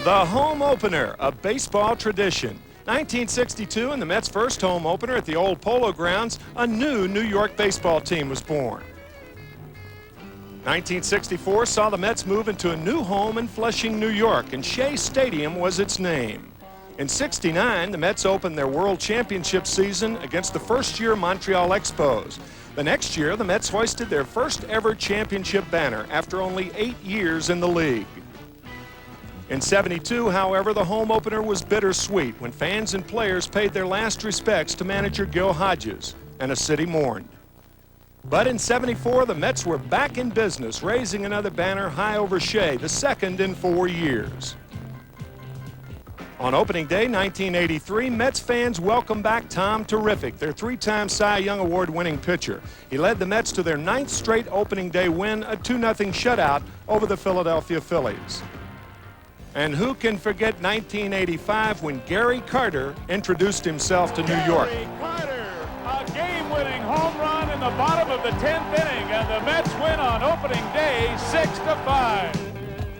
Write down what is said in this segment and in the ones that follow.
The home opener, a baseball tradition. 1962, and the Mets' first home opener at the old Polo Grounds, a new New York baseball team was born. 1964 saw the Mets move into a new home in Flushing, New York, and Shea Stadium was its name. In '69, the Mets opened their World Championship season against the first-year Montreal Expos. The next year, the Mets hoisted their first-ever championship banner after only 8 years in the league. In '72, however, the home opener was bittersweet when fans and players paid their last respects to manager Gil Hodges, and a city mourned. But in '74, the Mets were back in business, raising another banner high over Shea, the second in 4 years. On opening day 1983, Mets fans welcomed back Tom Terrific, their three-time Cy Young Award-winning pitcher. He led the Mets to their 9th straight opening day win, a 2-0 shutout over the Philadelphia Phillies. And who can forget 1985 when Gary Carter introduced himself to New York? Gary Carter, a game-winning home run in the bottom of the 10th inning, and the Mets win on opening day 6-5.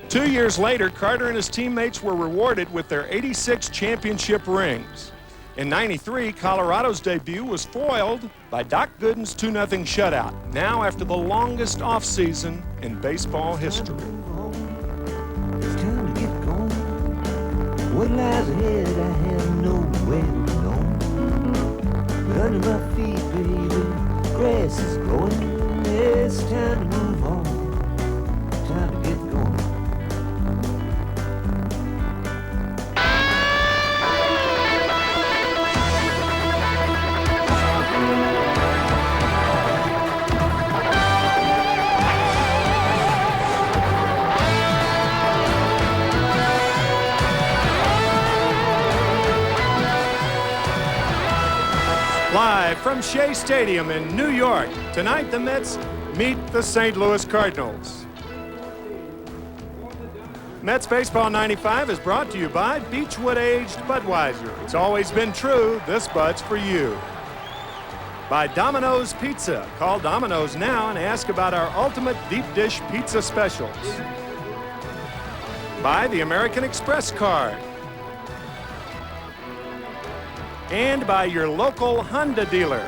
2 years later, Carter and his teammates were rewarded with their 86 championship rings. In '93, Colorado's debut was foiled by Doc Gooden's 2-0 shutout, now after the longest offseason in baseball history. It's time to get going. What lies ahead, I have nowhere to go. But under my feet, baby, grass is growing. It's time to move on. Time to get going. Live from Shea Stadium in New York, tonight the Mets meet the St. Louis Cardinals. Mets Baseball 95 is brought to you by Beechwood Aged Budweiser. It's always been true, this Bud's for you. By Domino's Pizza. Call Domino's now and ask about our ultimate deep dish pizza specials. By the American Express card. And by your local Honda dealer.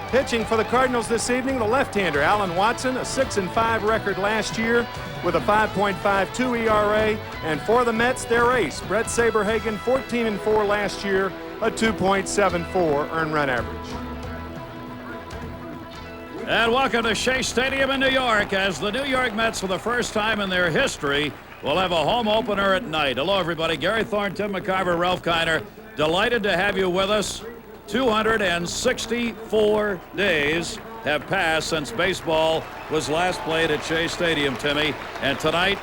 Pitching for the Cardinals this evening, the left-hander Alan Watson, a 6-5 record last year with a 5.52 ERA. And for the Mets, their ace, Bret Saberhagen, 14-4 last year, a 2.74 earned run average. And welcome to Shea Stadium in New York, as the New York Mets, for the first time in their history, will have a home opener at night. Hello, everybody. Gary Thorne, Tim McCarver, Ralph Kiner. Delighted to have you with us. 264 days have passed since baseball was last played at Shea Stadium, Timmy. And tonight,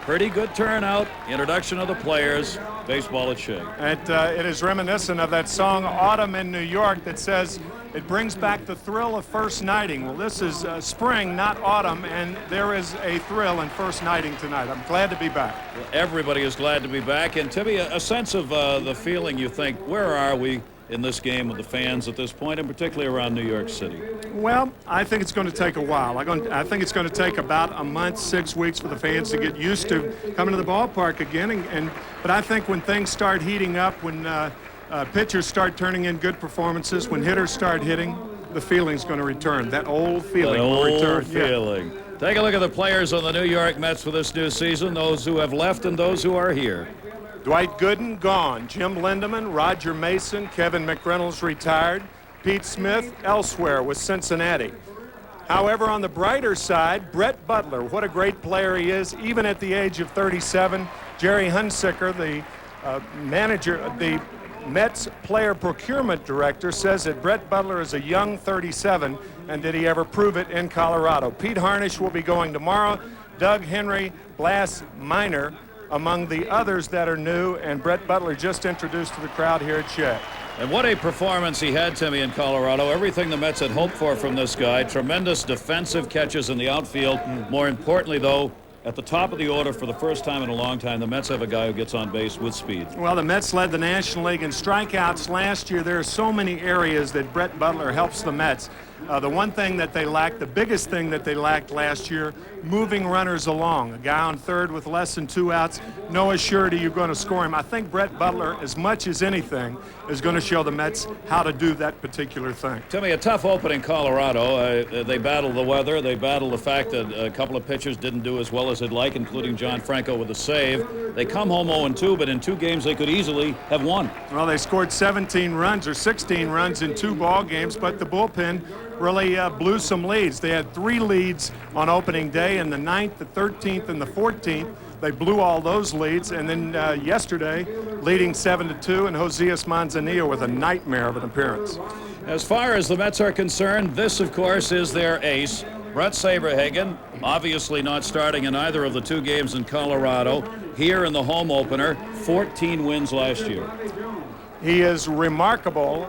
pretty good turnout. Introduction of the players. Baseball at Shea. It is reminiscent of that song Autumn in New York that says it brings back the thrill of first nighting. Well, this is spring, not autumn, and there is a thrill in first nighting tonight. I'm glad to be back. Well, everybody is glad to be back. And Timmy, a sense of the feeling you think, where are we in this game with the fans at this point, and particularly around New York City? Well, I think it's going to take a while. I think it's going to take about a month, 6 weeks for the fans to get used to coming to the ballpark again. But I think when things start heating up, when pitchers start turning in good performances, when hitters start hitting, the feeling's going to return. That old feeling will return. Feeling. Yeah. Take a look at the players on the New York Mets for this new season, those who have left and those who are here. Dwight Gooden, gone. Jim Lindemann, Roger Mason, Kevin McReynolds retired. Pete Smith, elsewhere with Cincinnati. However, on the brighter side, Brett Butler, what a great player he is, even at the age of 37. Jerry Hunsicker, the the Mets player procurement director, says that Brett Butler is a young 37, and did he ever prove it in Colorado? Pete Harnisch will be going tomorrow. Doug Henry, Blas Minor, among the others that are new, and Brett Butler just introduced to the crowd here at Shea. And what a performance he had, Timmy, in Colorado. Everything the Mets had hoped for from this guy. Tremendous defensive catches in the outfield. More importantly, though, at the top of the order for the first time in a long time, the Mets have a guy who gets on base with speed. Well, the Mets led the National League in strikeouts last year. There are so many areas that Brett Butler helps the Mets. The one thing that they lacked, the biggest thing that they lacked last year, moving runners along. A guy on third with less than 2 outs, no assurity you're going to score him. I think Brett Butler, as much as anything, is going to show the Mets how to do that particular thing. Timmy, a tough opening Colorado. They battled the weather. They battled the fact that a couple of pitchers didn't do as well as they'd like, including John Franco with a save. They come home 0-2, but in 2 games they could easily have won. Well, they scored 17 runs or 16 runs in 2 ball games, but the bullpen really blew some leads. They had 3 leads on opening day, and the 9th, the 13th, and the 14th. They blew all those leads, and then yesterday, leading 7-2, and Josias Manzanillo with a nightmare of an appearance. As far as the Mets are concerned, this, of course, is their ace. Bret Saberhagen, obviously not starting in either of the 2 games in Colorado. Here in the home opener, 14 wins last year. He is remarkable.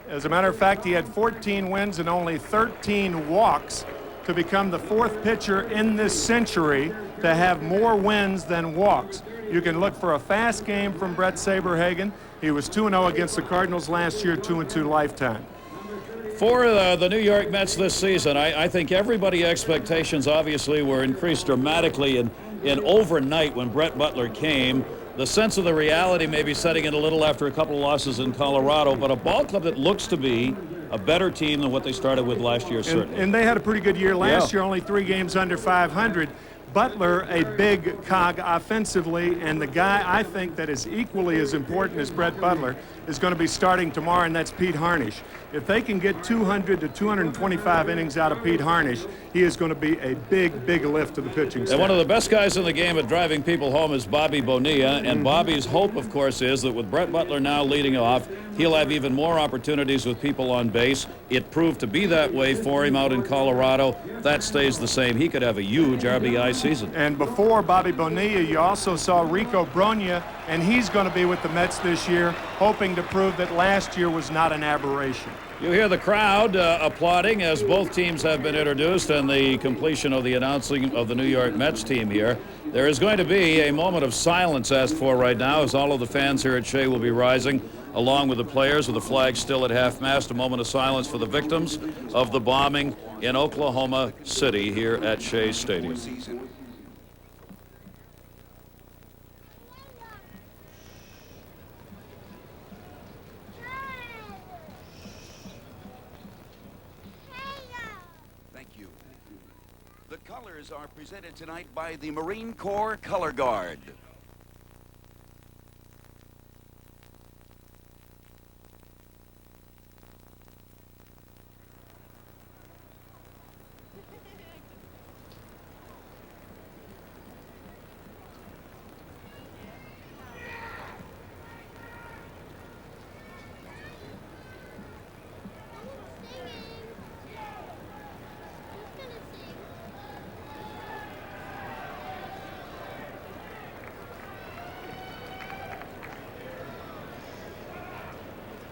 As a matter of fact, he had 14 wins and only 13 walks to become the 4th pitcher in this century to have more wins than walks. You can look for a fast game from Bret Saberhagen. He was 2-0 against the Cardinals last year, 2-2 lifetime. For the New York Mets this season, I think everybody's expectations obviously were increased dramatically in overnight when Brett Butler came. The sense of the reality may be setting in a little after a couple of losses in Colorado, but a ball club that looks to be a better team than what they started with last year, certainly. And they had a pretty good year last year, only 3 games under 500. Butler, a big cog offensively, and the guy I think that is equally as important as Brett Butler is going to be starting tomorrow, and that's Pete Harnisch. If they can get 200 to 225 innings out of Pete Harnisch, he is going to be a big, big lift to the pitching staff. And one of the best guys in the game at driving people home is Bobby Bonilla, and Bobby's hope, of course, is that with Brett Butler now leading off, he'll have even more opportunities with people on base. It proved to be that way for him out in Colorado. If that stays the same, he could have a huge RBI season. And before Bobby Bonilla, you also saw Rico Brogna, and he's going to be with the Mets this year, hoping to prove that last year was not an aberration. You hear the crowd applauding as both teams have been introduced and the completion of the announcing of the New York Mets team here. There is going to be a moment of silence asked for right now as all of the fans here at Shea will be rising along with the players with the flag still at half-mast. A moment of silence for the victims of the bombing in Oklahoma City here at Shea Stadium. The colors are presented tonight by the Marine Corps Color Guard.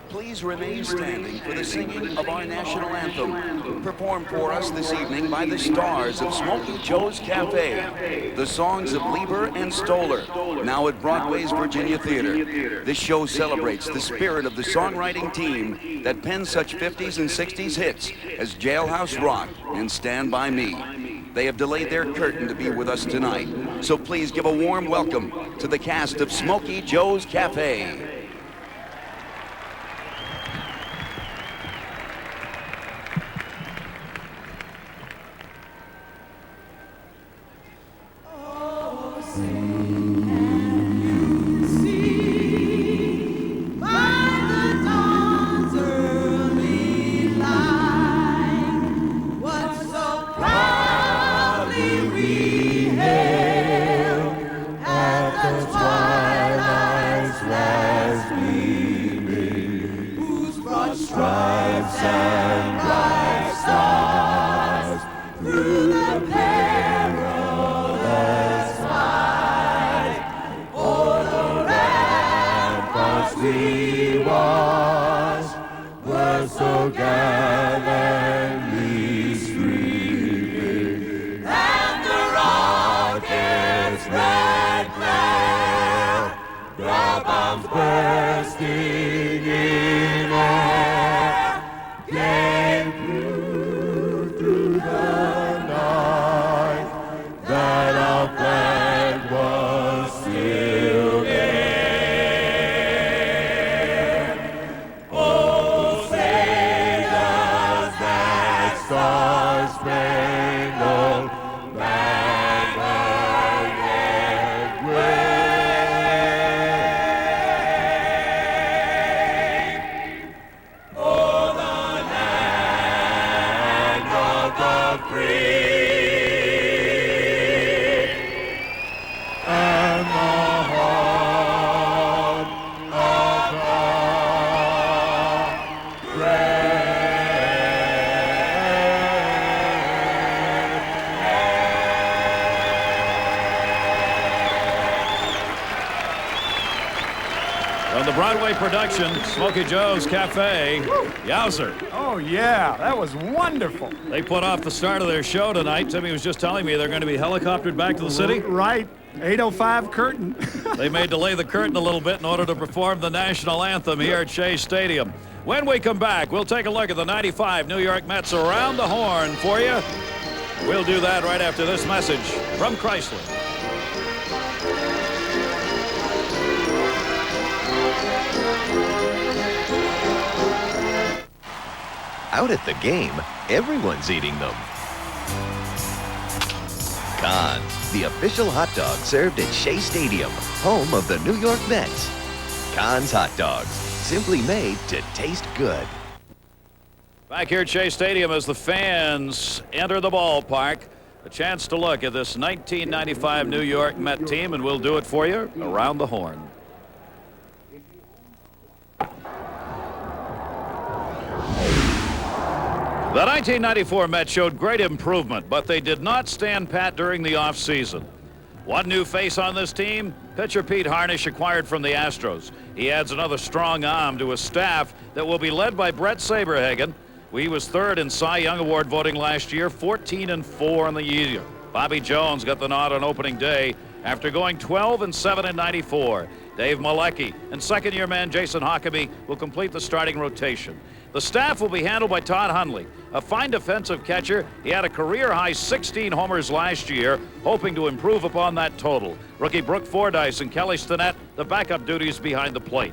Please remain standing for the singing of our national anthem, performed for us this evening by the stars of Smokey Joe's Cafe, the songs of Lieber and Stoller, now at Broadway's Virginia Theater. This show celebrates the spirit of the songwriting team that penned such 50s and 60s hits as Jailhouse Rock and Stand By Me. They have delayed their curtain to be with us tonight, so please give a warm welcome to the cast of Smokey Joe's Cafe. Twilight's last Star-Spangled Banner, yet wave o'er the land of the free and the heart of the brave. From the Broadway production, Smokey Joe's Cafe, Yowzer. Oh, yeah, that was wonderful. They put off the start of their show tonight. Timmy was just telling me they're going to be helicoptered back to the city. Right, 8:05 curtain. They may delay the curtain a little bit in order to perform the national anthem here at Shea Stadium. When we come back, we'll take a look at the 95 New York Mets around the horn for you. We'll do that right after this message from Chrysler. Out at the game, everyone's eating them. Conn's, the official hot dog served at Shea Stadium, home of the New York Mets. Conn's hot dogs, simply made to taste good. Back here at Shea Stadium as the fans enter the ballpark, a chance to look at this 1995 New York Met team, and we'll do it for you around the horn. The 1994 Mets showed great improvement, but they did not stand pat during the offseason. One new face on this team, pitcher Pete Harnisch, acquired from the Astros. He adds another strong arm to a staff that will be led by Bret Saberhagen. He was third in Cy Young Award voting last year, 14-4 in the year. Bobby Jones got the nod on opening day after going 12-7 in 94. Dave Malecki and second-year man Jason Hockamy will complete the starting rotation. The staff will be handled by Todd Hundley, a fine defensive catcher. He had a career-high 16 homers last year, hoping to improve upon that total. Rookie Brooke Fordyce and Kelly Stinnett, the backup duties behind the plate.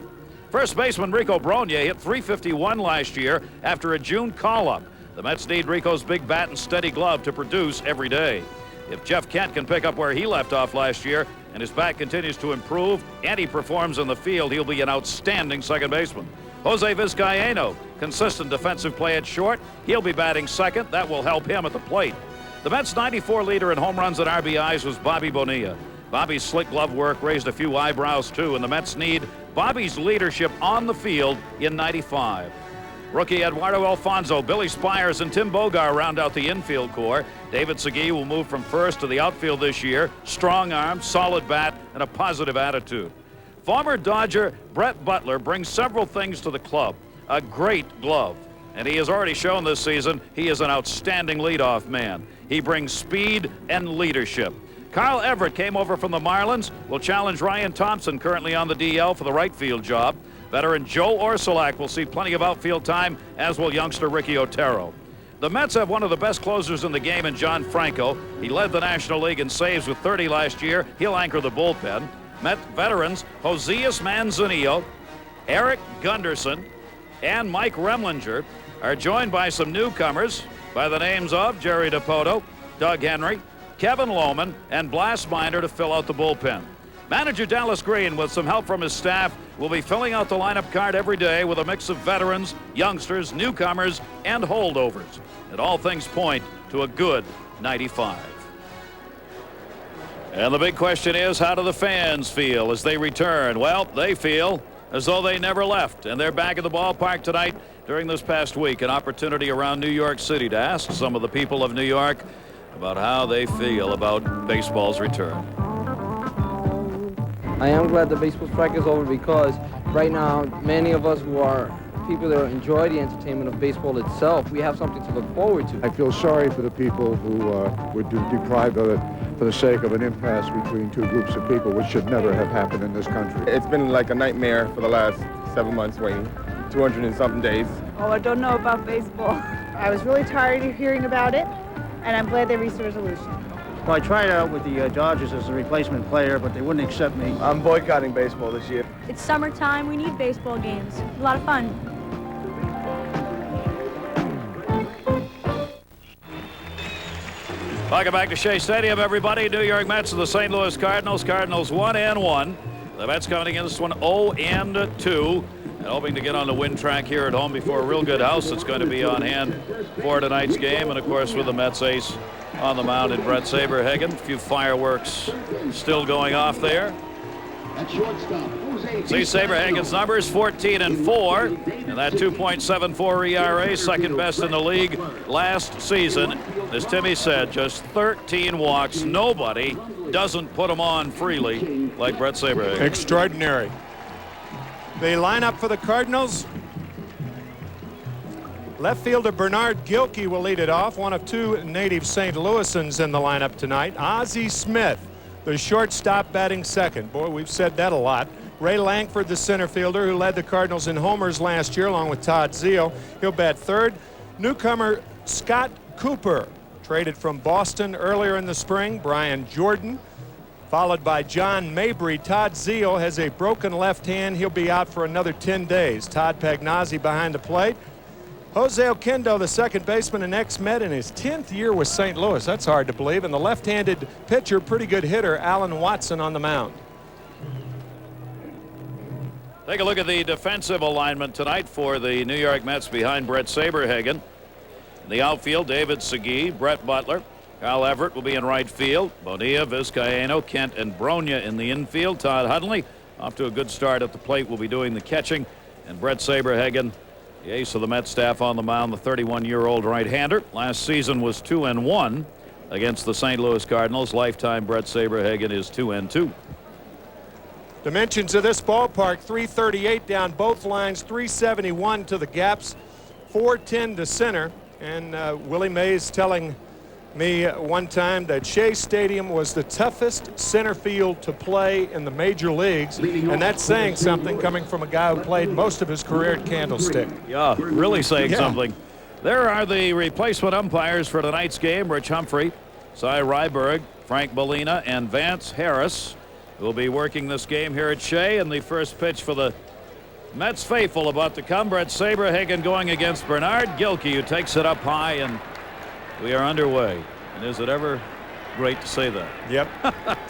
First baseman Rico Brogna hit .351 last year after a June call-up. The Mets need Rico's big bat and steady glove to produce every day. If Jeff Kent can pick up where he left off last year and his bat continues to improve and he performs in the field, he'll be an outstanding second baseman. Jose Vizcaino, consistent defensive play at short. He'll be batting second. That will help him at the plate. The Mets' 94 leader in home runs and RBIs was Bobby Bonilla. Bobby's slick glove work raised a few eyebrows, too, and the Mets need Bobby's leadership on the field in 95. Rookie Eduardo Alfonso, Billy Spires, and Tim Bogar round out the infield core. David Segui will move from first to the outfield this year. Strong arm, solid bat, and a positive attitude. Former Dodger Brett Butler brings several things to the club. A great glove, and he has already shown this season he is an outstanding leadoff man. He brings speed and leadership. Carl Everett came over from the Marlins, will challenge Ryan Thompson, currently on the DL, for the right field job. Veteran Joe Orsulak will see plenty of outfield time, as will youngster Ricky Otero. The Mets have one of the best closers in the game in John Franco. He led the National League in saves with 30 last year. He'll anchor the bullpen. Met veterans Josias Manzanillo, Eric Gunderson, and Mike Remlinger are joined by some newcomers by the names of Jerry DiPoto, Doug Henry, Kevin Lohman, and Blas Minor to fill out the bullpen. Manager Dallas Green, with some help from his staff, will be filling out the lineup card every day with a mix of veterans, youngsters, newcomers, and holdovers. And all things point to a good 95. And the big question is, how do the fans feel as they return? Well, they feel as though they never left, and they're back at the ballpark tonight. During this past week, an opportunity around New York City to ask some of the people of New York about how they feel about baseball's return. I am glad the baseball strike is over, because right now many of us who are people that enjoy the entertainment of baseball itself, we have something to look forward to. I feel sorry for the people who were deprived of it for the sake of an impasse between two groups of people, which should never have happened in this country. It's been like a nightmare for the last 7 months waiting, 200 and something days. Oh, I don't know about baseball. I was really tired of hearing about it, and I'm glad they reached a resolution. Well, I tried out with the Dodgers as a replacement player, but they wouldn't accept me. I'm boycotting baseball this year. It's summertime. We need baseball games. A lot of fun. Welcome back to Shea Stadium, everybody. New York Mets and the St. Louis Cardinals. Cardinals 1-1. The Mets coming in this one 0-2. And hoping to get on the win track here at home before a real good house that's going to be on hand for tonight's game. And, of course, with the Mets ace on the mound in Bret Saberhagen. A few fireworks still going off there. See Saberhagen's numbers, 14-4, and that 2.74 ERA, second best in the league last season. As Timmy said, just 13 walks. Nobody doesn't put them on freely like Bret Saberhagen. Extraordinary. The lineup for the Cardinals. Left fielder Bernard Gilkey will lead it off, one of two native St. Louisans in the lineup tonight. Ozzie Smith, the shortstop, batting second. Boy, we've said that a lot. Ray Lankford, the center fielder, who led the Cardinals in homers last year, along with Todd Zeile. He'll bat third. Newcomer Scott Cooper, traded from Boston earlier in the spring. Brian Jordan, followed by John Mabry. Todd Zeile has a broken left hand. He'll be out for another 10 days. Todd Pagnozzi behind the plate. Jose Oquendo, the second baseman, an ex-Met in his 10th year with St. Louis. That's hard to believe. And the left-handed pitcher, pretty good hitter, Alan Watson on the mound. Take a look at the defensive alignment tonight for the New York Mets behind Bret Saberhagen. In the outfield, David Segui, Brett Butler. Kyle Everett will be in right field. Bonilla, Vizcaino, Kent, and Brogna in the infield. Todd Hundley, off to a good start at the plate, will be doing the catching. And Bret Saberhagen, the ace of the Mets staff, on the mound, the 31-year-old right-hander. Last season was 2-1 against the St. Louis Cardinals. Lifetime Bret Saberhagen is 2-2. Dimensions of this ballpark: 338 down both lines, 371 to the gaps, 410 to center. And Willie Mays telling me one time that Shea Stadium was the toughest center field to play in the major leagues, and that's saying something coming from a guy who played most of his career at Candlestick. Yeah, really saying something. There are the replacement umpires for tonight's game: Rich Humphrey, Cy Ryberg, Frank Bonilla, and Vance Harris will be working this game here at Shea. And the first pitch for the Mets faithful about to come. Bret Saberhagen going against Bernard Gilkey, who takes it up high, and we are underway. And is it ever great to say that? Yep.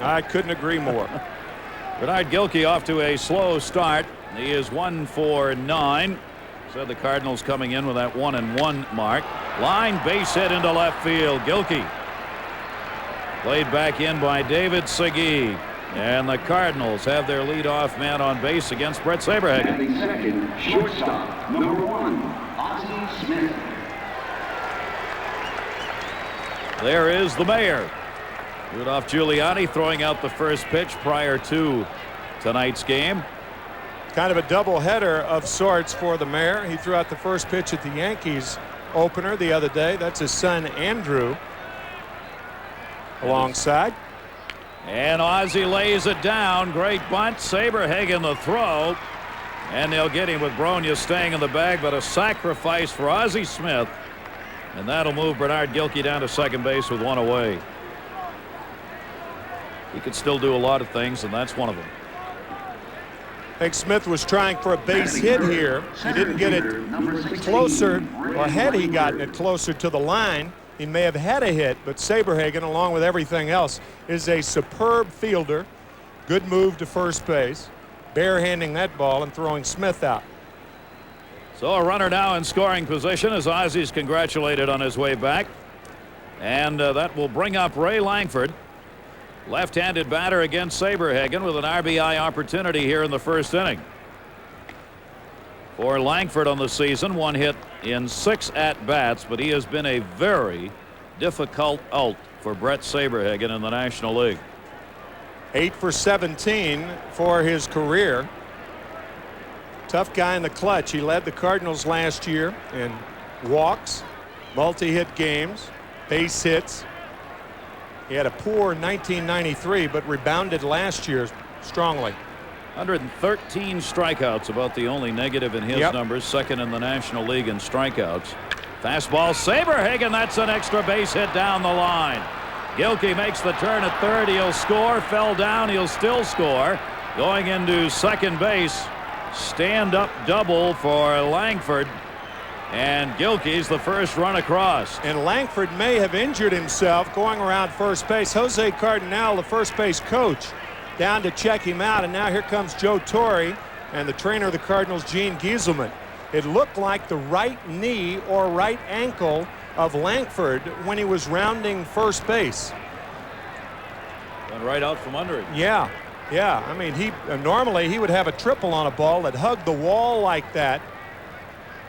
I couldn't agree more. Bernard Gilkey off to a slow start. He is 1 for 9. Said the Cardinals coming in with that 1-1 mark. Line base hit into left field. Gilkey played back in by David Segui. And the Cardinals have their leadoff man on base against Bret Saberhagen. Batting second, shortstop, number 1, Ozzie Smith. There is the mayor. Rudolph Giuliani throwing out the first pitch prior to tonight's game. Kind of a doubleheader of sorts for the mayor. He threw out the first pitch at the Yankees opener the other day. That's his son Andrew alongside. And Ozzie lays it down. Great bunt. Saberhagen the throw. And they'll get him with Brogna staying in the bag, but a sacrifice for Ozzie Smith. And that'll move Bernard Gilkey down to second base with one away. He could still do a lot of things, and that's one of them. I think Smith was trying for a base hit here. He didn't get it closer, or had he gotten it closer to the line, he may have had a hit. But Saberhagen, along with everything else, is a superb fielder. Good move to first base, barehanding that ball and throwing Smith out. So a runner now in scoring position as Ozzie's congratulated on his way back. And that will bring up Ray Lankford, left-handed batter against Saberhagen, with an RBI opportunity here in the first inning. For Lankford on the season, 1 hit in 6 at-bats, but he has been a very difficult out for Bret Saberhagen in the National League. 8 for 17 for his career. Tough guy in the clutch. He led the Cardinals last year in walks, multi-hit games, base hits. He had a poor 1993, but rebounded last year strongly. 113 strikeouts, about the only negative in his numbers. Second in the National League in strikeouts. Fastball, Saberhagen. That's an extra base hit down the line. Gilkey makes the turn at third. He'll score. Fell down. He'll still score. Going into second base. Stand-up double for Lankford. And Gilkey's the first run across. And Lankford may have injured himself going around first base. Jose Cardinal, the first base coach, down to check him out. And now here comes Joe Torre and the trainer of the Cardinals, Gene Gieselman. It looked like the right knee or right ankle of Lankford when he was rounding first base. Went right out from under it. Yeah. I mean, normally he would have a triple on a ball that hugged the wall like that.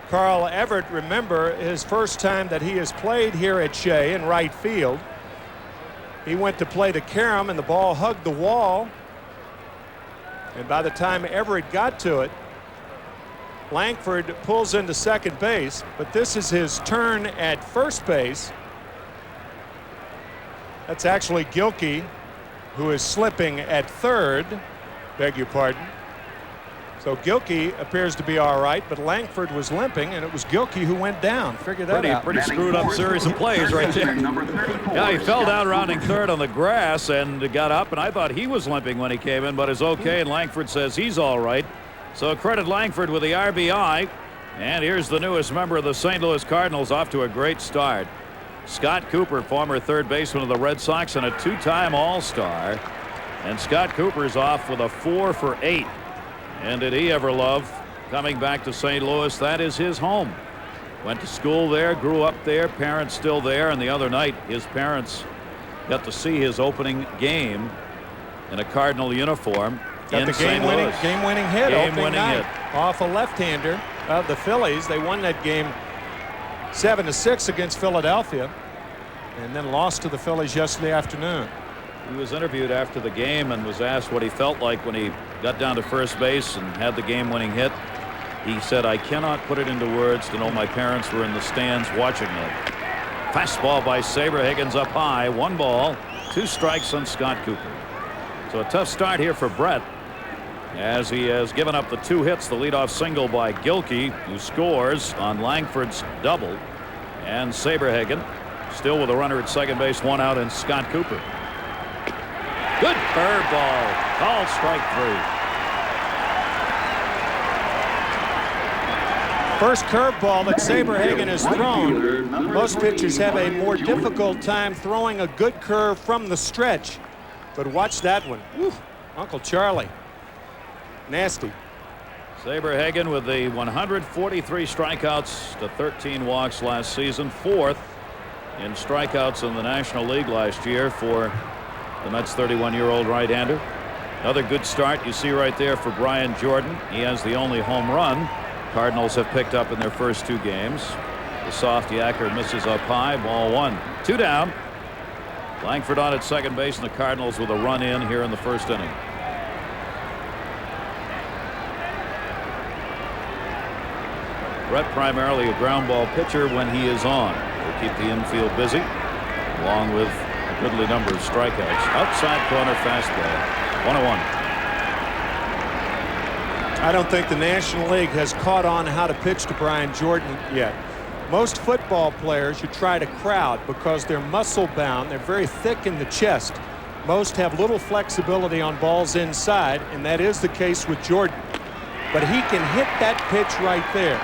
Carl Everett, remember, his first time that he has played here at Shea in right field. He went to play to Karam, and the ball hugged the wall. And by the time Everett got to it, Lankford pulls into second base, but this is his turn at first base. That's actually Gilkey, who is slipping at third. Beg your pardon. So Gilkey appears to be all right, but Lankford was limping, and it was Gilkey who went down. Figure that out. Pretty screwed up series of plays right there. Yeah, he fell down rounding third on the grass and got up, and I thought he was limping when he came in, but is okay, and Lankford says he's all right. So credit Lankford with the RBI. And here's the newest member of the St. Louis Cardinals, off to a great start. Scott Cooper, former third baseman of the Red Sox and a two-time All-Star. And Scott Cooper's off with a 4 for 8. And did he ever love coming back to St. Louis? That is his home. Went to school there, grew up there, parents still there. And the other night, his parents got to see his opening game in a Cardinal uniform. Got the game-winning hit. Game-winning hit off a left-hander of the Phillies. They won that game 7-6 against Philadelphia, and then lost to the Phillies yesterday afternoon. He was interviewed after the game and was asked what he felt like when he got down to first base and had the game-winning hit. He said, "I cannot put it into words to know my parents were in the stands watching it." Fastball by Saberhagen's up high. 1 ball, 2 strikes on Scott Cooper. So a tough start here for Bret, as he has given up the 2 hits, the leadoff single by Gilkey, who scores on Lankford's double, and Saberhagen still with a runner at second base, 1 out, and Scott Cooper. Good curveball, called strike 3. First curveball that Saberhagen has thrown. Most pitchers have a more difficult time throwing a good curve from the stretch, but watch that one. Woo, Uncle Charlie. Nasty. Saberhagen with the 143 strikeouts to 13 walks last season, 4th in strikeouts in the National League last year for the Mets' 31-year-old right-hander. Another good start you see right there for Brian Jordan. He has the only home run Cardinals have picked up in their first 2 games. The soft yacker misses up high, ball 1. 2 down. Lankford on at second base, and the Cardinals with a run in here in the first inning. Bret primarily a ground ball pitcher when he is on. He'll keep the infield busy, along with a goodly number of strikeouts. Outside corner fastball, 1-1. I don't think the National League has caught on how to pitch to Brian Jordan yet. Most football players, you try to crowd because they're muscle bound. They're very thick in the chest. Most have little flexibility on balls inside, and that is the case with Jordan. But he can hit that pitch right there.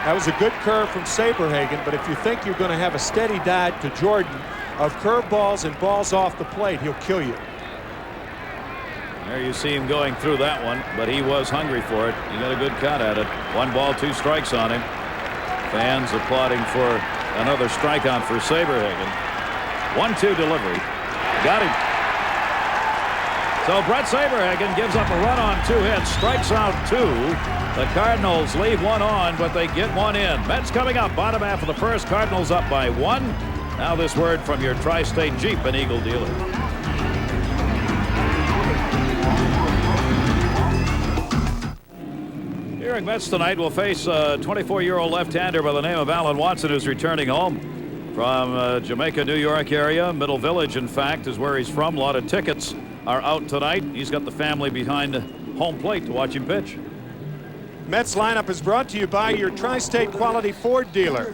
That was a good curve from Saberhagen, but if you think you're going to have a steady diet to Jordan of curveballs and balls off the plate, he'll kill you. There you see him going through that one, but he was hungry for it. He got a good cut at it. 1 ball, 2 strikes on him. Fans applauding for another strikeout for Saberhagen. 1-2 delivery. Got him. So Bret Saberhagen gives up a run on 2 hits, strikes out 2. The Cardinals leave 1 on, but they get 1 in. Mets coming up, bottom half of the first. Cardinals up by 1. Now this word from your Tri-State Jeep and Eagle dealer. Here in Mets tonight will face a 24-year-old left-hander by the name of Alan Watson, who's returning home from Jamaica, New York area. Middle Village, in fact, is where he's from. A lot of tickets are out tonight. He's got the family behind home plate to watch him pitch. Mets lineup is brought to you by your Tri-State Quality Ford dealer.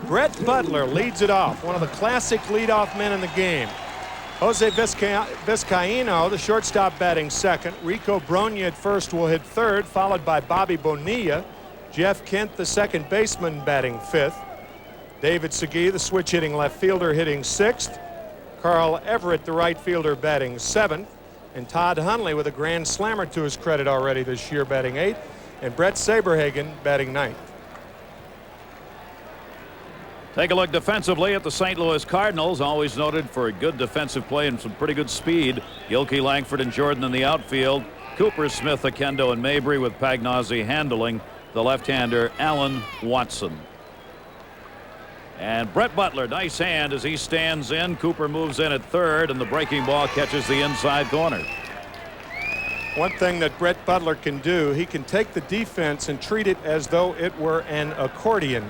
Brett Butler leads it off, one of the classic leadoff men in the game. Jose Vizcaino, the shortstop, batting second. Rico Brogna at first will hit third, followed by Bobby Bonilla. Jeff Kent, the second baseman, batting 5th. David Segui, the switch-hitting left fielder, hitting 6th. Carl Everett, the right fielder, batting 7th. And Todd Hundley, with a grand slammer to his credit already this year, batting 8th. And Bret Saberhagen batting 9th. Take a look defensively at the St. Louis Cardinals, always noted for good defensive play and some pretty good speed. Gilkey, Lankford, and Jordan in the outfield. Cooper, Smith, Akendo, and Mabry, with Pagnozzi handling the left-hander Alan Watson. And Brett Butler, nice hand as he stands in. Cooper moves in at third, and the breaking ball catches the inside corner. One thing that Brett Butler can do, he can take the defense and treat it as though it were an accordion.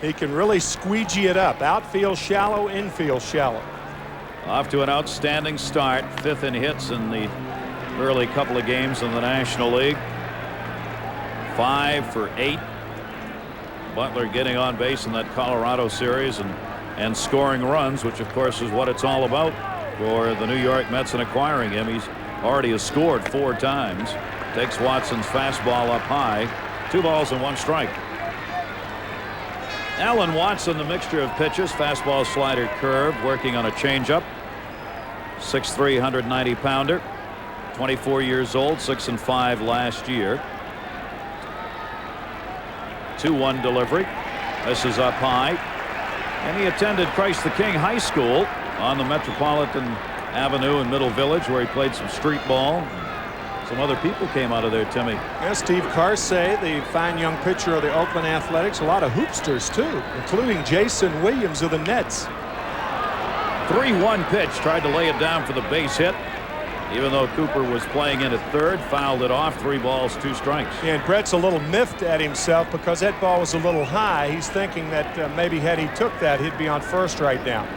He can really squeegee it up. Outfield shallow, infield shallow. Off to an outstanding start. 5th in hits in the early couple of games in the National League. 5 for 8. Butler getting on base in that Colorado series and scoring runs, which of course is what it's all about for the New York Mets in acquiring him. He's already has scored 4 times. Takes Watson's fastball up high. 2 balls and 1 strike. Alan Watson, the mixture of pitches, fastball, slider, curve, working on a changeup. 6'3", 190-pounder. 24 years old, 6-5 last year. 2-1 delivery. This is up high. And he attended Christ the King High School on the Metropolitan Avenue in Middle Village, where he played some street ball. Some other people came out of there, Timmy. Yeah, Steve Carsey, the fine young pitcher of the Oakland Athletics. A lot of hoopsters, too, including Jason Williams of the Nets. 3-1 pitch. Tried to lay it down for the base hit. Even though Cooper was playing in at third, fouled it off. 3 balls, 2 strikes. Yeah, and Brett's a little miffed at himself because that ball was a little high. He's thinking that maybe had he took that, he'd be on first right now.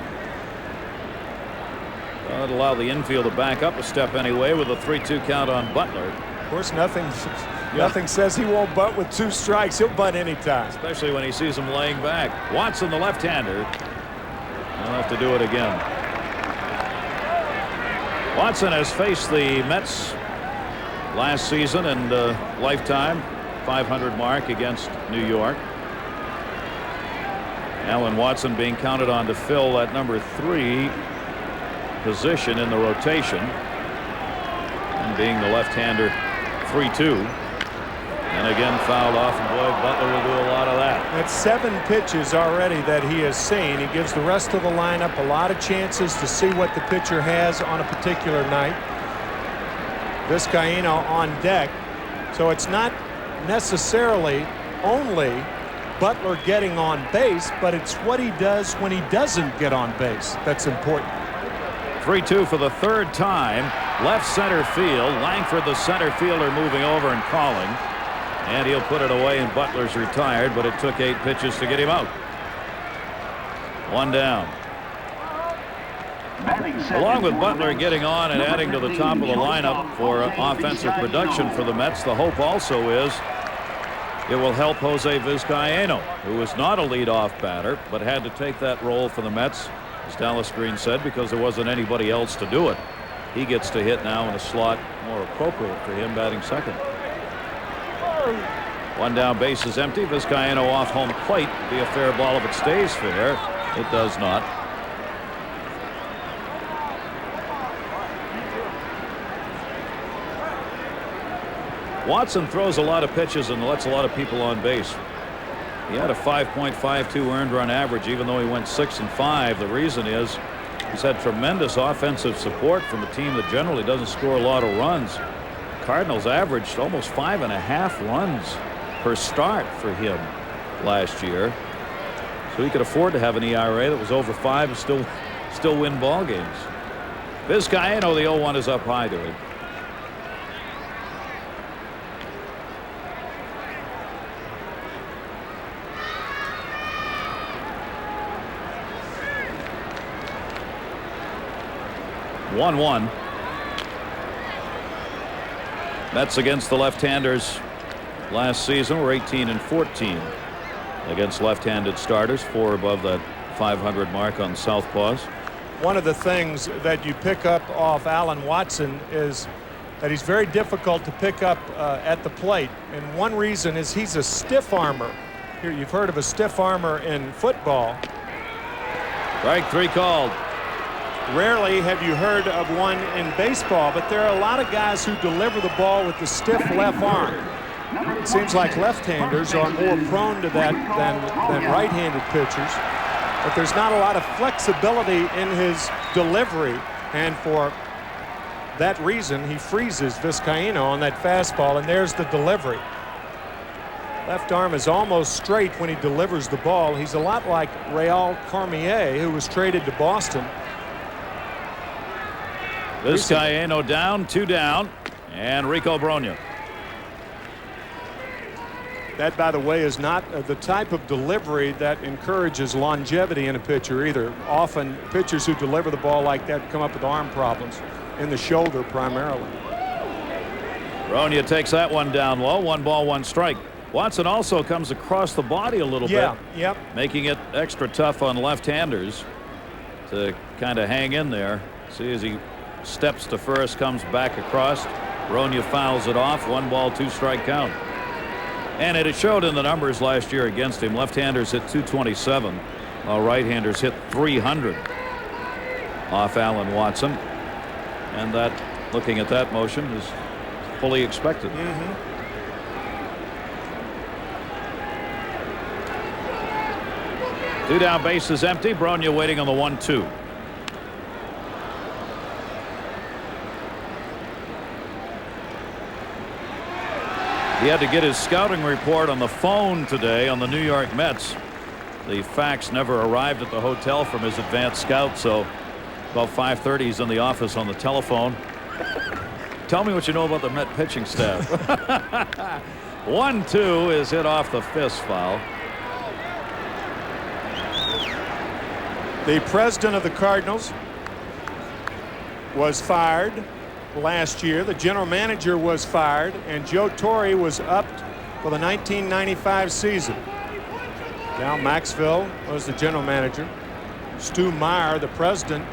Well, it'll allow the infield to back up a step anyway with a 3-2 count on Butler. Of course, nothing says he won't bunt with 2 strikes. He'll bunt anytime. Especially when he sees him laying back. Watson, the left-hander. He'll have to do it again. Watson has faced the Mets last season and lifetime 500 mark against New York. Alan Watson being counted on to fill that number 3 position in the rotation, and being the left-hander 3-2, and again fouled off, and boy, Butler will do a lot of that. That's 7 pitches already that he has seen. He gives the rest of the lineup a lot of chances to see what the pitcher has on a particular night. Vizcaino on deck, so it's not necessarily only Butler getting on base, but it's what he does when he doesn't get on base that's important. 3-2 for the 3rd time. Left center field. Lankford, the center fielder, moving over and calling. And he'll put it away, and Butler's retired, but it took 8 pitches to get him out. 1 down. Along with Butler getting on and adding to the top of the lineup for offensive production for the Mets, the hope also is it will help Jose Vizcaino, who is not a leadoff batter, but had to take that role for the Mets, as Dallas Green said, because there wasn't anybody else to do it. He gets to hit now in a slot more appropriate for him, batting second. 1 down, base is empty. Vizcaino off home plate. Be a fair ball if it stays fair. It does not. Watson throws a lot of pitches and lets a lot of people on base. He had a 5.52 earned run average, even though he went 6-5. The reason is he's had tremendous offensive support from a team that generally doesn't score a lot of runs. Cardinals averaged almost 5.5 runs per start for him last year, so he could afford to have an ERA that was over 5 and still win ball games. Vizcaino, the 0-1 is up high to him. One. Mets against the left-handers last season were 18-14 against left-handed starters, 4 above that 500 mark on southpaws. One of the things that you pick up off Alan Watson is that he's very difficult to pick up at the plate. And one reason is he's a stiff armor. Here, you've heard of a stiff armor in football. Strike 3 called. Rarely have you heard of one in baseball, but there are a lot of guys who deliver the ball with the stiff left arm. It seems like left-handers are more prone to that than right-handed pitchers, but there's not a lot of flexibility in his delivery, and for that reason, he freezes Vizcaino on that fastball, and there's the delivery. Left arm is almost straight when he delivers the ball. He's a lot like Raul Cormier, who was traded to Boston. Vizcaino down, 2 down, and Rico Brogna. That, by the way, is not the type of delivery that encourages longevity in a pitcher either. Often pitchers who deliver the ball like that come up with arm problems, in the shoulder primarily. Brogna takes that one down low. 1 ball, 1 strike. Watson also comes across the body a little bit, making it extra tough on left-handers to kind of hang in there. See, as he steps to first, comes back across. Brogna fouls it off. 1 ball, 2 strike count. And it showed in the numbers last year against him. Left-handers hit 227, while right-handers hit 300 off Alan Watson. And that, looking at that motion, is fully expected. 2 down, bases empty. Brogna waiting on the 1-2. He had to get his scouting report on the phone today on the New York Mets. The fax never arrived at the hotel from his advanced scout, so about 5:30 he's in the office on the telephone. Tell me what you know about the Met pitching staff. 1-2 is hit off the fist foul. The president of the Cardinals was fired last year. The general manager was fired, and Joe Torre was upped for the 1995 season. Cal Maxwell was the general manager. Stu Meyer, the president.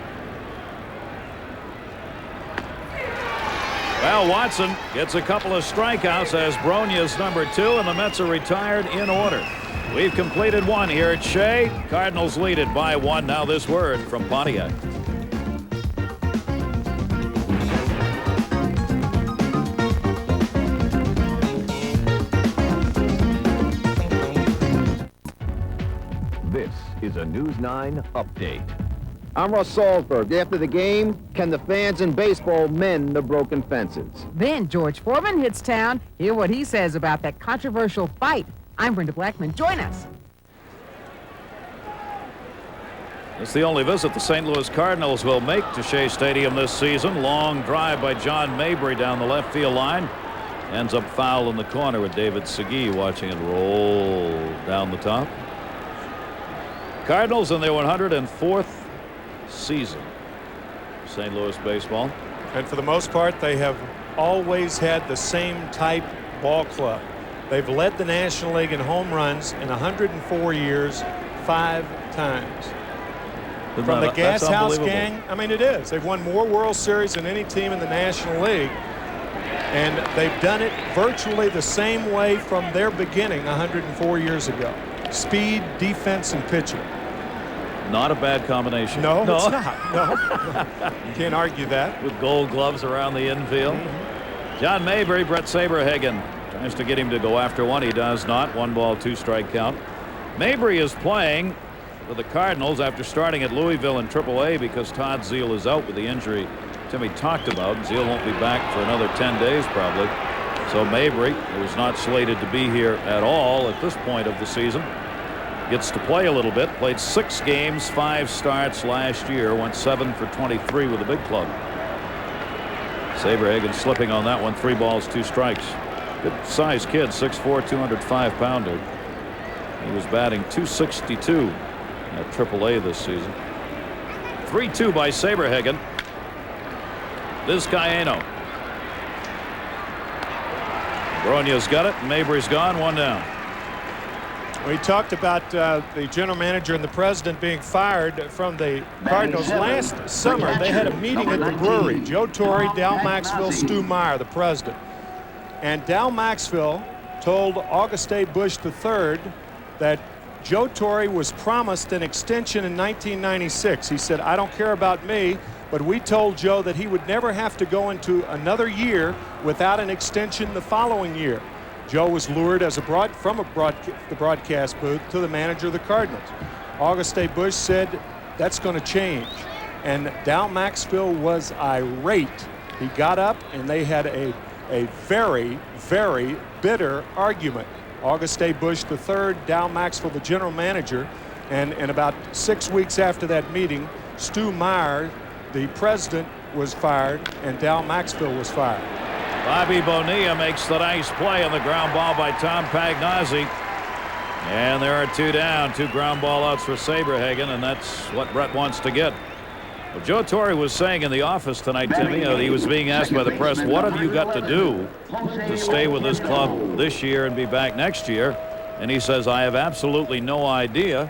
Well, Watson gets a couple of strikeouts as Brogna's number 2, and the Mets are retired in order. We've completed 1 here at Shea. Cardinals lead it by 1. Now this word from Pontiac. This is a News 9 update. I'm Russ Salzberg. After the game, can the fans in baseball mend the broken fences? Then George Foreman hits town. Hear what he says about that controversial fight. I'm Brenda Blackman. Join us. It's the only visit the St. Louis Cardinals will make to Shea Stadium this season. Long drive by John Mabry down the left field line. Ends up foul in the corner with David Segui watching it roll down the top. Cardinals in their 104th season. St. Louis baseball. And for the most part, they have always had the same type ball club. They've led the National League in home runs in 104 years, 5 times. From the Gas House Gang, I mean, it is. They've won more World Series than any team in the National League. And they've done it virtually the same way from their beginning 104 years ago. Speed, defense, and pitching. Not a bad combination. No, it's not. No. You can't argue that. With gold gloves around the infield. John Mabry, Bret Saberhagen tries to get him to go after one. He does not. 1 ball, 2 strike count. Mabry is playing for the Cardinals after starting at Louisville in AAA because Todd Zeile is out with the injury Timmy talked about. Zeile won't be back for another 10 days probably. So Mabry, who is not slated to be here at all at this point of the season, gets to play a little bit. Played 6 games, 5 starts last year. Went 7 for 23 with the big club. Saberhagen slipping on that one. 3 balls, 2 strikes. Good sized kid, 6'4", 205-pounder. He was batting .262 at AAA this season. 3-2 by Saberhagen. Vizcaino. Brogna's got it. Mabry's gone. 1 down. We talked about the general manager and the president being fired from the Cardinals. Last summer, they had a meeting at the brewery. Joe Torre, Dal Maxfield, Stu Meyer, the president. And Dal Maxfield told Auguste Busch III that Joe Torre was promised an extension in 1996. He said, I don't care about me, but we told Joe that he would never have to go into another year without an extension the following year. Joe was lured as from the broadcast booth to the manager of the Cardinals. Auguste Busch said that's going to change. And Dal Maxfield was irate. He got up and they had a very, very bitter argument. Auguste Busch III, Dal Maxfield, the general manager, and about 6 weeks after that meeting, Stu Meyer, the president, was fired, and Dal Maxfield was fired. Bobby Bonilla makes the nice play on the ground ball by Tom Pagnozzi. And there are 2 down, 2 ground ball outs for Saberhagen, and that's what Bret wants to get. Well, Joe Torre was saying in the office tonight, Timmy, he was being asked by the press, what have you got to do to stay with this club this year and be back next year? And he says, I have absolutely no idea,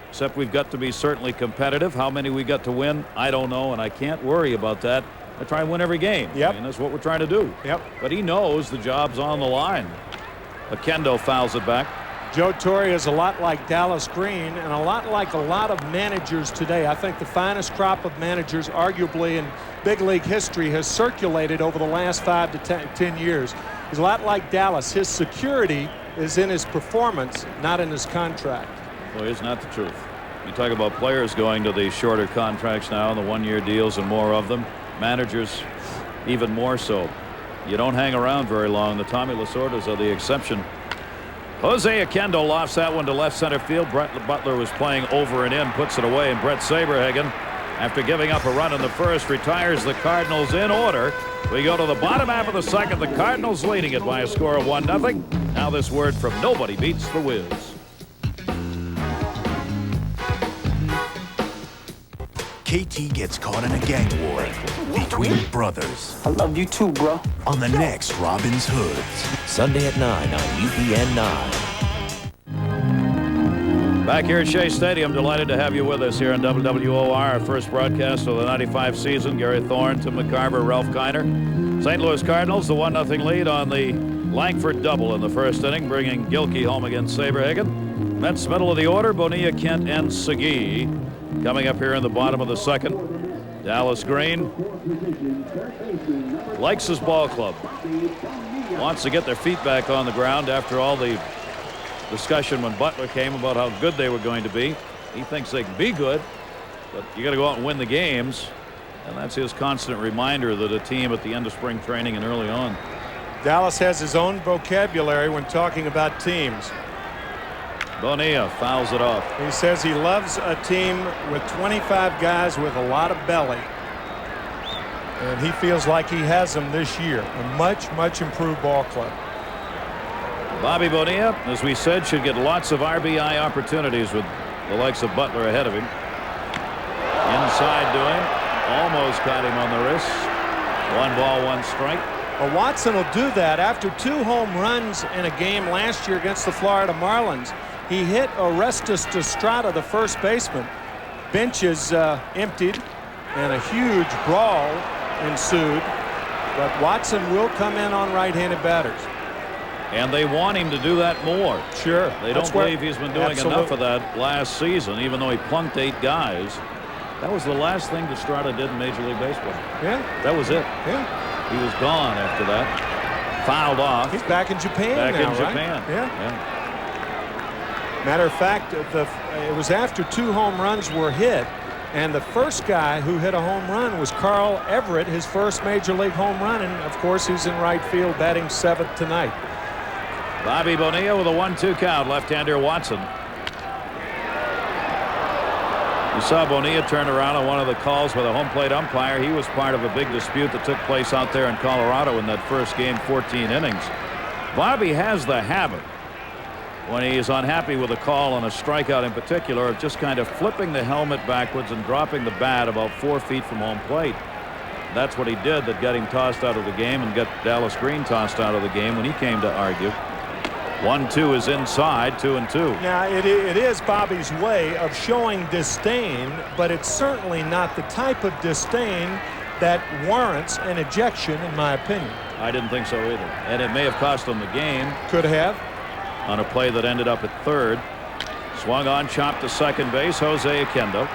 except we've got to be certainly competitive. How many we got to win, I don't know, and I can't worry about that. I try and win every game. Yep. I mean, that's what we're trying to do. Yep. But he knows the job's on the line. Akendo fouls it back. Joe Torre is a lot like Dallas Green and a lot like a lot of managers today. I think the finest crop of managers arguably in big league history has circulated over the last 5 to 10 years. He's a lot like Dallas. His security is in his performance, not in his contract. Well, isn't that the truth? You talk about players going to the shorter contracts now, the 1-year deals and more of them. Managers even more so. You don't hang around very long. The Tommy Lasordas are the exception. Jose Akendo lofts that one to left center field. Brett Butler was playing over and in, puts it away, and Bret Saberhagen, after giving up a run in the first, retires the Cardinals in order. We go to the bottom half of the second. The Cardinals leading it by a score of 1-0. Now this word from Nobody Beats the Wiz. KT gets caught in a gang war between brothers. I love you too, bro. On the next Robin's Hoods. Sunday at 9 on UPN 9. Back here at Shea Stadium, delighted to have you with us here on WWOR, our first broadcast of the 95 season. Gary Thorne, Tim McCarver, Ralph Kiner. St. Louis Cardinals, the 1-0 lead on the Lankford double in the first inning, bringing Gilkey home against Saberhagen. Mets middle of the order, Bonilla, Kent, and Segui. Coming up here in the bottom of the second, Dallas Green likes his ball club. Wants to get their feet back on the ground after all the discussion when Butler came about how good they were going to be. He thinks they can be good, but you got to go out and win the games. And that's his constant reminder that a team at the end of spring training and early on. Dallas has his own vocabulary when talking about teams. Bonilla fouls it off. He says he loves a team with 25 guys with a lot of belly. And he feels like he has them this year. A much, much improved ball club. Bobby Bonilla, as we said, should get lots of RBI opportunities with the likes of Butler ahead of him. Inside to him. Almost got him on the wrist. 1 ball, 1 strike. Well, Watson will do that after 2 home runs in a game last year against the Florida Marlins. He hit Orestes Estrada, the first baseman. Bench is emptied, and a huge brawl ensued. But Watson will come in on right-handed batters. And they want him to do that more. Sure. They don't believe he's been doing enough of that last season, even though he plunked 8 guys. That was the last thing Estrada did in Major League Baseball. Yeah. That was it. Yeah. He was gone after that. Fouled off. He's back in Japan now, right? Japan. Yeah. Matter of fact, it was after 2 home runs were hit, and the first guy who hit a home run was Carl Everett, his first Major League home run, and of course he's in right field batting 7th tonight. Bobby Bonilla with a 1-2 count. Left-hander Watson. You saw Bonilla turn around on one of the calls with a home plate umpire. He was part of a big dispute that took place out there in Colorado in that first game, 14 innings. Bobby has the habit, when he is unhappy with a call on a strikeout in particular, of just kind of flipping the helmet backwards and dropping the bat about 4 feet from home plate. That's what he did that got him tossed out of the game and got Dallas Green tossed out of the game when he came to argue. 1-2 is inside, 2-2. Now, it is Bobby's way of showing disdain, but it's certainly not the type of disdain that warrants an ejection, in my opinion. I didn't think so either. And it may have cost him the game. Could have. On a play that ended up at third. Swung on, chopped to second base, Jose Oquendo.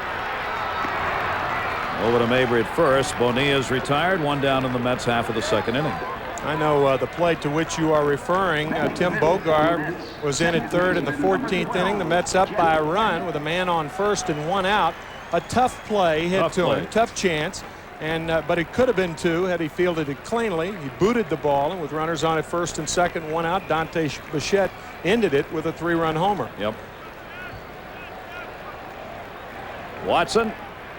Over to Mabry at first. Bonilla's retired, one down in the Mets half of the second inning. I know the play to which you are referring. Tim Bogart was in at third in the 14th inning. The Mets up by a run with a man on first and one out. A tough play hit to him, tough chance. And but it could have been two had he fielded it cleanly. He booted the ball, and with runners on at first and second, one out, Dante Bichette ended it with a 3-run homer. Yep. Watson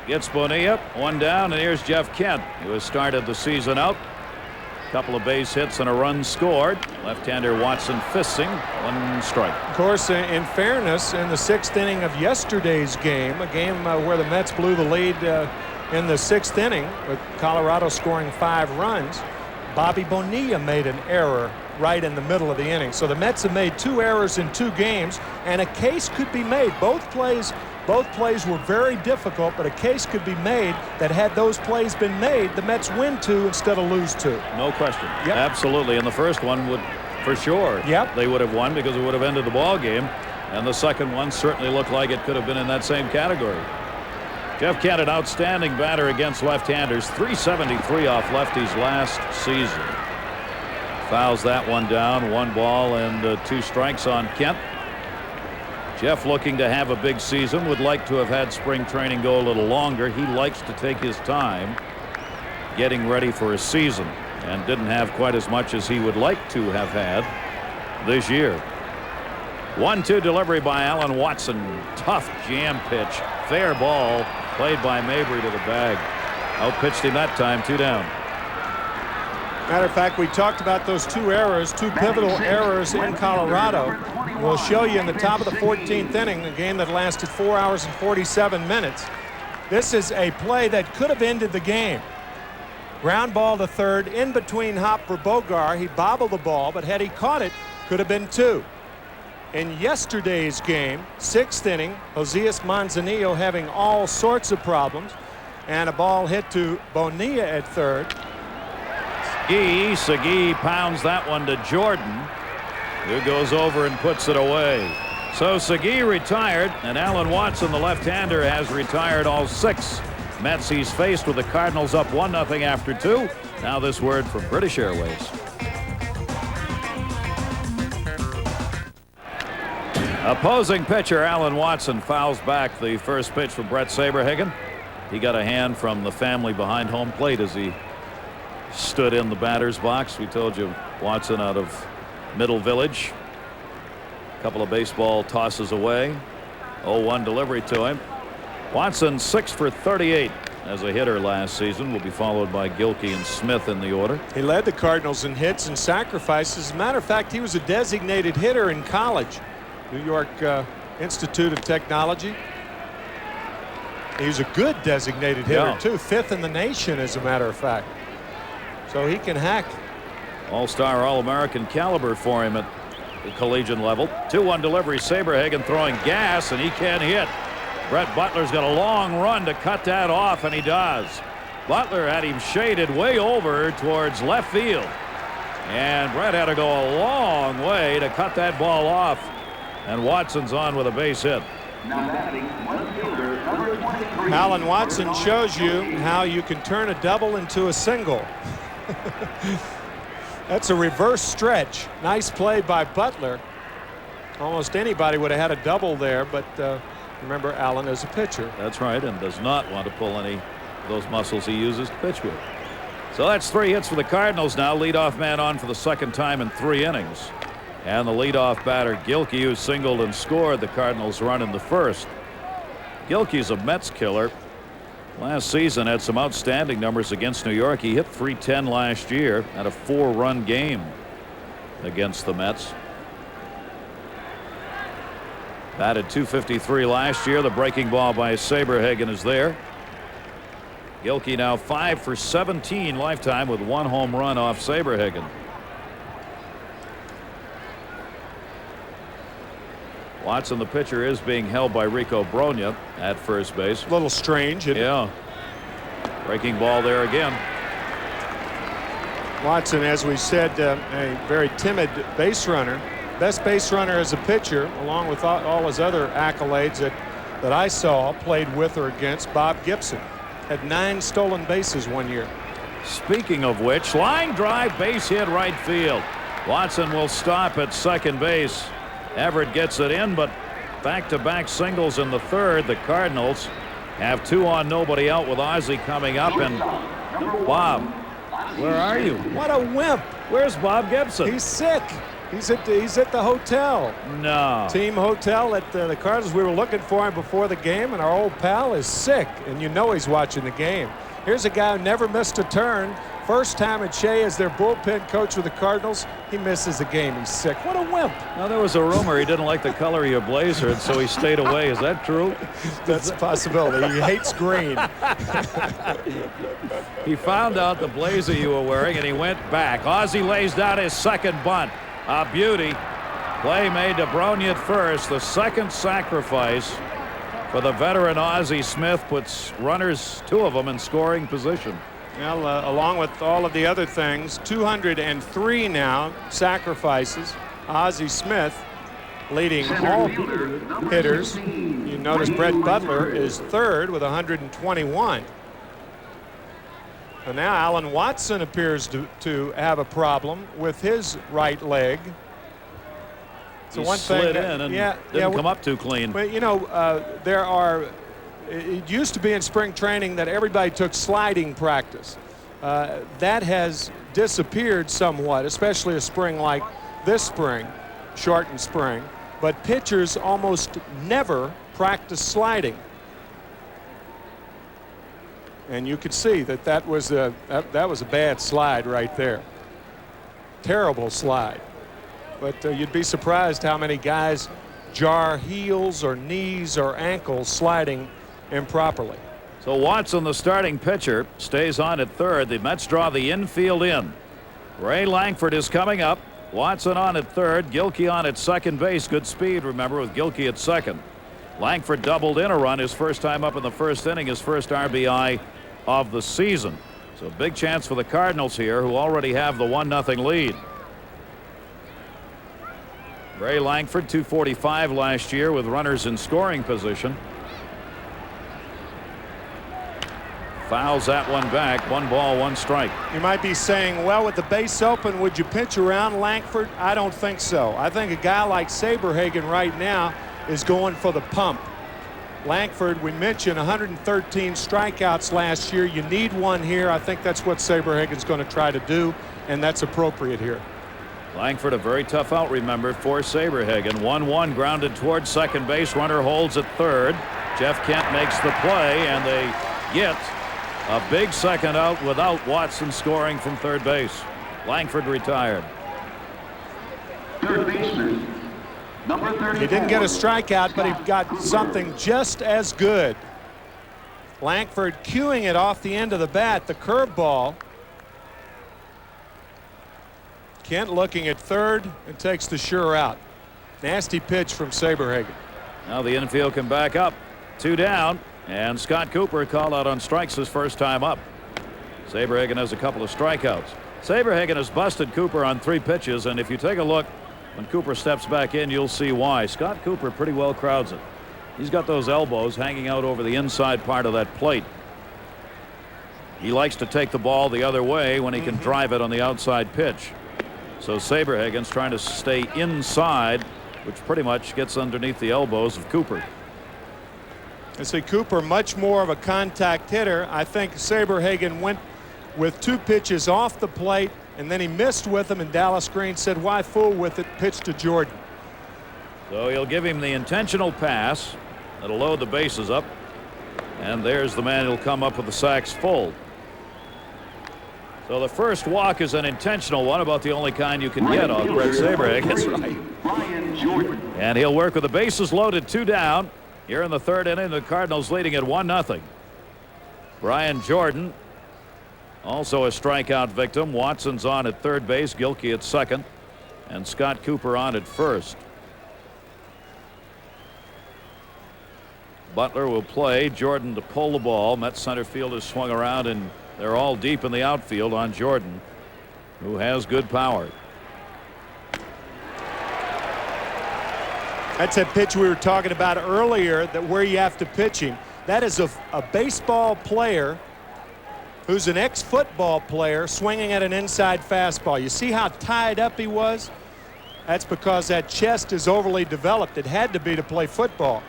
gets Bonilla, one down, and here's Jeff Kent, who has started the season out. A couple of base hits and a run scored. Left-hander Watson fisting, one strike. Of course, in fairness, in the 6th inning of yesterday's game, a game where the Mets blew the lead in the 6th inning with Colorado scoring 5 runs, Bobby Bonilla made an error right in the middle of the inning. So the Mets have made 2 errors in 2 games, and a case could be made. Both plays were very difficult, but a case could be made that had those plays been made, the Mets win 2 instead of lose 2. No question. Yep. Absolutely. And the first one would, for sure, they would have won because it would have ended the ball game. And the second one certainly looked like it could have been in that same category. Jeff Kent, an outstanding batter against left-handers, 373 off lefties last season. Fouls that one down, 1 ball and 2 strikes on Kent. Jeff looking to have a big season, would like to have had spring training go a little longer. He likes to take his time getting ready for a season and didn't have quite as much as he would like to have had this year. 1-2 delivery by Alan Watson. Tough jam pitch. Fair ball played by Mabry to the bag. Outpitched him that time, 2 down. Matter of fact, we talked about those 2 errors, 2 pivotal errors in Colorado. We'll show you in the top of the 14th inning, a game that lasted 4 hours and 47 minutes. This is a play that could have ended the game. Ground ball to third, in between Hopper Bogart. He bobbled the ball, but had he caught it, could have been 2. In yesterday's game, 6th inning, Josias Manzanillo having all sorts of problems, and a ball hit to Bonilla at third. Segui pounds that one to Jordan, who goes over and puts it away. So Segui retired, and Alan Watson, the left-hander, has retired all 6 Mets he's faced, with the Cardinals up 1-0 after 2. Now this word from British Airways. Opposing pitcher Alan Watson fouls back the first pitch from Bret Saberhagen. He got a hand from the family behind home plate as he stood in the batter's box. We told you Watson out of Middle Village. A couple of baseball tosses away. 0-1 delivery to him. Watson 6 for 38 as a hitter last season. Will be followed by Gilkey and Smith in the order. He led the Cardinals in hits and sacrifices. As a matter of fact, he was a designated hitter in college. New York Institute of Technology. He's a good designated hitter too, 5th in the nation, as a matter of fact. So he can hack. All-star, All-American caliber for him at the collegiate level. 2-1 delivery. Saberhagen throwing gas, and he can't hit. Brett Butler's got a long run to cut that off, and he does. Butler had him shaded way over towards left field, and Brett had to go a long way to cut that ball off. And Watson's on with a base hit. Alan Watson shows you how you can turn a double into a single. That's a reverse stretch. Nice play by Butler. Almost anybody would have had a double there, but remember, Alan is a pitcher. That's right, and does not want to pull any of those muscles he uses to pitch with. So that's 3 hits for the Cardinals now. Leadoff man on for the 2nd time in 3 innings. And the leadoff batter, Gilkey, who singled and scored the Cardinals' run in the 1st. Gilkey's a Mets killer. Last season had some outstanding numbers against New York. He hit .310 last year, had a 4-run game against the Mets. Batted .253 last year. The breaking ball by Saberhagen is there. Gilkey now 5 for 17 lifetime with 1 home run off Saberhagen. Watson, the pitcher, is being held by Rico Brogna at first base. A little strange. Yeah. Breaking ball there again. Watson, as we said, a very timid base runner. Best base runner as a pitcher, along with all his other accolades that I saw, played with or against Bob Gibson. Had 9 stolen bases one year. Speaking of which, line drive, base hit right field. Watson will stop at second base. Everett gets it in, but back-to-back singles in the third. The Cardinals have 2 on, nobody out with Ozzie coming up. And Bob, where are you? What a wimp. Where's Bob Gibson? He's sick. He's at the hotel. No. Team hotel at the Cardinals. We were looking for him before the game, and our old pal is sick, and you know he's watching the game. Here's a guy who never missed a turn. First time at Shea as their bullpen coach with the Cardinals. He misses the game. He's sick. What a wimp. Now, there was a rumor he didn't like the color of your blazer, and so he stayed away. Is that true? That's a possibility. He hates green. He found out the blazer you were wearing, and he went back. Ozzie lays down his second bunt. A beauty. Play made to Brogna at first. The second sacrifice for the veteran Ozzie Smith puts runners, 2 of them, in scoring position. Well, along with all of the other things, 203 now sacrifices. Ozzie Smith leading all hitters. You notice Brett Butler is third with 121. And now Alan Watson appears to have a problem with his right leg. So one slid thing in and didn't come up too clean. But you know, it used to be in spring training that everybody took sliding practice. That has disappeared somewhat, especially a spring like this spring, shortened spring. But pitchers almost never practice sliding. And you could see that was a bad slide right there. Terrible slide. But you'd be surprised how many guys jar heels or knees or ankles sliding improperly. So Watson, the starting pitcher, stays on at third. The Mets draw the infield in. Ray Lankford is coming up. Watson on at third. Gilkey on at second base. Good speed, remember, with Gilkey at second. Lankford doubled in a run his first time up in the first inning, his first RBI of the season. So big chance for the Cardinals here, who already have the 1-0 lead. Ray Lankford, 245 last year with runners in scoring position. Fouls that one back. 1 ball, 1 strike. You might be saying, well, with the base open, would you pitch around Lankford? I don't think so. I think a guy like Saberhagen right now is going for the pump. Lankford, we mentioned 113 strikeouts last year. You need one here. I think that's what Saberhagen's going to try to do, and that's appropriate here. Lankford, a very tough out, remember, for Saberhagen. 1-1 grounded towards second base. Runner holds at third. Jeff Kent makes the play, and they get a big second out without Watson scoring from third base. Lankford retired. Third baseman, number 34. He didn't get a strikeout, but he got something just as good. Lankford cueing it off the end of the bat, the curveball. Kent looking at third and takes the sure out. Nasty pitch from Saberhagen. Now the infield can back up. 2 down, and Scott Cooper called out on strikes his first time up. Saberhagen has a couple of strikeouts. Saberhagen has busted Cooper on 3 pitches, and if you take a look when Cooper steps back in, you'll see why. Scott Cooper pretty well crowds it. He's got those elbows hanging out over the inside part of that plate. He likes to take the ball the other way when he can drive it on the outside pitch. So Saberhagen's trying to stay inside, which pretty much gets underneath the elbows of Cooper. I see Cooper much more of a contact hitter. I think Saberhagen went with 2 pitches off the plate, and then he missed with them, and Dallas Green said, why fool with it, pitch to Jordan. So he'll give him the intentional pass. That'll load the bases up. And there's the man who'll come up with the sacks full. So the first walk is an intentional one, about the only kind you can get off Bret Saberhagen. That's right. And he'll work with the bases loaded, 2 down. Here in the third inning, the Cardinals leading at 1-0. Brian Jordan, also a strikeout victim. Watson's on at third base, Gilkey at second, and Scott Cooper on at first. Butler will play. Jordan to pull the ball. Mets center fielders swung around, and they're all deep in the outfield on Jordan, who has good power. That's a pitch we were talking about earlier, that where you have to pitch him. That is a baseball player who's an ex-football player swinging at an inside fastball. You see how tied up he was? That's because that chest is overly developed. It had to be to play football.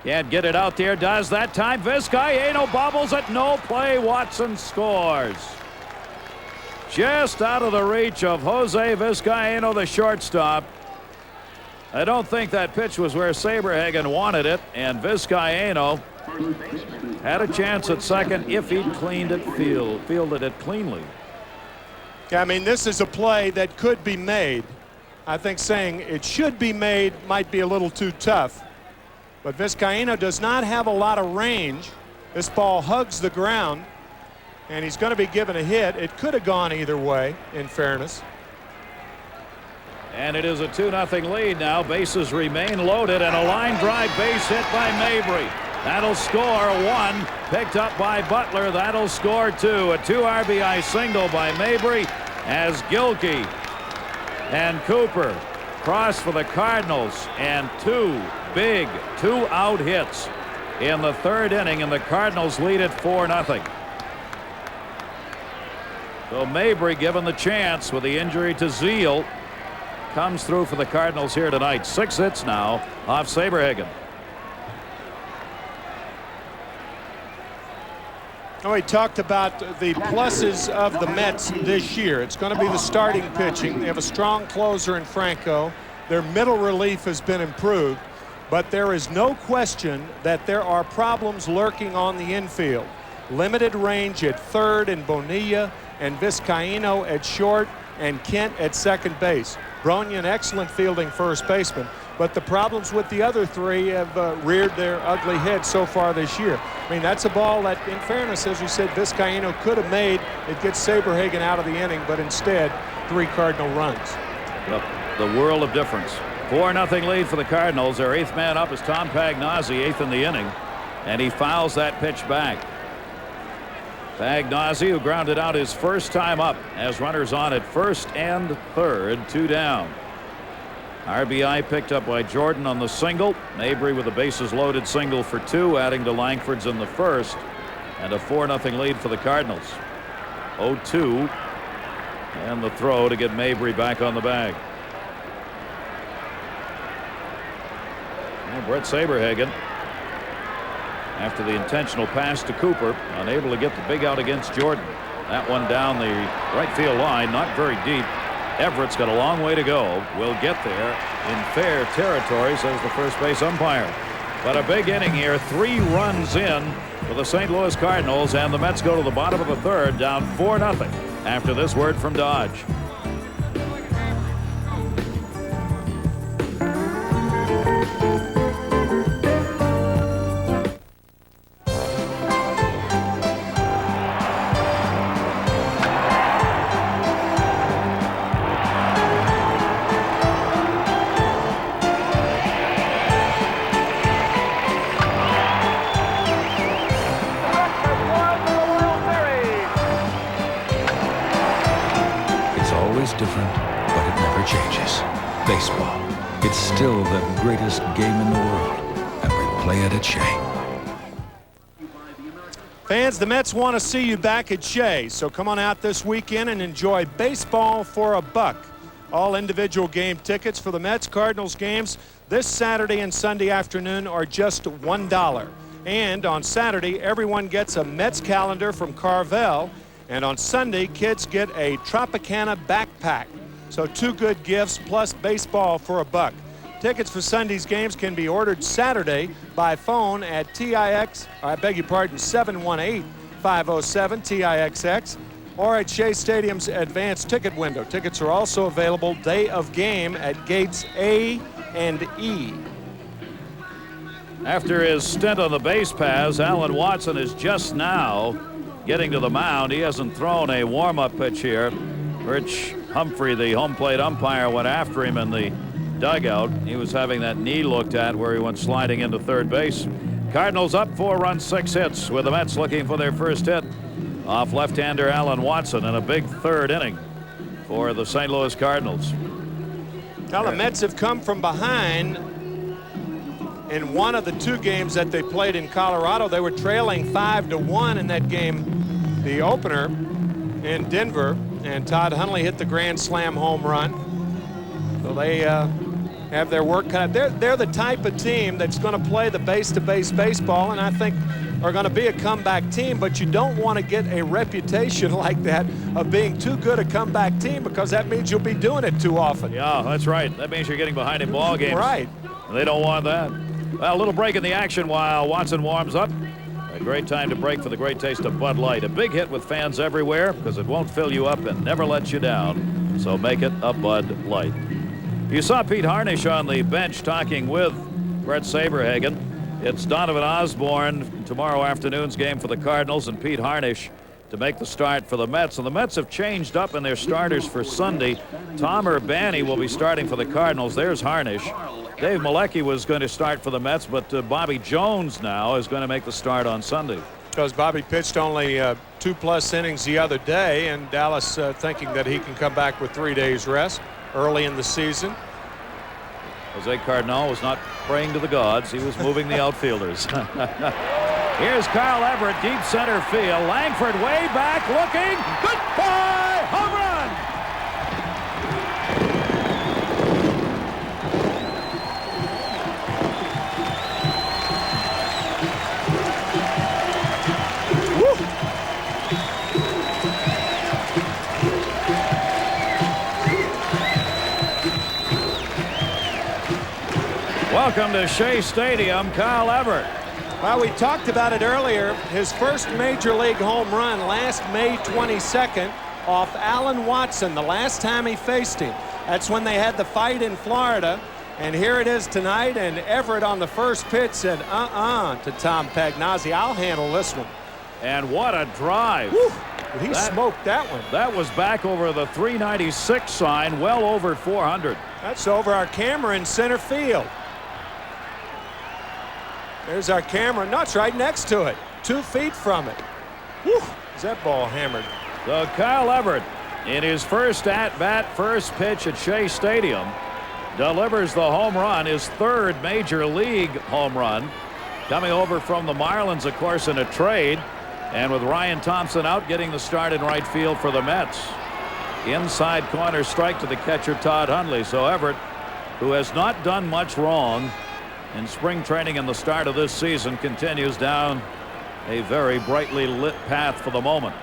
Can't get it out there. Does that time. Vizcaino bobbles it. No play. Watson scores. Just out of the reach of Jose Vizcaino, the shortstop. I don't think that pitch was where Saberhagen wanted it, and Vizcaino had a chance at second if he'd fielded it cleanly. I mean, this is a play that could be made. I think saying it should be made might be a little too tough. But Vizcaino does not have a lot of range. This ball hugs the ground, and he's going to be given a hit. It could have gone either way, in fairness. And it is a 2-0 lead now. Bases remain loaded, and a line drive base hit by Mabry. That'll score one. Picked up by Butler. That'll score two. A 2 RBI single by Mabry as Gilkey and Cooper cross for the Cardinals, and two big 2-out hits in the third inning, and the Cardinals lead it 4-0. So Mabry, given the chance with the injury to Zeal, comes through for the Cardinals here tonight. 6 hits now off Saberhagen. Oh, he talked about the pluses of the Mets this year. It's going to be the starting pitching. They have a strong closer in Franco. Their middle relief has been improved, but there is no question that there are problems lurking on the infield. Limited range at third in Bonilla, and Vizcaino at short, and Kent at second base. Brogna, an excellent fielding first baseman, but the problems with the other three have reared their ugly head so far this year. I mean, that's a ball that, in fairness, as you said, Vizcaino could have made. It gets Saberhagen out of the inning, but instead 3 Cardinal runs. Yep, the world of difference. 4-0 lead for the Cardinals. Their 8th man up is Tom Pagnozzi, 8th in the inning, and he fouls that pitch back. Pagnozzi, who grounded out his first time up, has runners on at first and third, 2 down. RBI picked up by Jordan on the single. Mabry with a bases loaded single for 2, adding to Lankford's in the first, and a 4-0 lead for the Cardinals. 0-2, and the throw to get Mabry back on the bag. And Bret Saberhagen, after the intentional pass to Cooper, unable to get the big out against Jordan. That one down the right field line, not very deep. Everett's got a long way to go. Will get there in fair territory, says the first base umpire. But a big inning here, 3 runs in for the St. Louis Cardinals, and the Mets go to the bottom of the third, down 4-0 after this word from Dodge. Different, but it never changes. Baseball, it's still the greatest game in the world, and we play it at Shea. Fans, the Mets want to see you back at Shea, so come on out this weekend and enjoy baseball for $1. All individual game tickets for the Mets Cardinals games this Saturday and Sunday afternoon are just $1. And on Saturday, everyone gets a Mets calendar from Carvel. And on Sunday, kids get a Tropicana backpack. So 2 good gifts plus baseball for $1. Tickets for Sunday's games can be ordered Saturday by phone at 718-507-TIXX or at Shea Stadium's advanced ticket window. Tickets are also available day of game at gates A and E. After his stint on the base paths, Alan Watson is just now getting to the mound. He hasn't thrown a warm-up pitch here. Rich Humphrey, the home plate umpire, went after him in the dugout. He was having that knee looked at where he went sliding into third base. Cardinals up 4 runs, 6 hits, with the Mets looking for their first hit off left-hander Alan Watson in a big third inning for the St. Louis Cardinals. Now the Mets have come from behind in one of the 2 games that they played in Colorado. They were trailing 5-1 in that game, the opener in Denver, and Todd Hundley hit the grand slam home run. So they have their work cut. They're the type of team that's going to play the base-to-base baseball, and I think are going to be a comeback team, but you don't want to get a reputation like that of being too good a comeback team, because that means you'll be doing it too often. Yeah, that's right. That means you're getting behind in ball games. Right. They don't want that. Well, a little break in the action while Watson warms up. A great time to break for the great taste of Bud Light. A big hit with fans everywhere because it won't fill you up and never lets you down. So make it a Bud Light. You saw Pete Harnisch on the bench talking with Bret Saberhagen. It's Donovan Osborne tomorrow afternoon's game for the Cardinals, and Pete Harnisch to make the start for the Mets. And the Mets have changed up in their starters for Sunday. Tom Urbani will be starting for the Cardinals. There's Harnisch. Dave Malecki was going to start for the Mets, but Bobby Jones now is going to make the start on Sunday. Because Bobby pitched only 2+ innings the other day, and Dallas thinking that he can come back with 3 days rest early in the season. Jose Cardinal was not praying to the gods. He was moving the outfielders. Here's Carl Everett, deep center field. Lankford way back looking. Goodbye! Home run! Welcome to Shea Stadium, Carl Everett. Well, we talked about it earlier. His first major league home run last May 22nd off Alan Watson, the last time he faced him. That's when they had the fight in Florida. And here it is tonight, and Everett on the first pitch said, to Tom Pagnozzi. I'll handle this one. And what a drive. Woo. He smoked that one. That was back over the 396 sign, well over 400. That's over our camera in center field. There's our camera. No, it's right next to it. 2 feet from it. Whew, is that ball hammered. So Carl Everett, in his first at-bat, first pitch at Shea Stadium, delivers the home run, his 3rd major league home run, coming over from the Marlins, of course, in a trade, and with Ryan Thompson out, getting the start in right field for the Mets. Inside corner strike to the catcher, Todd Hundley. So Everett, who has not done much wrong in spring training and the start of this season, continues down a very brightly lit path for the moment.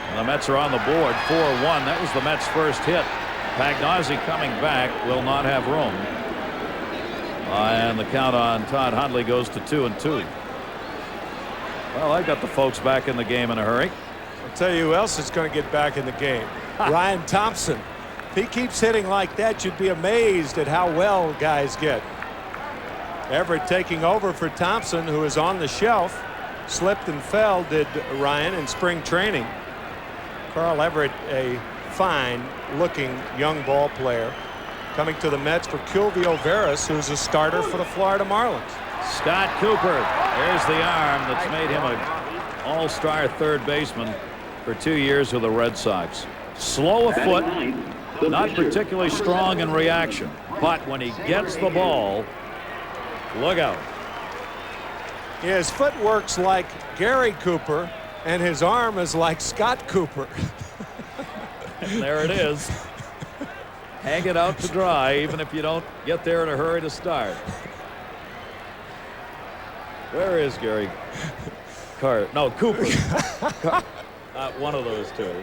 And the Mets are on the board, 4-1. That was the Mets' first hit. Pagnozzi coming back will not have room. And the count on Todd Hundley goes to 2-2. Well, I got the folks back in the game in a hurry. I'll tell you who else is going to get back in the game. Ryan Thompson. If he keeps hitting like that, you'd be amazed at how well guys get. Everett taking over for Thompson, who is on the shelf. Slipped and fell, did Ryan, in spring training. Carl Everett, a fine-looking young ball player, coming to the Mets for Kilvio Veras, who's a starter for the Florida Marlins. Scott Cooper, there's the arm that's made him an all-star third baseman for 2 years with the Red Sox. Slow of foot, not particularly strong in reaction, but when he gets the ball, look out. Yeah, his foot works like Gary Cooper, and his arm is like Scott Cooper. And there it is. Hang it out to dry, even if you don't get there in a hurry to start. Where is Gary? Cooper. One of those two.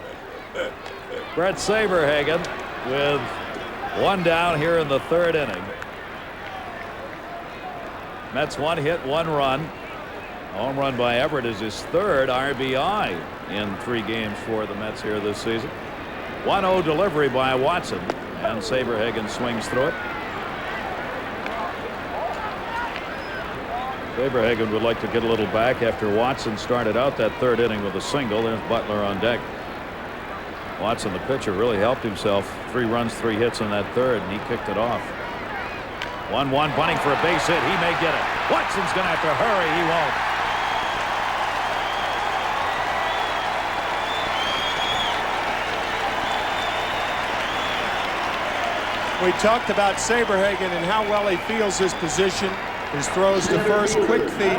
Bret Saberhagen with 1 down here in the 3rd inning. Mets 1 hit, 1 run. Home run by Everett is his 3rd RBI in 3 games for the Mets here this season. 1-0 delivery by Watson, and Saberhagen swings through it. Saberhagen would like to get a little back after Watson started out that 3rd inning with a single. There's Butler on deck. Watson, the pitcher, really helped himself. 3 runs, 3 hits in that 3rd, and he kicked it off. 1-1, bunting for a base hit. He may get it. Watson's going to have to hurry. He won't. We talked about Saberhagen and how well he feels his position. His throws to first, quick feet.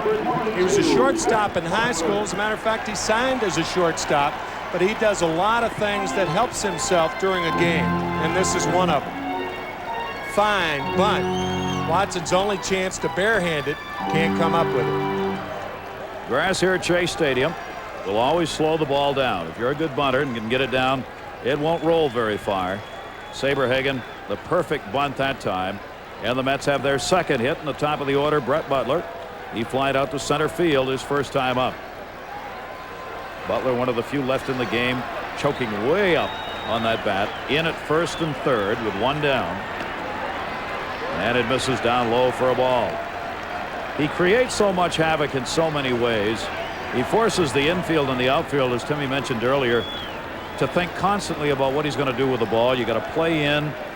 He was a shortstop in high school. As a matter of fact, he signed as a shortstop, but he does a lot of things that helps himself during a game, and this is one of them. Fine bunt. Watson's only chance to barehand it. Can't come up with it. Grass here at Shea Stadium will always slow the ball down. If you're a good bunter and can get it down, it won't roll very far. Saberhagen, the perfect bunt that time. And the Mets have their second hit in the top of the order. Brett Butler. He flied out to center field his first time up. Butler, one of the few left in the game, choking way up on that bat. In at first and third with one down. And it misses down low for a ball. He creates so much havoc in so many ways. He forces the infield and the outfield, as Timmy mentioned earlier, to think constantly about what he's going to do with the ball. You got to play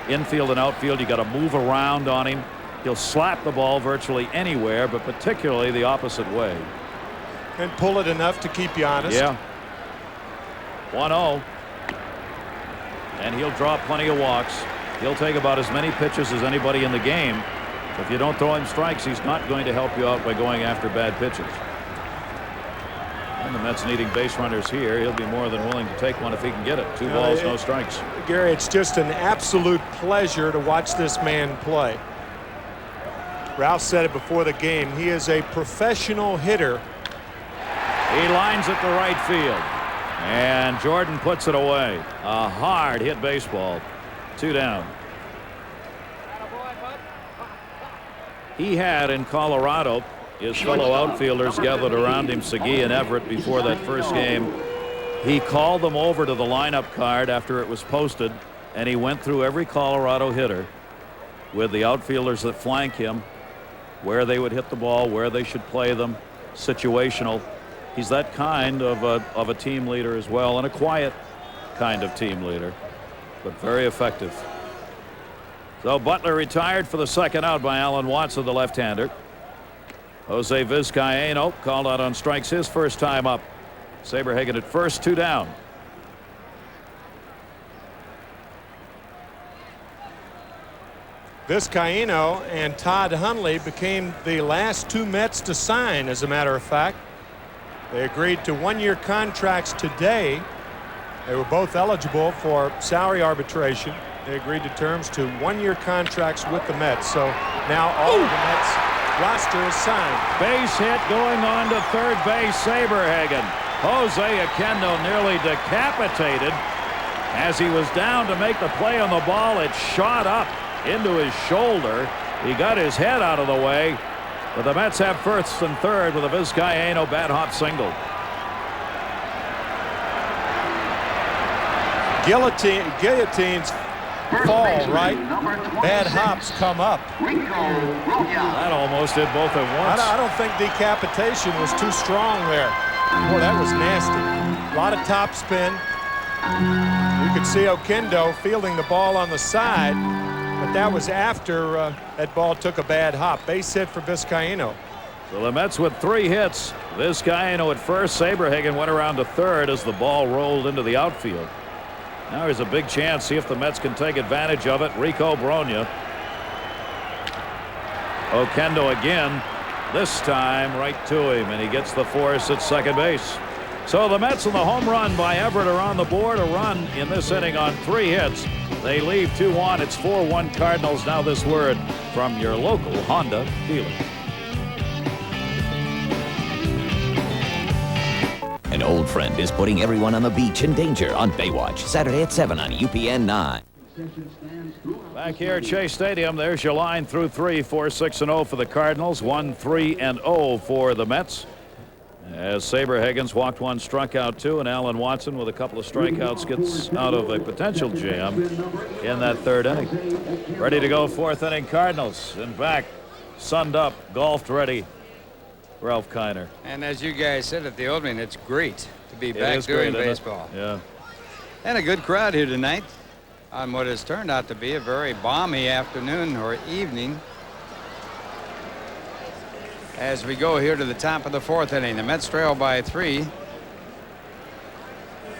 infield and outfield. You got to move around on him. He'll slap the ball virtually anywhere, but particularly the opposite way. And pull it enough to keep you honest. Yeah. 1-0. And he'll draw plenty of walks. He'll take about as many pitches as anybody in the game. If you don't throw him strikes, he's not going to help you out by going after bad pitches. And the Mets needing base runners here. He'll be more than willing to take one if he can get it. 2 balls, no strikes. Gary, it's just an absolute pleasure to watch this man play. Ralph said it before the game. He is a professional hitter. He lines it to right field. And Jordan puts it away. A hard hit baseball. 2 down. He had in Colorado his fellow outfielders gathered around him, Segui and Everett, before that first game. He called them over to the lineup card after it was posted, and he went through every Colorado hitter with the outfielders that flank him, where they would hit the ball, where they should play them, situational. He's that kind of a team leader as well, and a quiet kind of team leader, but very effective. So Butler retired for the second out by Alan Watson, the left-hander. Jose Vizcaino called out on strikes his first time up. Saberhagen at first, 2 down. Vizcaino and Todd Hundley became the last 2 Mets to sign, as a matter of fact. They agreed to 1-year contracts today. They were both eligible for salary arbitration. They agreed to terms to 1-year contracts with the Mets. So now all of the Mets roster is signed. Base hit going on to third base. Saberhagen. Jose Oquendo nearly decapitated as he was down to make the play on the ball. It shot up into his shoulder. He got his head out of the way, but the Mets have first and third with a Vizcaino bat hop single. Guillotines fall right. Bad hops come up. That almost did both at once. I don't think decapitation was too strong there. Boy, that was nasty. A lot of top spin. You could see Oquendo fielding the ball on the side, but that was after that ball took a bad hop. Base hit for Vizcaino. So the Mets with 3 hits. Vizcaino at first. Saberhagen went around to third as the ball rolled into the outfield. Now there's a big chance. See if the Mets can take advantage of it. Rico Brogna. Oquendo again. This time right to him, and he gets the force at second base. So the Mets and the home run by Everett are on the board. A run in this inning on 3 hits. They leave 2 on. It's 4-1 Cardinals. Now this word from your local Honda dealer. An old friend is putting everyone on the beach in danger on Baywatch, Saturday at 7 on UPN9. Back here at Shea Stadium, there's your line through 3, 4-6-0 for the Cardinals, 1-3-0 for the Mets. As Saberhagen's walked 1, struck out 2, and Alan Watson with a couple of strikeouts gets out of a potential jam in that 3rd inning. Ready to go 4th inning Cardinals. In back, sunned up, golfed ready. Ralph Kiner. And as you guys said at the opening, it's great to be back doing baseball. Yeah. And a good crowd here tonight on what has turned out to be a very balmy afternoon or evening as we go here to the top of the 4th inning. The Mets trail by 3.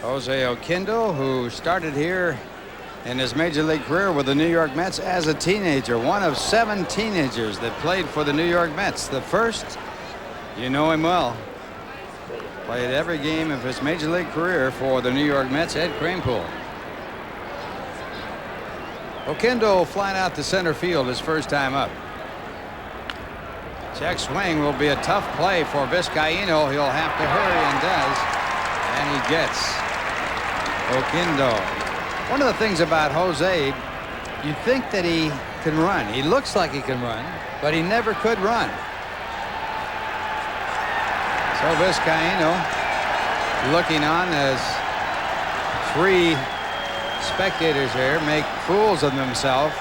Jose Oquendo, who started here in his major league career with the New York Mets as a teenager, one of 7 teenagers that played for the New York Mets. The first, you know him well, played every game of his major league career for the New York Mets, Ed Kranepool. Oquendo flying out to center field his first time up. Check swing will be a tough play for Vizcaíno. He'll have to hurry and does. And he gets Oquendo. One of the things about Jose, you think that he can run. He looks like he can run, but he never could run. So Vizcaíno looking on as 3 spectators here make fools of themselves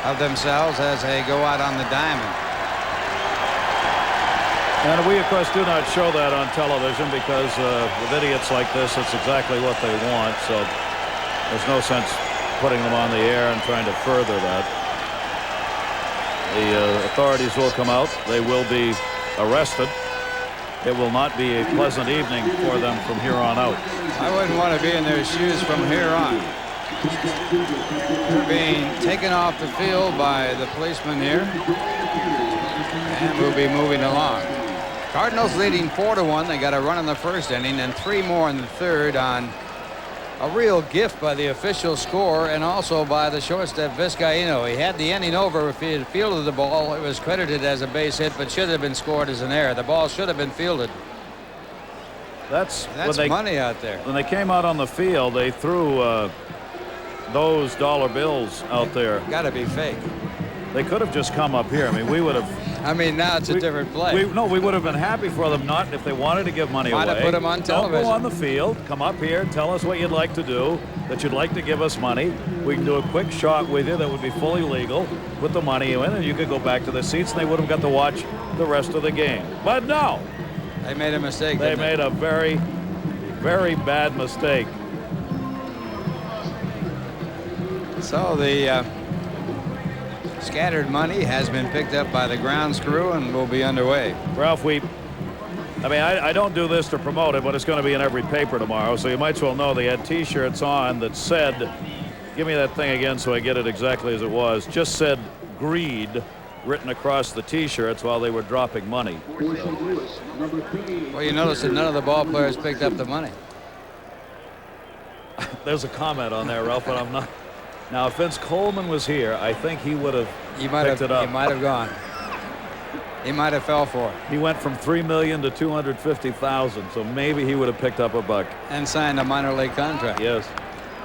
as they go out on the diamond. And we, of course, do not show that on television because with idiots like this, it's exactly what they want. So there's no sense putting them on the air and trying to further that. The authorities will come out. They will be arrested. It will not be a pleasant evening for them from here on out. I wouldn't want to be in their shoes from here on. They're being taken off the field by the policeman here. And we'll be moving along. Cardinals leading 4-1. They got a run in the first inning and 3 more in the third on a real gift by the official score and also by the shortstop Vizcaíno. He had the inning over. If he had fielded the ball, it was credited as a base hit, but should have been scored as an error. The ball should have been fielded. That's money out there. When they came out on the field, they threw those dollar bills out there. Got to be fake. They could have just come up here. I mean, we would have. I mean, now it's a different play. We would have been happy for them not if they wanted to give money away. Might have put them on television. Don't go on the field. Come up here. Tell us what you'd like to do. That you'd like to give us money. We can do a quick shot with you that would be fully legal. Put the money in, and you could go back to the seats, and they would have got to watch the rest of the game. But no. They made a mistake. They made a very, very bad mistake. So the scattered money has been picked up by the grounds crew and will be underway. Ralph, I don't do this to promote it, but it's going to be in every paper tomorrow, so you might as well know they had T-shirts on that said, give me that thing again so I get it exactly as it was, just said greed written across the T-shirts while they were dropping money. Well, you notice that none of the ball players picked up the money. There's a comment on there, Ralph, but I'm not. Now, if Vince Coleman was here, I think he would have picked it up. He might have gone. He might have fell for it. He went from $3 million to $250,000, so maybe he would have picked up a buck. And signed a minor league contract. Yes.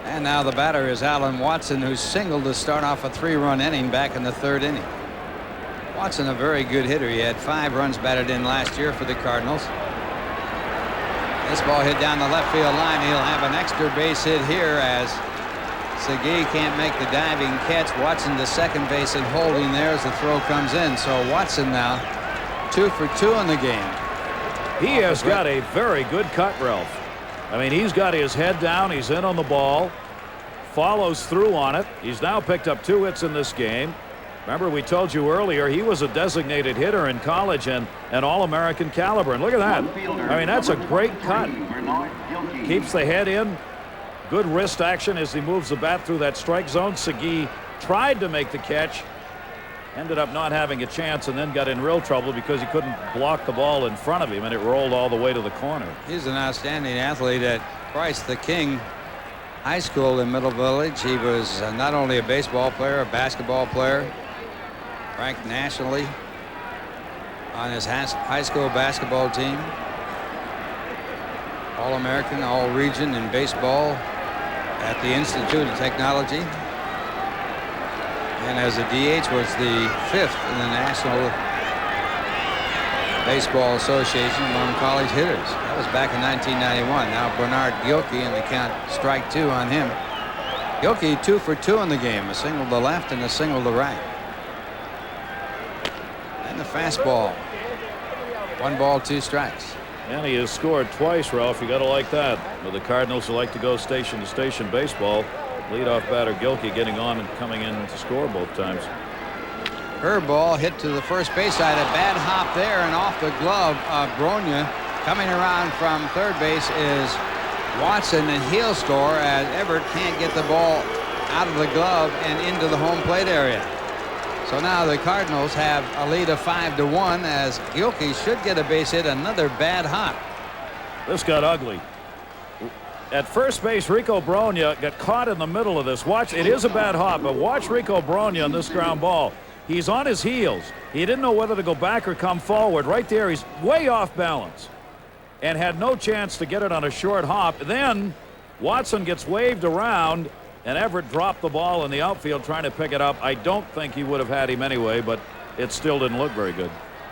And now the batter is Alan Watson, who singled to start off a 3-run inning back in the 3rd inning. Watson, a very good hitter. He had 5 runs batted in last year for the Cardinals. This ball hit down the left field line. He'll have an extra base hit here as Segui can't make the diving catch. Watson to second base and holding there as the throw comes in. So Watson now 2 for 2 in the game. He has got a very good cut, Ralph. I mean, he's got his head down. He's in on the ball. Follows through on it. He's now picked up 2 hits in this game. Remember, we told you earlier he was a designated hitter in college and an All-American caliber. And look at that. I mean, that's a great cut. Keeps the head in. Good wrist action as he moves the bat through that strike zone. Segui tried to make the catch, ended up not having a chance, and then got in real trouble because he couldn't block the ball in front of him, and it rolled all the way to the corner. He's an outstanding athlete at Christ the King High School in Middle Village. He was not only a baseball player, a basketball player, ranked nationally on his high school basketball team. All-American, all-region in baseball at the Institute of Technology. And as a DH was the 5th in the National Baseball Association among college hitters. That was back in 1991. Now Bernard Gilkey, and the count strike 2 on him. Gilkey 2 for 2 in the game, a single to left and a single to right. And the fastball. 1 ball, 2 strikes. And he has scored twice, Ralph. You got to like that. But the Cardinals like to go station to station baseball. Leadoff batter Gilkey getting on and coming in to score both times. Curveball hit to the first base side. A bad hop there and off the glove of Brogna. Coming around from third base is Watson, and he'll score as Everett can't get the ball out of the glove and into the home plate area. So now the Cardinals have a lead of 5-1 as Gilkey should get a base hit. Another bad hop. This got ugly. At first base, Rico Brogna got caught in the middle of this. Watch, it is a bad hop, but watch Rico Brogna on this ground ball. He's on his heels. He didn't know whether to go back or come forward. Right there, he's way off balance and had no chance to get it on a short hop. Then Watson gets waved around, and Everett dropped the ball in the outfield trying to pick it up. I don't think he would have had him anyway, but it still didn't look very good.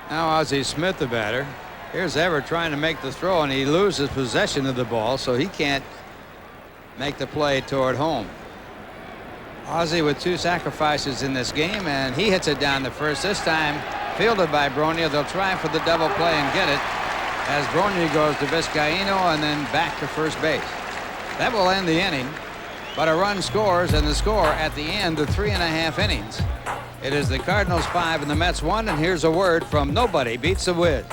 Now Ozzie Smith, the batter. Here's Everett trying to make the throw, and he loses possession of the ball, so he can't make the play toward home. Ozzie with 2 sacrifices in this game, and he hits it down the first. This time fielded by Brogna. They'll try for the double play and get it as Brogna goes to Vizcaíno and then back to first base. That will end the inning, but a run scores, and the score at the end of 3.5 innings. It is the Cardinals 5 and the Mets 1, and here's a word from Nobody Beats the Wiz.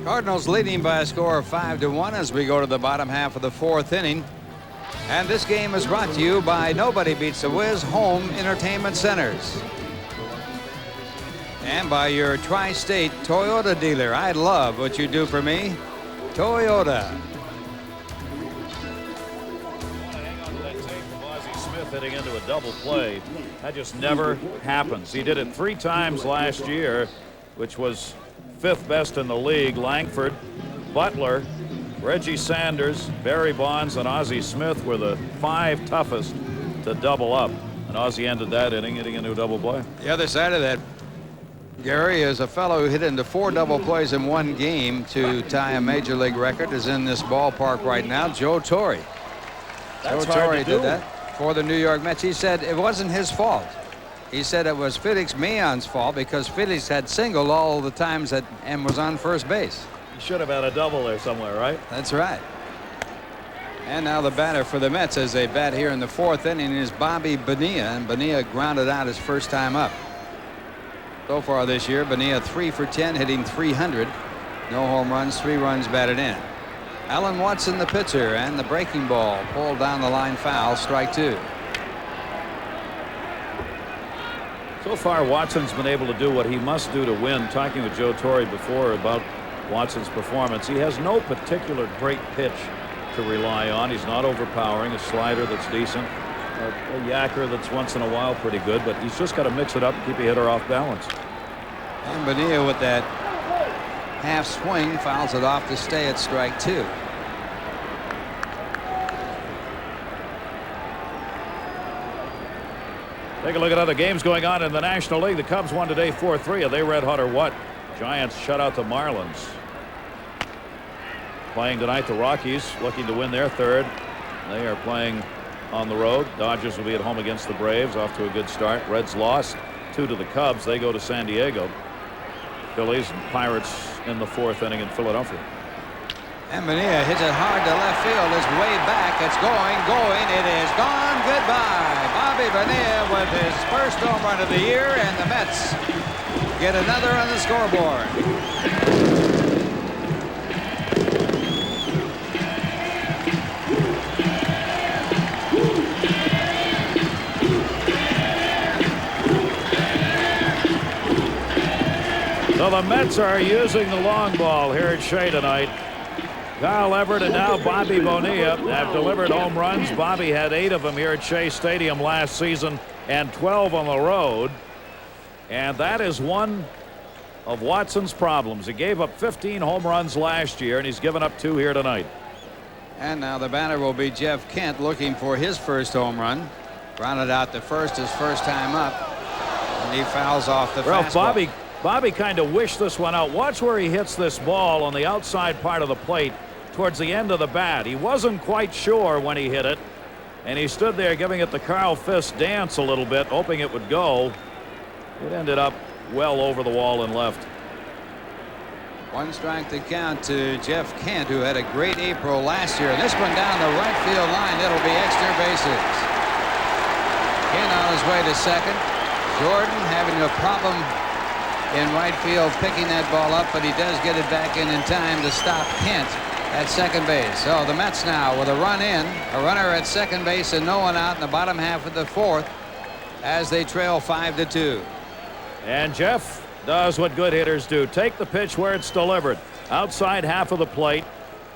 Cardinals leading by a score of 5-1 as we go to the bottom half of the 4th inning. And this game is brought to you by Nobody Beats the Wiz Home Entertainment Centers. And by your Tri-State Toyota dealer. I love what you do for me. Toyota. Smith hitting into a double play. That just never happens. He did it 3 times last year, which was 5th best in the league. Lankford, Butler, Reggie Sanders, Barry Bonds, and Ozzie Smith were the 5 toughest to double up. And Ozzie ended that inning hitting into a double play. The other side of that, Gary, is a fellow who hit into 4 double plays in 1 game to tie a major league record, is in this ballpark right now. Joe Torre. Joe Torre did that for the New York Mets. He said it wasn't his fault. He said it was Felix Meon's fault because Felix had singled all the times that and was on first base. He should have had a double there somewhere, right? That's right. And now the batter for the Mets as they bat here in the 4th inning is Bobby Bonilla, and Bonilla grounded out his first time up. So far this year, Bonilla 3 for 10, hitting .300. No home runs, 3 runs batted in. Alan Watson, the pitcher, and the breaking ball pulled down the line foul, strike 2. So far, Watson's been able to do what he must do to win. Talking with Joe Torre before about Watson's performance, he has no particular great pitch to rely on. He's not overpowering. A slider that's decent, a yacker that's once in a while pretty good, but he's just got to mix it up and keep a hitter off balance. And Bonilla with that half swing fouls it off to stay at strike 2. Take a look at other games going on in the National League. The Cubs won today 4-3. Are they red hot or what? Giants shut out the Marlins. Playing tonight, the Rockies looking to win their 3rd. They are playing on the road. Dodgers will be at home against the Braves, off to a good start. Reds lost 2 to the Cubs. They go to San Diego. Phillies and Pirates in the 4th inning in Philadelphia. And Bonilla hits it hard to left field. It's way back. It's going. It is gone. Goodbye. Bobby Bonilla with his first home run of the year, and the Mets get another on the scoreboard. So the Mets are using the long ball here at Shea tonight. Kyle Everett and now Bobby Bonilla have delivered home runs. Bobby had 8 of them here at Shea Stadium last season and 12 on the road. And that is one of Watson's problems. He gave up 15 home runs last year, and he's given up 2 here tonight. And now the batter will be Jeff Kent, looking for his first home run. Grounded out the first, his first time up. And he fouls off the fastball. Bobby kind of wished this one out. Watch where he hits this ball on the outside part of the plate towards the end of the bat. He wasn't quite sure when he hit it, and he stood there giving it the Carl Fist dance a little bit, hoping it would go. It ended up well over the wall and left. 1 strike to count to Jeff Kent, who had a great April last year. And this one down the right field line. It'll be extra bases. Kent on his way to second. Jordan having a problem in right field picking that ball up, but he does get it back in time to stop Kent at second base. So the Mets now with a run in, a runner at second base, and no one out in the bottom half of the 4th as they trail 5-2. And Jeff does what good hitters do. Take the pitch where it's delivered. Outside half of the plate,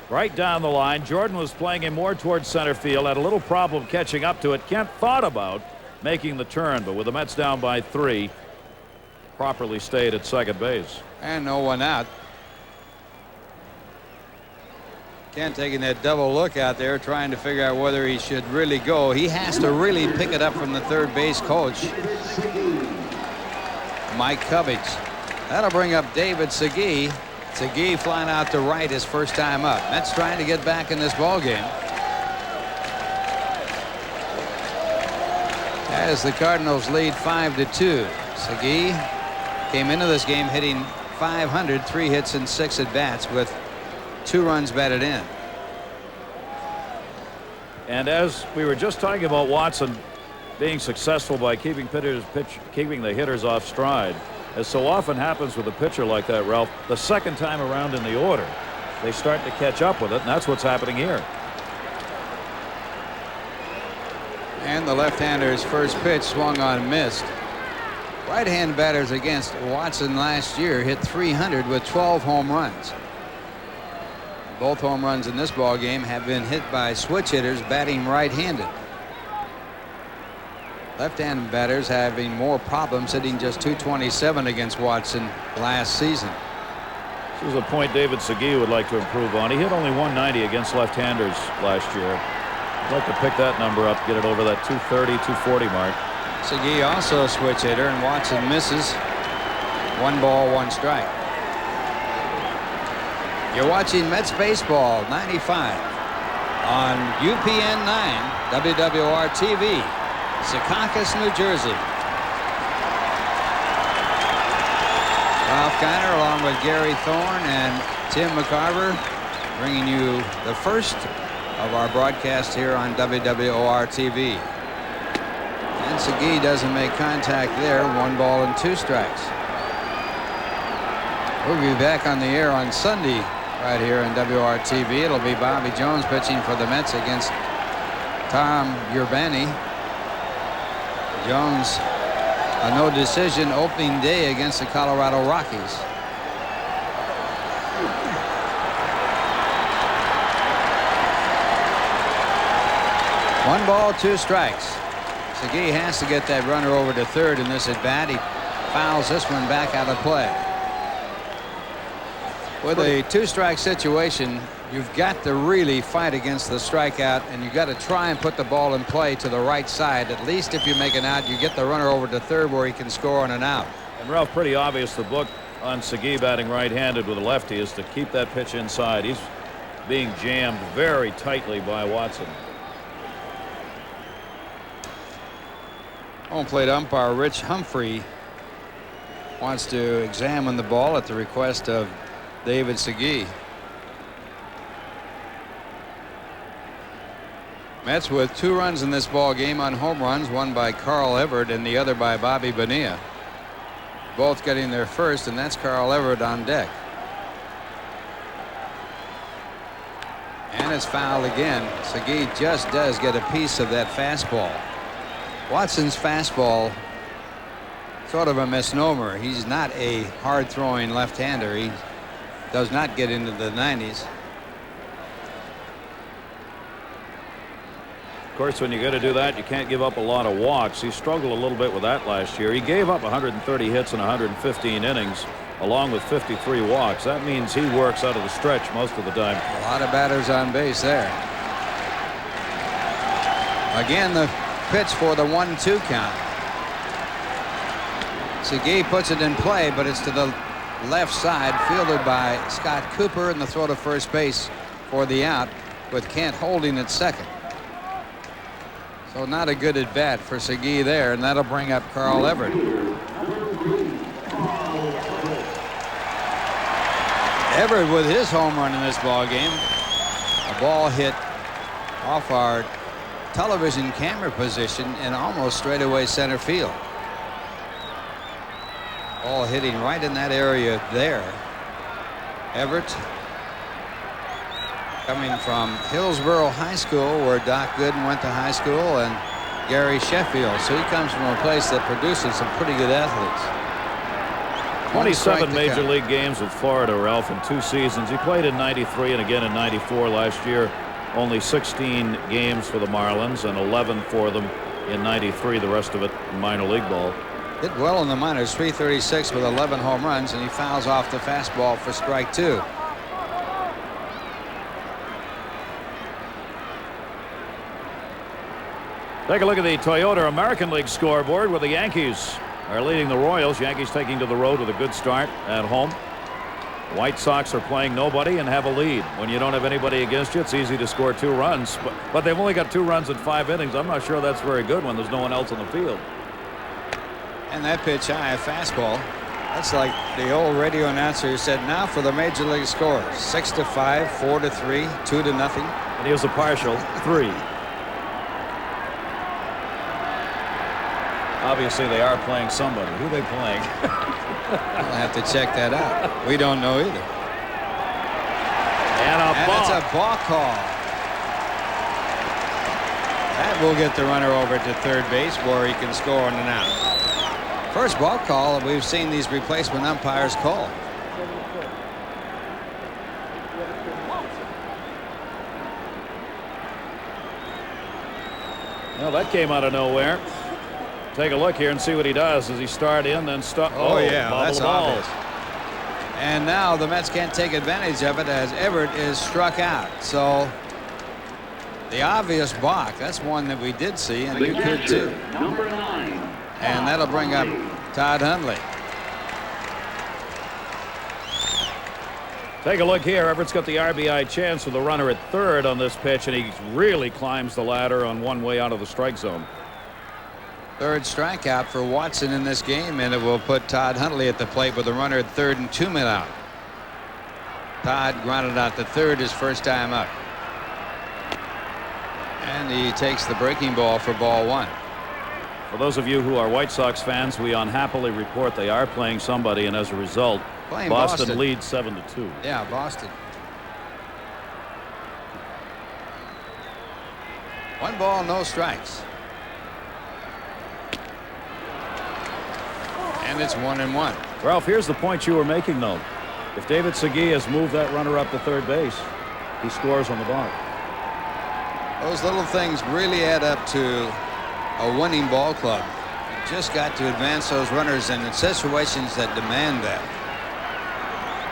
right down the line. Jordan was playing him more towards center field, had a little problem catching up to it. Kent thought about making the turn, but with the Mets down by 3, properly stayed at second base. And no one out. Kent taking that double look out there, trying to figure out whether he should really go. He has to really pick it up from the third base coach, Mike Cubbage. That'll bring up David Segui. Segui flying out to right his first time up. Mets trying to get back in this ball game as the Cardinals lead 5-2. Segui came into this game hitting .500, 3 hits and 6 at bats with 2 runs batted in. And as we were just talking about Watson being successful by keeping the hitters off stride, as so often happens with a pitcher like that, Ralph, the second time around in the order, they start to catch up with it, and that's what's happening here. And the left-hander's first pitch swung on, missed. Right-hand batters against Watson last year hit .300 with 12 home runs. Both home runs in this ball game have been hit by switch hitters batting right-handed. Left-hand batters having more problems, hitting just .227 against Watson last season. This is a point David Segui would like to improve on. He hit only .190 against left-handers last year. I'd like to pick that number up, get it over that .230, .240 mark. Segui also a switch hitter, and Watson misses. 1 ball, 1 strike. You're watching Mets baseball 95 on UPN9 WWOR-TV, Secaucus, New Jersey. Ralph Kiner along with Gary Thorne and Tim McCarver bringing you the first of our broadcast here on WWOR-TV. And Segui doesn't make contact there. 1 ball and 2 strikes. We'll be back on the air on Sunday right here on WR-TV. It'll be Bobby Jones pitching for the Mets against Tom Urbani. Jones a no decision opening day against the Colorado Rockies. One ball, 2 strikes. Segui has to get that runner over to third in this at bat. He fouls this one back out of play. With a 2-strike situation, you've got to really fight against the strikeout, and you've got to try and put the ball in play to the right side. At least if you make an out, you get the runner over to third where he can score on an out. And Ralph, pretty obvious the book on Segui batting right-handed with a lefty is to keep that pitch inside. He's being jammed very tightly by Watson. Home plate umpire Rich Humphrey wants to examine the ball at the request of David Segui. Mets with 2 runs in this ball game on home runs, one by Carl Everett and the other by Bobby Bonilla. Both getting their first, and that's Carl Everett on deck. And it's fouled again. Segui just does get a piece of that fastball. Watson's fastball, sort of a misnomer. He's not a hard-throwing left-hander. He does not get into the 90s. Of course, when you got to do that, you can't give up a lot of walks. He struggled a little bit with that last year. He gave up 130 hits in 115 innings, along with 53 walks. That means he works out of the stretch most of the time. A lot of batters on base there. Again, the pitch for the 1-2 count. Segui puts it in play, but it's to the left side, fielded by Scott Cooper, and the throw to first base for the out, with Kent holding at second. So not a good at bat for Segui there, and that'll bring up Carl Everett. Everett with his home run in this ball game. A ball hit off our television camera position and almost straightaway center field. Ball hitting right in that area there. Everett coming from Hillsborough High School, where Doc Gooden went to high school, and Gary Sheffield. So he comes from a place that produces some pretty good athletes. 27 major league games with Florida, Ralph, in 2 seasons. He played in '93 and again in '94 last year. Only 16 games for the Marlins and 11 for them in '93. The rest of it in minor league ball. Did well in the minors, 336 with 11 home runs, and he fouls off the fastball for strike 2. Take a look at the Toyota American League scoreboard, where the Yankees are leading the Royals. Yankees taking to the road with a good start at home. White Sox are playing nobody and have a lead. When you don't have anybody against you, it's easy to score 2 runs. But they've only got 2 runs in 5 innings. I'm not sure that's very good when there's no one else on the field. And that pitch high, a fastball. That's like the old radio announcer who said, now for the major league scores. 6-5, 4-3, 2-0. And he was a partial 3. Obviously, they are playing somebody. Who are they playing? We'll have to check that out. We don't know either. And it's a balk call. That will get the runner over to third base, where he can score on an out. First balk call we've seen these replacement umpires call. Well, that came out of nowhere. Take a look here and see what he does. Does he start in, then stop? Oh, yeah, that's obvious. And now the Mets can't take advantage of it as Everett is struck out. So the obvious balk, that's one that we did see, and you could too. Number 9. And that'll bring up Todd Hundley. Take a look here. Everett's got the RBI chance with a runner at third on this pitch, and he really climbs the ladder on one way out of the strike zone. Third strikeout for Watson in this game, and it will put Todd Hundley at the plate with a runner at third and 2 men out. Todd grounded out to third his first time up. And he takes the breaking ball for ball 1. For those of you who are White Sox fans, we unhappily report they are playing somebody, and as a result, Boston leads 7-2. Yeah, Boston. 1 ball, no strikes. And it's 1-1. Ralph, here's the point you were making, though. If David Segui has moved that runner up to third base, he scores on the balk. Those little things really add up to a winning ball club. You just got to advance those runners in situations that demand that.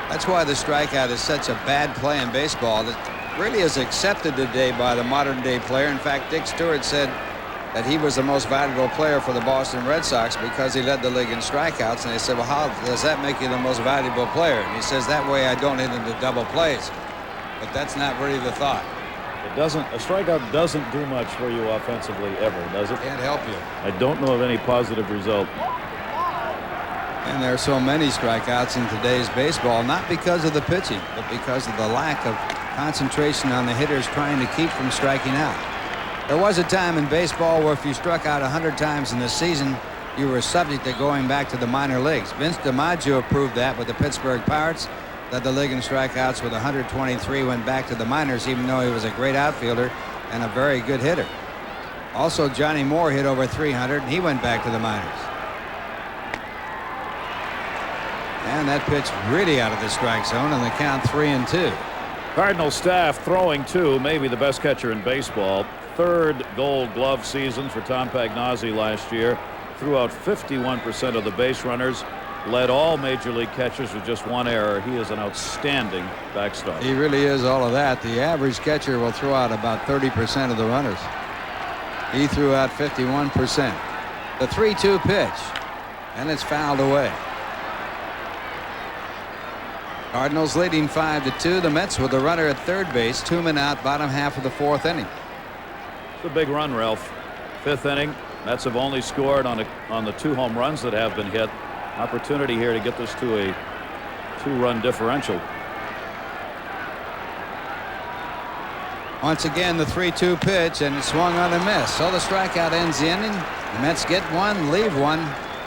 That's why the strikeout is such a bad play in baseball. That really is accepted today by the modern day player. In fact, Dick Stewart said that he was the most valuable player for the Boston Red Sox because he led the league in strikeouts. And they said, well, how does that make you the most valuable player? And he says, that way I don't hit into double plays. But that's not really the thought. A strikeout doesn't do much for you offensively ever, does it? Can't help you. I don't know of any positive result. And there are so many strikeouts in today's baseball, not because of the pitching, but because of the lack of concentration on the hitters trying to keep from striking out. There was a time in baseball where if you struck out 100 times in the season, you were subject to going back to the minor leagues. Vince DiMaggio proved that with the Pittsburgh Pirates. Led the league in strikeouts with 123, went back to the minors, even though he was a great outfielder and a very good hitter. Also, Johnny Moore hit over 300, and he went back to the minors. And that pitch really out of the strike zone, and the count 3-2. Cardinal staff throwing to maybe the best catcher in baseball. Third Gold Glove season for Tom Pagnozzi last year. Threw out 51% of the base runners. Led all major league catchers with just 1 error. He is an outstanding backstop. He really is all of that. The average catcher will throw out about 30% of the runners. He threw out 51%. The 3-2 pitch, and it's fouled away. Cardinals leading 5-2. The Mets with the runner at third base, 2 men out, bottom half of the 4th inning. It's a big run, Ralph. 5th inning. Mets have only scored on the 2 home runs that have been hit. Opportunity here to get this to a 2-run differential. Once again, the 3-2 pitch, and it swung on a miss. So the strikeout ends the inning. The Mets get one, leave one,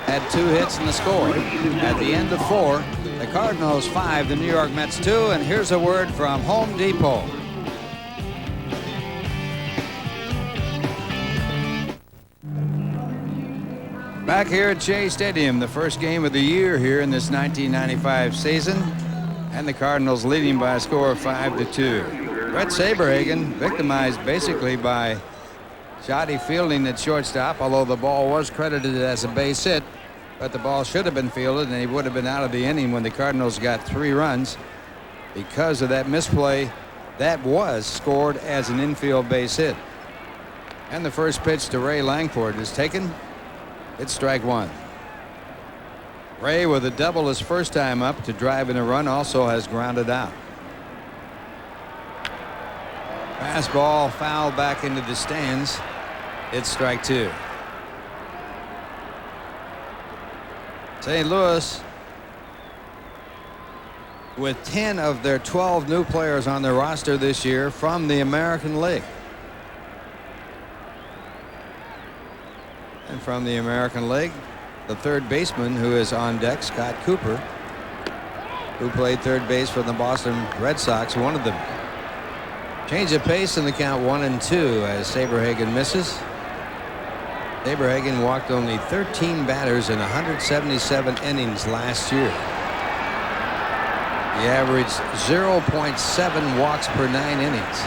had 2 hits in the score. At the end of 4, the Cardinals 5, the New York Mets 2, and here's a word from Home Depot. Back here at Shea Stadium, the first game of the year here in this 1995 season, and the Cardinals leading by a score of 5-2. Bret Saberhagen victimized basically by shoddy fielding at shortstop, although the ball was credited as a base hit, but the ball should have been fielded and he would have been out of the inning when the Cardinals got 3 runs because of that misplay that was scored as an infield base hit. And the first pitch to Ray Lankford is taken. It's strike 1. Ray, with a double his first time up to drive in a run, also has grounded out. Fastball fouled back into the stands. It's strike 2. St. Louis, with 10 of their 12 new players on their roster this year from the American League. And from the American League, the third baseman who is on deck, Scott Cooper, who played third base for the Boston Red Sox, one of them. Change of pace in the count 1-2 as Saberhagen misses. Saberhagen walked only 13 batters in 177 innings last year. He averaged 0.7 walks per 9 innings.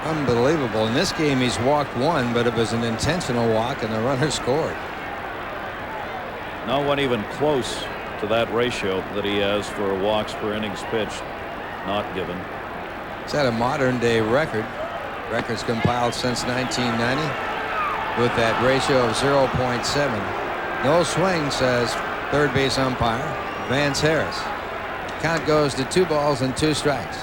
Unbelievable. In this game, he's walked 1, but it was an intentional walk, and the runner scored. No one even close to that ratio that he has for walks per innings pitched. Not given. It's at a modern-day record. Records compiled since 1990 with that ratio of 0.7. No swing, says third base umpire Vance Harris. Count goes to 2 balls and 2 strikes.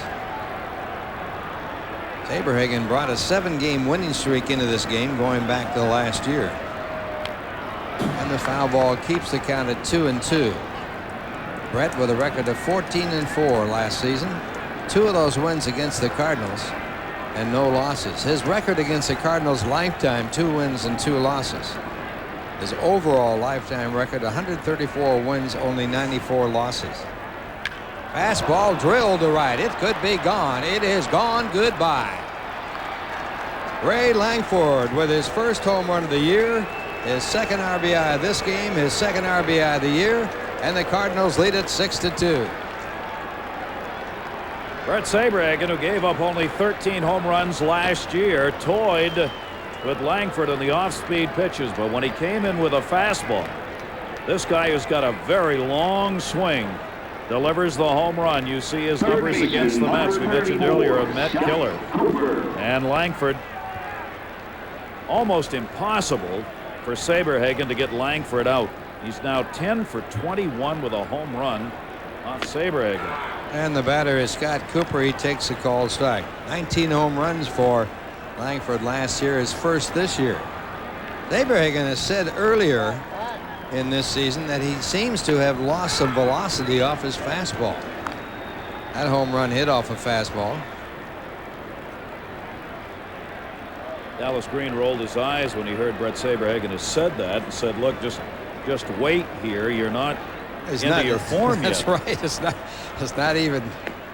Saberhagen brought a 7-game winning streak into this game going back to last year. And the foul ball keeps the count at 2-2. Bret with a record of 14-4 last season. 2 of those wins against the Cardinals and no losses. His record against the Cardinals lifetime, 2 wins and 2 losses. His overall lifetime record, 134 wins, only 94 losses. Fastball drilled to right. It could be gone. It is gone. Goodbye. Ray Lankford with his first home run of the year, his second RBI of this game, his second RBI of the year, and the Cardinals lead it 6-2. Bret Saberhagen, who gave up only 13 home runs last year, toyed with Lankford on the off-speed pitches, but when he came in with a fastball, this guy who's got a very long swing delivers the home run. You see his numbers against the Mets. We mentioned earlier a Met killer. And Lankford, almost impossible for Saberhagen to get Lankford out. He's now 10 for 21 with a home run off Saberhagen. And the batter is Scott Cooper. He takes a called strike. 19 home runs for Lankford last year, his first this year. Saberhagen has said earlier in this season that he seems to have lost some velocity off his fastball. That home run hit off a fastball. Dallas Green rolled his eyes when he heard Bret Saberhagen has said that and said, look, just wait here. You're not into your form yet. That's right. It's not even.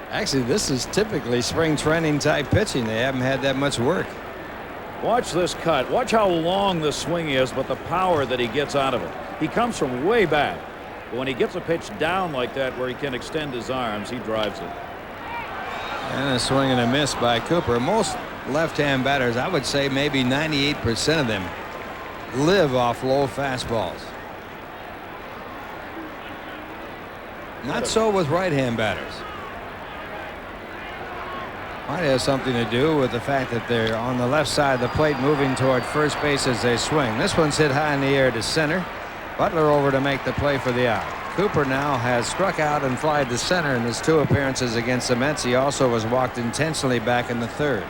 Actually, this is typically spring training type pitching. They haven't had that much work. Watch this cut. Watch how long the swing is, but the power that he gets out of it. He comes from way back. But when he gets a pitch down like that where he can extend his arms, he drives it. And a swing and a miss by Cooper. Most left-hand batters, I would say maybe 98% of them, live off low fastballs. Not so with right-hand batters. Might have something to do with the fact that they're on the left side of the plate moving toward first base as they swing. This one's hit high in the air to center. Butler over to make the play for the out. Cooper now has struck out and flied to center in his 2 appearances against the Mets. He also was walked intentionally back in the 3rd.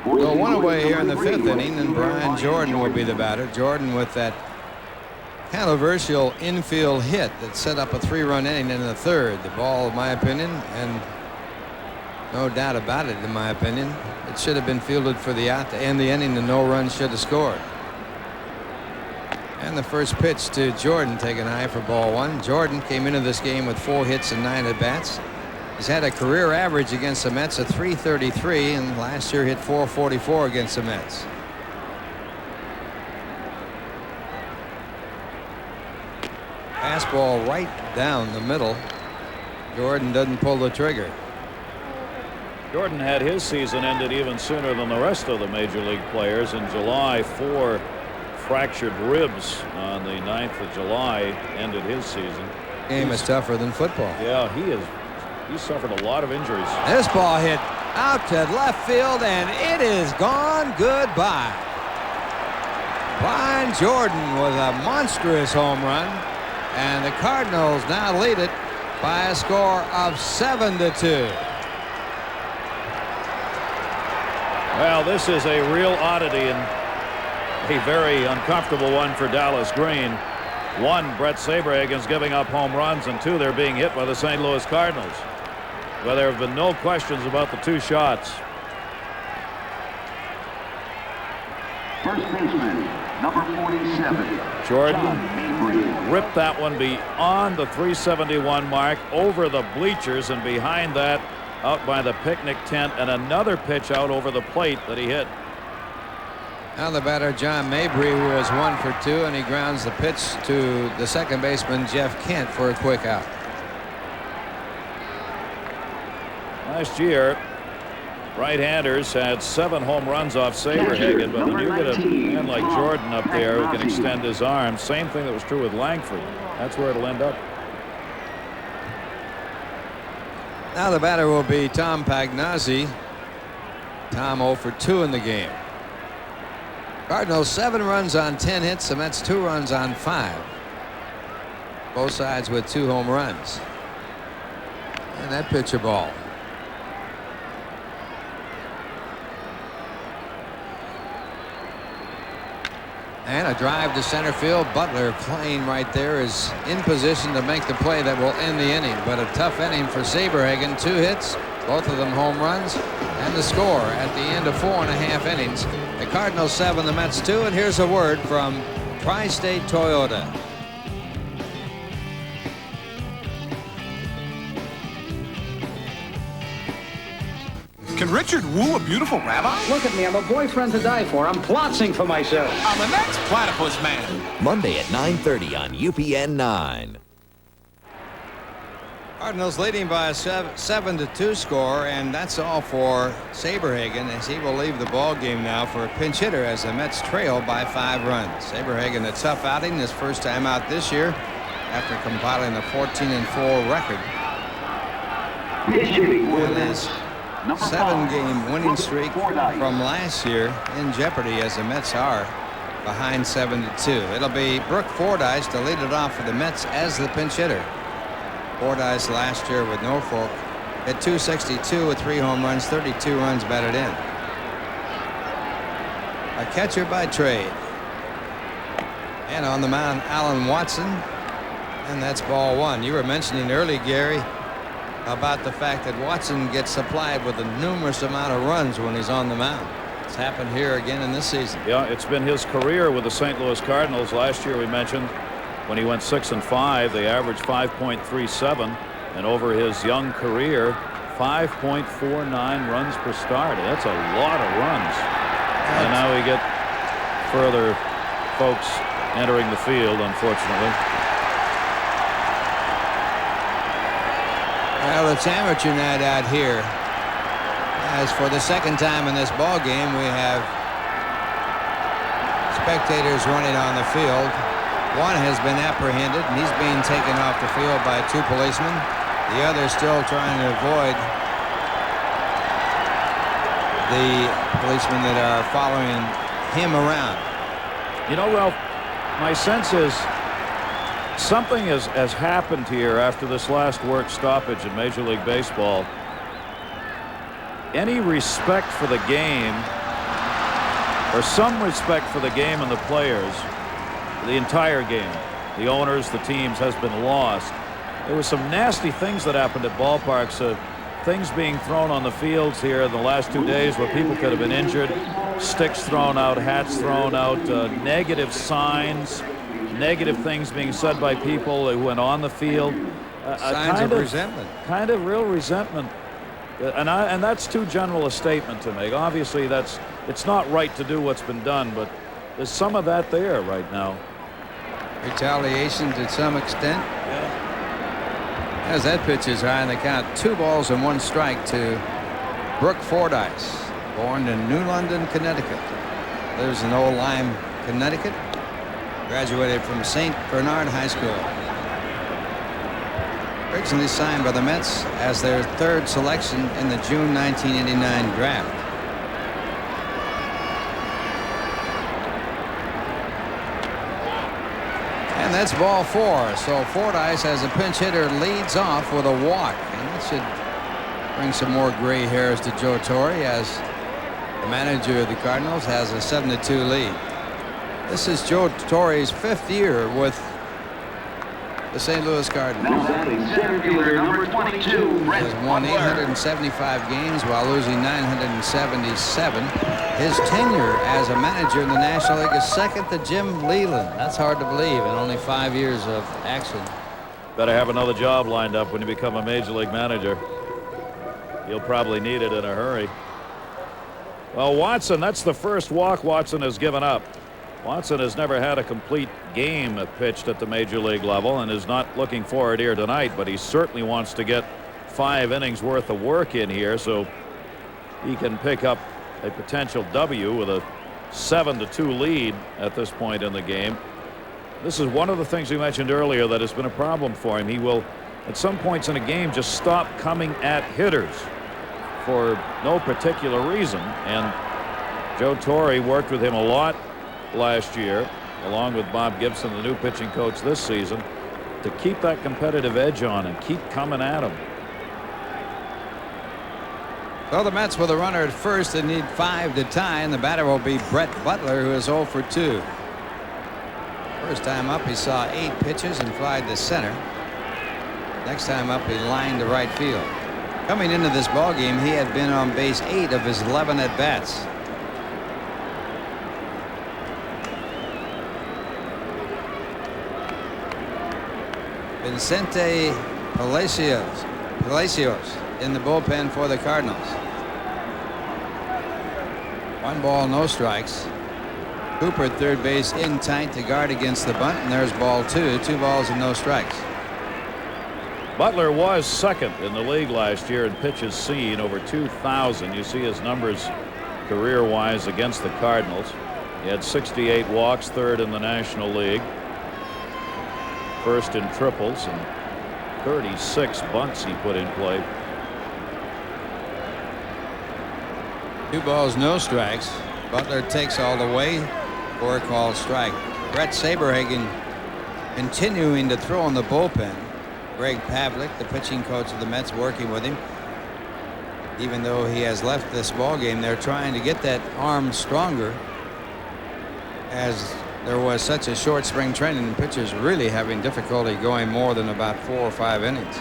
So 1 away here in the 5th inning, and Brian Jordan will be the batter. Jordan with that controversial infield hit that set up a 3-run inning in the third. The ball, in my opinion, and no doubt about it, in my opinion, it should have been fielded for the out to end the inning, and no runs should have scored. And the first pitch to Jordan taken high for ball 1. Jordan came into this game with 4 hits and 9 at-bats. He's had a career average against the Mets of .333, and last year hit .444 against the Mets. Fastball right down the middle. Jordan doesn't pull the trigger. Jordan had his season ended even sooner than the rest of the major league players. In July, 4 fractured ribs on the 9th of July ended his season. Game is tougher than football. Yeah, he suffered a lot of injuries. This ball hit out to left field, and it is gone goodbye. Brian Jordan with a monstrous home run, and the Cardinals now lead it by a score of 7-2. Well, this is a real oddity and a very uncomfortable one for Dallas Green. 1, Bret Saberhagen's giving up home runs, and 2, they're being hit by the St. Louis Cardinals. Well, there have been no questions about the 2 shots. First baseman, number 47. Jordan ripped that one beyond the 371 mark, over the bleachers, and behind that, out by the picnic tent, and another pitch out over the plate that he hit. Now the batter, John Mabry, who is 1 for 2, and he grounds the pitch to the second baseman, Jeff Kent, for a quick out. Last year, right-handers had 7 home runs off Saberhagen, but when you get a man like Jordan up there who can extend his arm, same thing that was true with Lankford. That's where it'll end up. Now the batter will be Tom Pagnozzi. Tom 0 for 2 in the game. Cardinals 7 runs on 10 hits. The Mets 2 runs on 5. Both sides with 2 home runs. And that pitcher ball. And a drive to center field. Butler playing right there is in position to make the play that will end the inning. But a tough inning for Saberhagen. 2 hits, both of them home runs, and the score at the end of 4.5 innings. The Cardinals 7, the Mets 2, and here's a word from Tri-State Toyota. Can Richard woo a beautiful rabbi? Look at me, I'm a boyfriend to die for. I'm plotzing for myself. I'm the next platypus man. Monday at 9:30 on UPN 9. Cardinals leading by a 7-2 score, and that's all for Saberhagen, as he will leave the ball game now for a pinch hitter as the Mets trail by 5 runs. Saberhagen, a tough outing, his first time out this year after compiling a 14-4 record. And his 7-game winning streak from last year in jeopardy, as the Mets are behind 7-2. It'll be Brooke Fordyce to lead it off for the Mets as the pinch hitter. Fordyce last year with Norfolk at .262 with 3 home runs, 32 runs batted in. A catcher by trade. And on the mound, Alan Watson. And that's ball 1. You were mentioning early, Gary, about the fact that Watson gets supplied with a numerous amount of runs when he's on the mound. It's happened here again in this season. Yeah, it's been his career with the St. Louis Cardinals. Last year we mentioned when he went 6-5, they averaged 5.37, and over his young career, 5.49 runs per start. That's a lot of runs. And now we get further folks entering the field, unfortunately. Well, it's amateur night out here. As for the second time in this ball game, we have spectators running on the field. One has been apprehended, and he's being taken off the field by 2 policemen. The other still trying to avoid the policemen that are following him around. You know, Ralph, my sense is something has happened here after this last work stoppage in Major League Baseball. Any respect for the game, or some respect for the game and the players, the entire game, the owners, the teams, has been lost. There were some nasty things that happened at ballparks. Things being thrown on the fields here in the last 2 days where people could have been injured. Sticks thrown out, hats thrown out, negative signs, negative things being said by people who went on the field. Signs of resentment. Kind of real resentment. And that's too general a statement to make. Obviously, it's not right to do what's been done, but there's some of that there right now. Retaliation to some extent. Yeah. As that pitch is high, and they count 2 balls and 1 strike to Brooke Fordyce, born in New London, Connecticut. Lives in Old Lyme, Connecticut. Graduated from St. Bernard High School. Originally signed by the Mets as their 3rd selection in the June 1989 draft. And that's ball 4. So Fordyce, as a pinch hitter, leads off with a walk. And that should bring some more gray hairs to Joe Torre, as the manager of the Cardinals has a 7-2 lead. This is Joe Torre's 5th year with the St. Louis Cardinals. Now batting center fielder number 22, He has won 875 games while losing 977. His tenure as a manager in the National League is second to Jim Leyland. That's hard to believe in only 5 years of action. Better have another job lined up when you become a major league manager. You'll probably need it in a hurry. Well, Watson, that's the first walk Watson has given up. Watson has never had a complete game pitched at the major league level and is not looking forward here tonight, but he certainly wants to get 5 innings worth of work in here so he can pick up a potential W with a 7-2 lead at this point in the game. This is one of the things we mentioned earlier that has been a problem for him. He will, at some points in a game, just stop coming at hitters for no particular reason. And Joe Torre worked with him a lot last year, along with Bob Gibson, the new pitching coach this season, to keep that competitive edge on and keep coming at him. So the Mets with a runner at first and need 5 to tie, and the batter will be Brett Butler, who is 0 for 2. First time up, he saw 8 pitches and flied to center. Next time up, he lined to right field. Coming into this ball game, he had been on base 8 of his 11 at bats. Vicente Palacios in the bullpen for the Cardinals. 1 ball, no strikes. Cooper at third base in tight to guard against the bunt, and there's ball 2. 2 balls and no strikes. Butler was second in the league last year in pitches seen, over 2,000. You see his numbers career-wise against the Cardinals. He had 68 walks, 3rd in the National League. 1st in triples, and 36 bunts he put in play. 2 balls, no strikes. Butler takes all the way for a called strike. Bret Saberhagen continuing to throw in the bullpen. Greg Pavlik, the pitching coach of the Mets, working with him. Even though he has left this ball game, they're trying to get that arm stronger, as there was such a short spring training and pitchers really having difficulty going more than about 4 or 5 innings.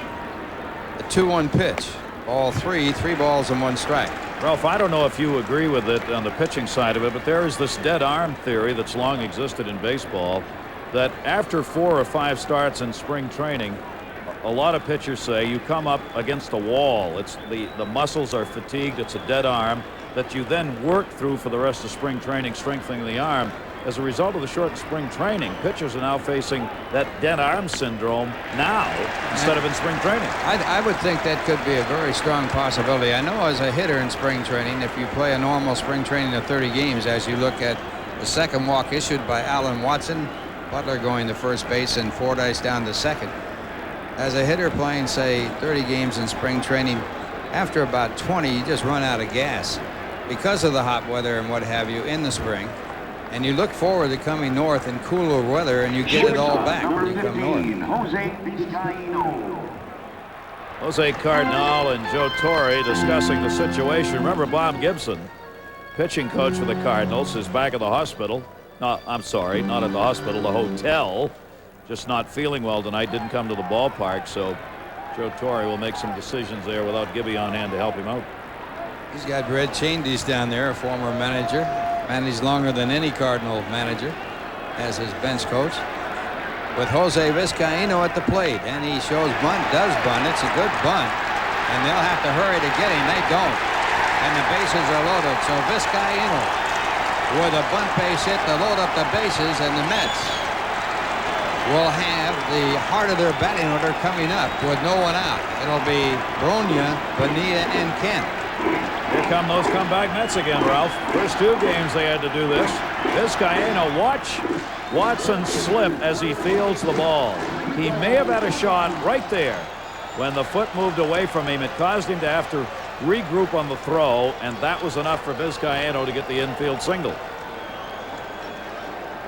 A 2-1 pitch. Ball 3, 3 balls and 1 strike. Ralph, I don't know if you agree with it on the pitching side of it, but there is this dead arm theory that's long existed in baseball, that after 4 or 5 starts in spring training, a lot of pitchers say you come up against a wall. It's the muscles are fatigued. It's a dead arm that you then work through for the rest of spring training, strengthening the arm. As a result of the short spring training, pitchers are now facing that dead arm syndrome now instead of in spring training. I would think that could be a very strong possibility. I know as a hitter in spring training, if you play a normal spring training of 30 games, as you look at the second walk issued by Alan Watson, Butler going to first base and Fordyce down to second. As a hitter playing, say, 30 games in spring training, after about 20, you just run out of gas because of the hot weather and what have you in the spring. And you look forward to coming north in cooler weather, and you get it all back when you come north. Jose Cardinal and Joe Torre discussing the situation. Remember, Bob Gibson, pitching coach for the Cardinals, is back at the hospital. No, I'm sorry, not at the hospital, the hotel. just not feeling well tonight, didn't come to the ballpark, so Joe Torre will make some decisions there without Gibby on hand to help him out. He's got Red Chandies down there, a former manager. Managed longer than any Cardinal manager as his bench coach. With Jose Vizcaíno at the plate, and he shows bunt, does bunt. It's a good bunt, and they'll have to hurry to get him. They don't, and the bases are loaded. So Vizcaíno with a bunt base hit to load up the bases, and the Mets will have the heart of their batting order coming up with no one out. It'll be Brogna, Bonilla, and Kent. Here come those comeback Mets again, Ralph. First 2 games they had to do this. Vizcaíno, watch Watson slip as he fields the ball. He may have had a shot right there. When the foot moved away from him, it caused him to have to regroup on the throw, and that was enough for Vizcaíno to get the infield single.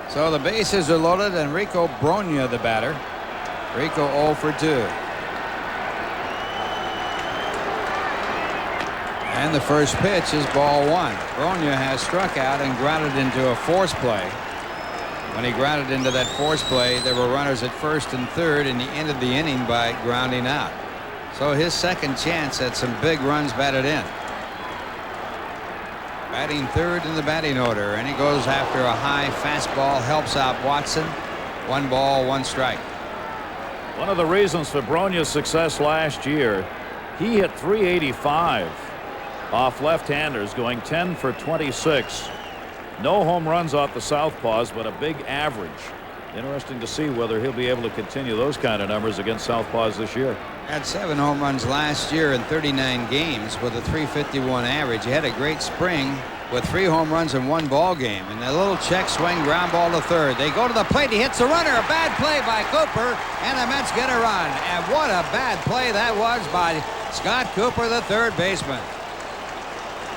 So the bases are loaded, and Rico Brogna, the batter. Rico 0 for 2. And the first pitch is ball 1. Brogna has struck out and grounded into a force play. When he grounded into that force play, there were runners at first and third, and he ended the inning by grounding out. So his second chance at some big runs batted in. Batting third in the batting order, and he goes after a high fastball, helps out Watson. 1 ball, 1 strike. One of the reasons for Brogna's success last year, he hit .385 off left-handers, going 10 for 26. No home runs off the southpaws, but a big average. Interesting to see whether he'll be able to continue those kind of numbers against southpaws this year. Had 7 home runs last year in 39 games with a .351 average. He had a great spring with 3 home runs in 1 ball game. And a little check swing, ground ball to third. They go to the plate. He hits the runner. A bad play by Cooper, and the Mets get a run. And what a bad play that was by Scott Cooper, the third baseman.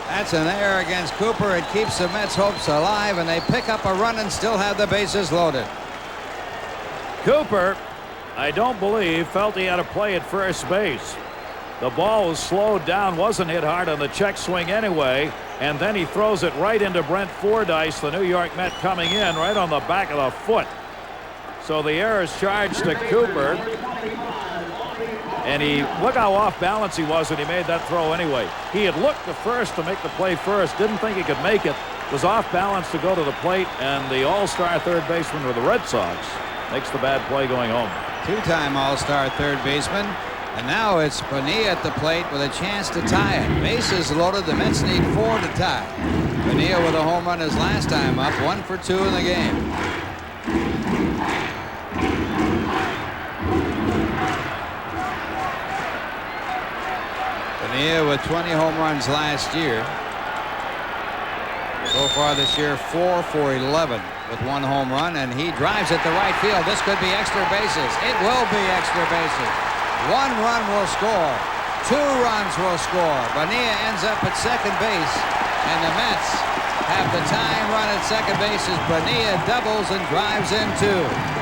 That's an error against Cooper. It keeps the Mets' hopes alive, and they pick up a run and still have the bases loaded. Cooper, I don't believe, felt he had to play at first base. The ball was slowed down, wasn't hit hard on the check swing anyway, and then he throws it right into Brent Fordyce, the New York Met, coming in right on the back of the foot. So the error is charged to Cooper. And look how off balance he was when he made that throw anyway. He had looked to first to make the play first, didn't think he could make it, was off balance to go to the plate, and the all-star third baseman for the Red Sox makes the bad play going home. 2-time all-star third baseman, and now it's Bonilla at the plate with a chance to tie it. Bases loaded, the Mets need 4 to tie. Bonilla with a home run his last time up, 1 for 2 in the game. Bonilla with 20 home runs last year. So far this year, 4 for 11 with 1 home run, and he drives it to right field. This could be extra bases. It will be extra bases. 1 run will score. 2 runs will score. Bonilla ends up at second base, and the Mets have the tying run at second base as Bonilla doubles and drives in 2.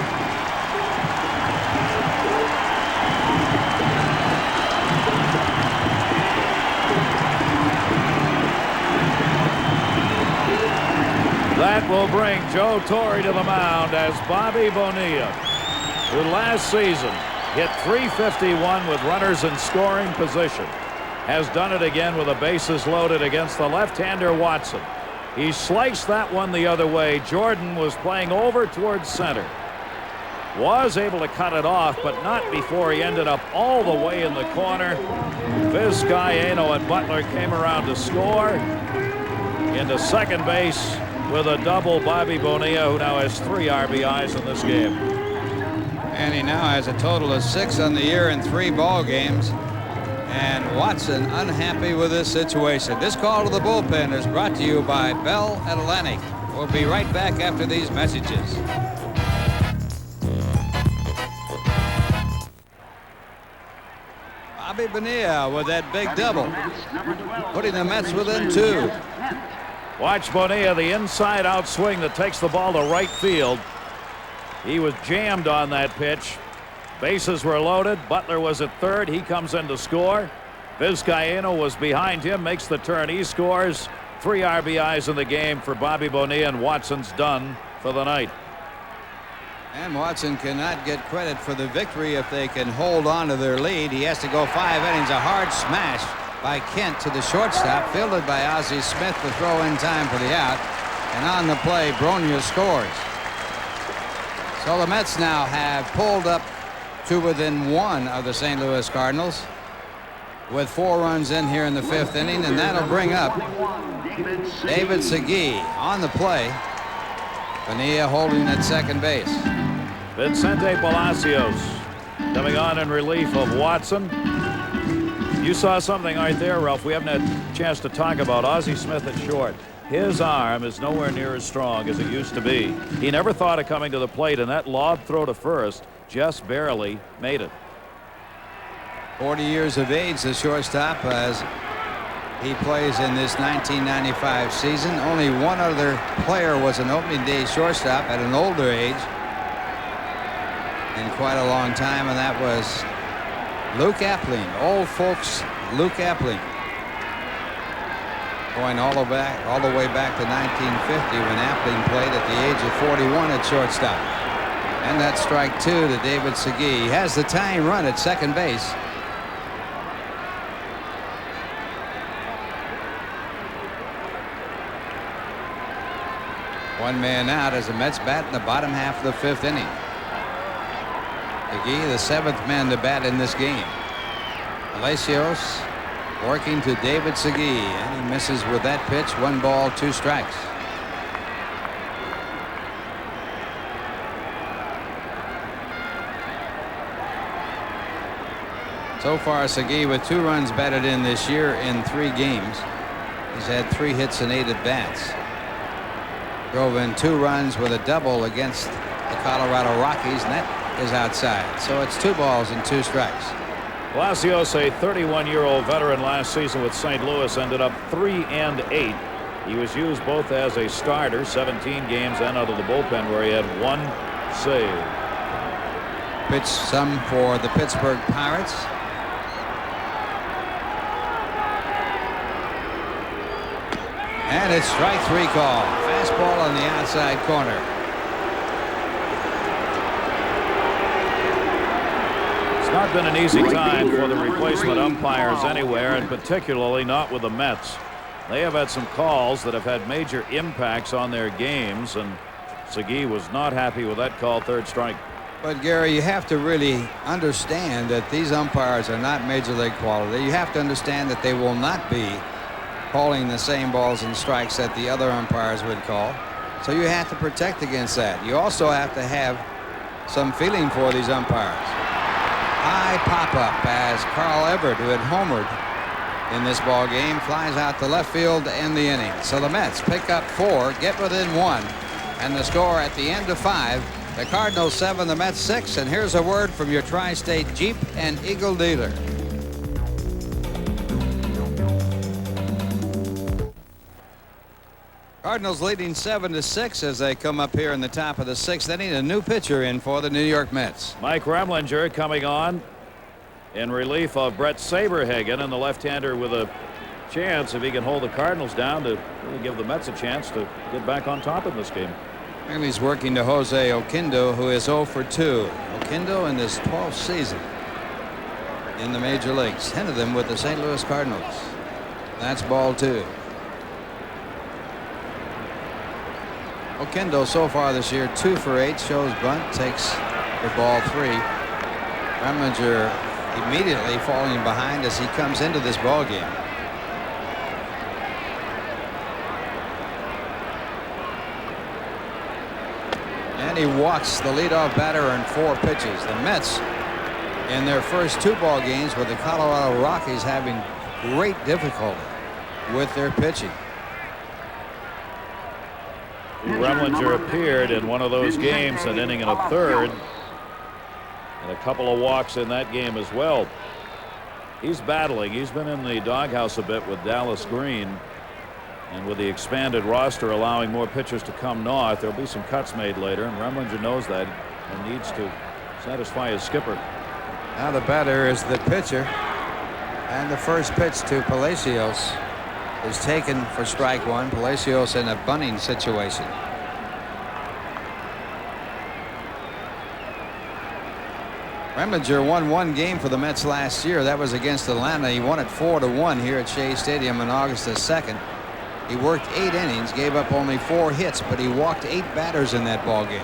That will bring Joe Torre to the mound as Bobby Bonilla, who last season hit .351 with runners in scoring position, has done it again with the bases loaded against the left-hander Watson. He sliced that one the other way. Jordan was playing over towards center. Was able to cut it off, but not before he ended up all the way in the corner. Vizcaíno and Butler came around to score. Into second base with a double, Bobby Bonilla, who now has 3 RBIs in this game. And he now has a total of 6 on the year in 3 ball games. And Watson unhappy with this situation. This call to the bullpen is brought to you by Bell Atlantic. We'll be right back after these messages. Bobby Bonilla with that big double, putting the Mets within 2. Watch Bonilla, the inside out swing that takes the ball to right field. He was jammed on that pitch. Bases were loaded. Butler was at third. He comes in to score. Vizcaíno was behind him, makes the turn. He scores. 3 RBIs in the game for Bobby Bonilla, and Watson's done for the night. And Watson cannot get credit for the victory if they can hold on to their lead. He has to go 5 innings. A hard smash by Kent to the shortstop, fielded by Ozzie Smith to throw in time for the out. And on the play, Brogna scores. So the Mets now have pulled up to within 1 of the St. Louis Cardinals with 4 runs in here in the 5th inning, and that'll bring up David Segui on the play. Bonilla holding at second base. Vicente Palacios coming on in relief of Watson. You saw something right there, Ralph. We haven't had a chance to talk about Ozzie Smith at short. His arm is nowhere near as strong as it used to be. He never thought of coming to the plate, and that lob throw to first just barely made it. 40 years of age, the shortstop, as he plays in this 1995 season. Only one other player was an opening day shortstop at an older age in quite a long time, and that was Luke Appling, old folks Luke Appling, going all the way back to 1950 when Appling played at the age of 41 at shortstop. And that strike 2 to David Segui. He has the tying run at second base. One man out as the Mets bat in the bottom half of the 5th inning. Segui, the 7th man to bat in this game. Palacios working to David Segui, and he misses with that pitch. 1 ball, 2 strikes. So far, Segui with 2 runs batted in this year in 3 games. He's had 3 hits and 8 at bats. Drove in 2 runs with a double against the Colorado Rockies, and that is outside. So it's 2 balls and 2 strikes. Palacios, a 31-year-old veteran last season with St. Louis, ended up 3-8. He was used both as a starter, 17 games, and out of the bullpen, where he had 1 save. Pitch some for the Pittsburgh Pirates. And it's strike 3 call. Fastball on the outside corner. It's not been an easy time for the replacement umpires anywhere, and particularly not with the Mets. They have had some calls that have had major impacts on their games, and Segui was not happy with that call, 3rd strike. But Gary, you have to really understand that these umpires are not major league quality. You have to understand that they will not be calling the same balls and strikes that the other umpires would call. So you have to protect against that. You also have to have some feeling for these umpires. High pop-up as Carl Everett, who had homered in this ball game, flies out to left field to end the inning. So the Mets pick up 4, get within 1, and the score at the end of 5, the Cardinals 7, the Mets 6. And here's a word from your Tri-State Jeep and Eagle dealer. Cardinals leading 7-6 as they come up here in the top of the 6th inning. A new pitcher in for the New York Mets. Mike Remlinger coming on in relief of Bret Saberhagen, and the left-hander with a chance, if he can hold the Cardinals down, to really give the Mets a chance to get back on top in this game. And he's working to Jose Oquendo, who is 0 for 2. Oquendo in this 12th season in the major leagues, 10 of them with the St. Louis Cardinals. That's ball 2. Oquendo so far this year 2 for 8, shows bunt, takes for ball 3. Remlinger immediately falling behind as he comes into this ball game. And he walks the leadoff batter in 4 pitches. The Mets, in their first 2 ball games with the Colorado Rockies, having great difficulty with their pitching. Remlinger appeared in one of those games, an inning and a 3rd, and a couple of walks in that game as well. He's battling. He's been in the doghouse a bit with Dallas Green, and with the expanded roster allowing more pitchers to come north, there'll be some cuts made later, and Remlinger knows that and needs to satisfy his skipper. Now the batter is the pitcher, and the first pitch to Palacios is taken for strike 1. Palacios in a bunting situation. Remlinger won one game for the Mets last year. That was against Atlanta. He won it 4-1 here at Shea Stadium on August the 2nd. He worked 8 innings, gave up only 4 hits, but he walked 8 batters in that ball game.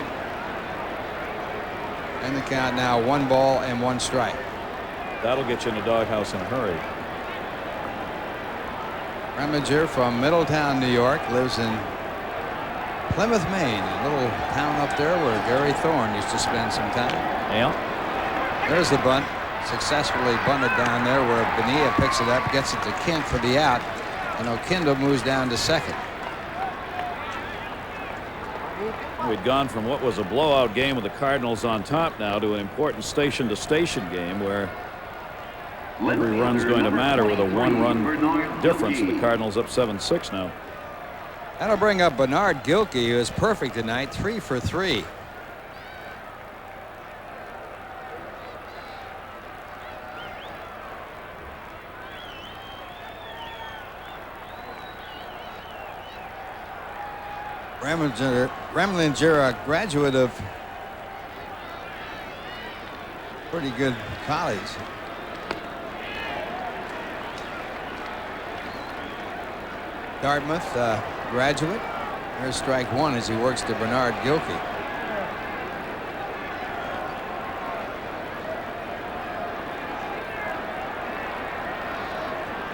And the count now 1 ball and 1 strike. That'll get you in the doghouse in a hurry. Remlinger from Middletown, New York, lives in Plymouth, Maine, a little town up there where Gary Thorne used to spend some time. Yeah. There's the bunt. Successfully bunted down there where Bonilla picks it up, gets it to Kent for the out, and Oquendo moves down to second. We'd gone from what was a blowout game with the Cardinals on top now to an important station-to-station game where every run's going to matter with a 1-run difference. The Cardinals up 7-6 now. That'll bring up Bernard Gilkey, who is perfect tonight, 3 for 3. Remlinger, a graduate of pretty good college. Dartmouth graduate. There's strike 1 as he works to Bernard Gilkey.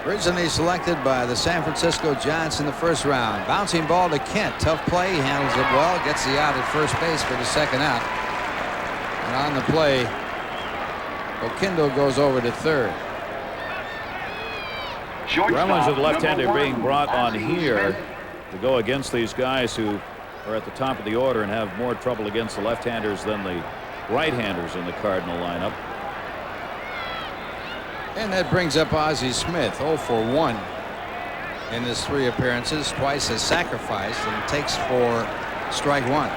Originally selected by the San Francisco Giants in the first round. Bouncing ball to Kent. Tough play. He handles it well. Gets the out at first base for the second out. And on the play, Oquendo goes over to third. Remlinger, the left-hander, being brought on here to go against these guys who are at the top of the order and have more trouble against the left-handers than the right-handers in the Cardinal lineup. And that brings up Ozzie Smith, 0 for 1 in his 3 appearances, twice has sacrificed and takes for strike 1.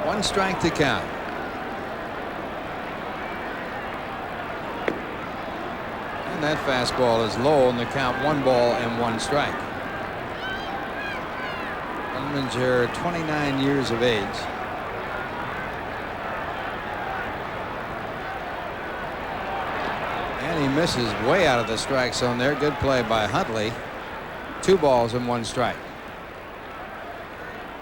One strike to count. And that fastball is low, and the count 1 ball and 1 strike. Remlinger, 29 years of age. And he misses way out of the strike zone there. Good play by Huntley. 2 balls and 1 strike.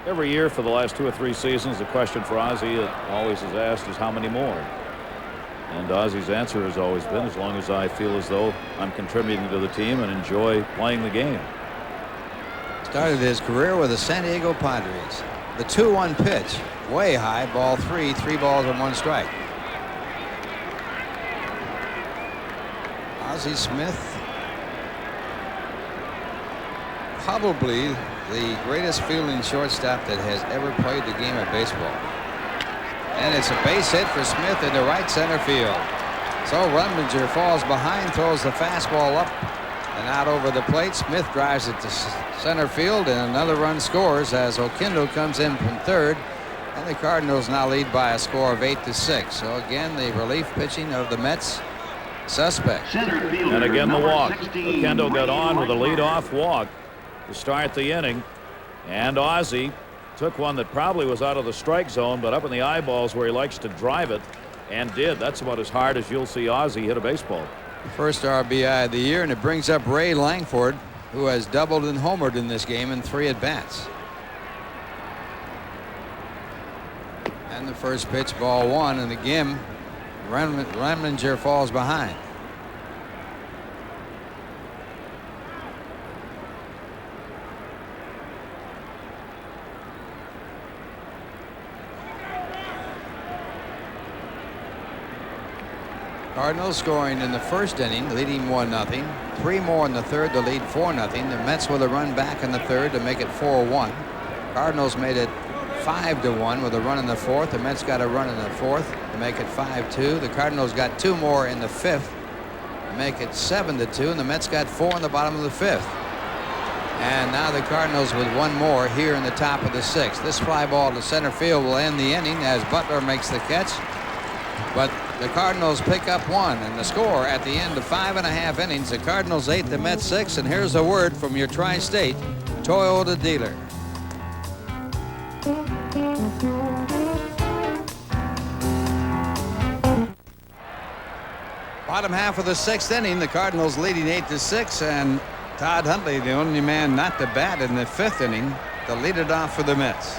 Every year for the last 2 or 3 seasons, the question for Ozzie always is asked is how many more? And Ozzie's answer has always been, as long as I feel as though I'm contributing to the team and enjoy playing the game. Started his career with the San Diego Padres. The 2-1 pitch, way high, ball 3, 3 balls and 1 strike. Ozzie Smith, probably the greatest fielding shortstop that has ever played the game of baseball. And it's a base hit for Smith into right center field. So Remlinger falls behind, throws the fastball up and out over the plate. Smith drives it to center field, and another run scores as Oquendo comes in from third, and the Cardinals now lead by a score of 8-6. So again, the relief pitching of the Mets suspect. And again, the walk. Oquendo got on with a leadoff walk to start the inning, and Ozzie took one that probably was out of the strike zone, but up in the eyeballs where he likes to drive it, and did. That's about as hard as you'll see Ozzie hit a baseball. First RBI of the year, and it brings up Ray Lankford, who has doubled and homered in this game in 3 at-bats. And the first pitch, ball 1, and again, Remlinger falls behind. Cardinals scoring in the first inning, leading 1-0. 3 more in the third to lead 4-0. The Mets with a run back in the third to make it 4-1. Cardinals made it 5-1 with a run in the fourth. The Mets got a run in the fourth to make it 5-2. The Cardinals got 2 more in the fifth to make it 7-2, and the Mets got 4 in the bottom of the fifth. And now the Cardinals with 1 more here in the top of the sixth. This fly ball to center field will end the inning as Butler makes the catch, but The Cardinals pick up 1, and the score at the end of 5.5 innings, the Cardinals 8, the Mets 6, and here's a word from your Tri-State Toyota dealer. Bottom half of the 6th inning, the Cardinals leading 8-6, and Todd Huntley, the only man not to bat in the 5th inning, to lead it off for the Mets.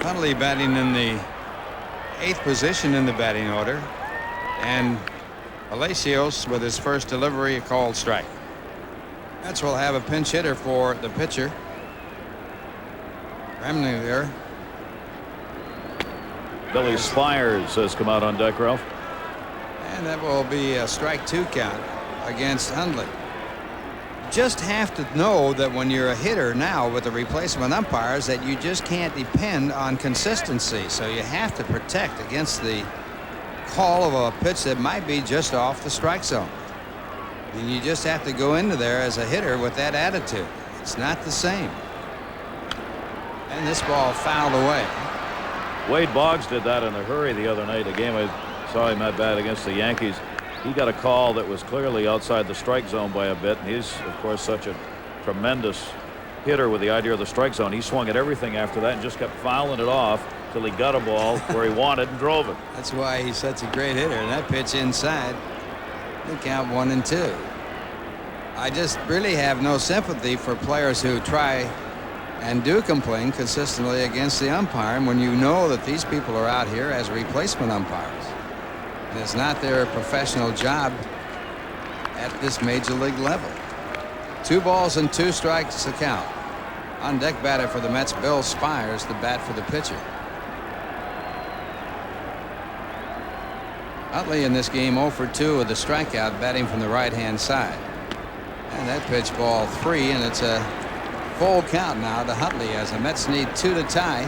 Huntley batting in the 8th position in the batting order, and Palacios with his first delivery, a called strike. Mets will have a pinch hitter for the pitcher. Remley there. Billy Spires has come out on deck, Ralph. And that will be a strike 2 count against Hundley. Just have to know that when you're a hitter now with the replacement umpires, that you just can't depend on consistency. So you have to protect against the call of a pitch that might be just off the strike zone. And you just have to go into there as a hitter with that attitude. It's not the same. And this ball fouled away. Wade Boggs did that in a hurry the other night. A game I saw him at bat against the Yankees. He got a call that was clearly outside the strike zone by a bit, and he's, of course, such a tremendous hitter with the idea of the strike zone. He swung at everything after that and just kept fouling it off till he got a ball where he wanted and drove it. That's why he's such a great hitter. And that pitch inside, they count 1-2. I just really have no sympathy for players who try and do complain consistently against the umpire when you know that these people are out here as replacement umpires. And it's not their professional job at this major league level. 2 balls and 2 strikes to count. On deck batter for the Mets, Bill Spires, the bat for the pitcher. Utley in this game 0 for 2 with a strikeout, batting from the right-hand side. And that pitch, ball 3, and it's a full count now to Huntley as the Mets need 2 to tie,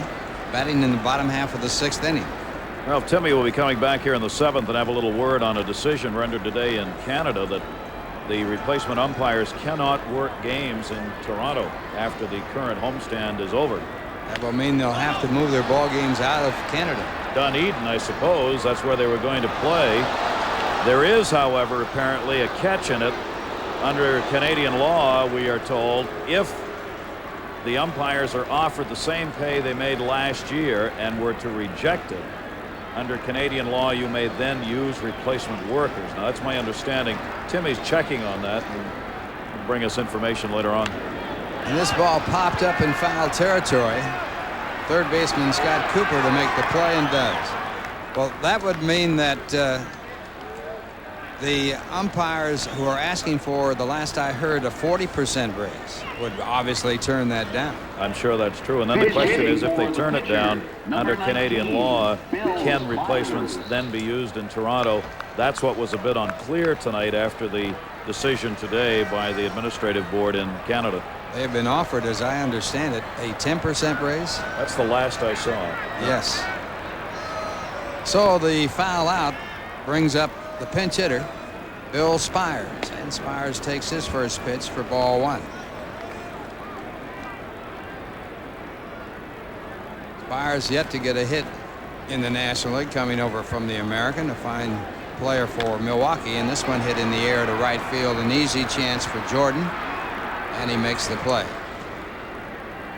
batting in the bottom half of the 6th inning. Well, Timmy will be coming back here in the 7th and have a little word on a decision rendered today in Canada that the replacement umpires cannot work games in Toronto after the current homestand is over. That will mean they'll have to move their ball games out of Canada. Dunedin, I suppose. That's where they were going to play. There is, however, apparently a catch in it. Under Canadian law, we are told, if the umpires are offered the same pay they made last year and were to reject it, under Canadian law, you may then use replacement workers. Now, that's my understanding. Timmy's checking on that and will bring us information later on. And this ball popped up in foul territory. Third baseman Scott Cooper to make the play, and does. Well, that would mean that the umpires who are asking for, the last I heard, a 40% raise would obviously turn that down. I'm sure that's true. And then the question is, if they turn it down under Canadian law, can replacements then be used in Toronto? That's what was a bit unclear tonight after the decision today by the administrative board in Canada. They have been offered, as I understand it, a 10% raise. That's the last I saw. Yes. So the foul out brings up the pinch hitter, Bill Spires, and Spires takes his first pitch for ball 1. Spires yet to get a hit in the National League, coming over from the American, a fine player for Milwaukee, and this one hit in the air to right field, an easy chance for Jordan, and he makes the play.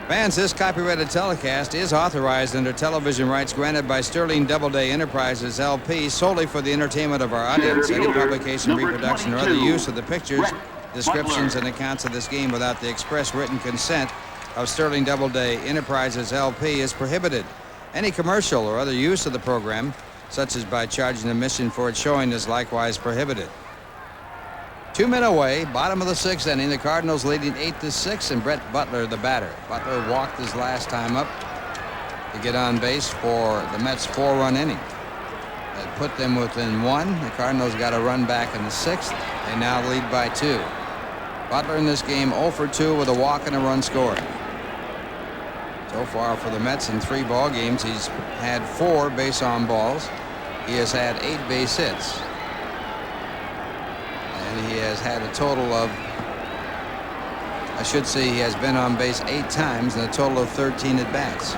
Fans, this copyrighted telecast is authorized under television rights granted by Sterling Doubleday Enterprises LP solely for the entertainment of our audience. Any publication, reproduction, or other use of the pictures, descriptions, and accounts of this game without the express written consent of Sterling Doubleday Enterprises LP is prohibited. Any commercial or other use of the program, such as by charging admission for its showing, is likewise prohibited. 2 men away, bottom of the 6th inning, the Cardinals leading 8-6, and Brett Butler, the batter. Butler walked his last time up to get on base for the Mets' 4-run inning. That put them within 1. The Cardinals got a run back in the 6th. They now lead by 2. Butler in this game 0 for 2 with a walk and a run scored. So far for the Mets in 3 ball games, he's had 4 base on balls. He has had 8 base hits. And he has had a total of, I should say, he has been on base 8 times and a total of 13 at-bats.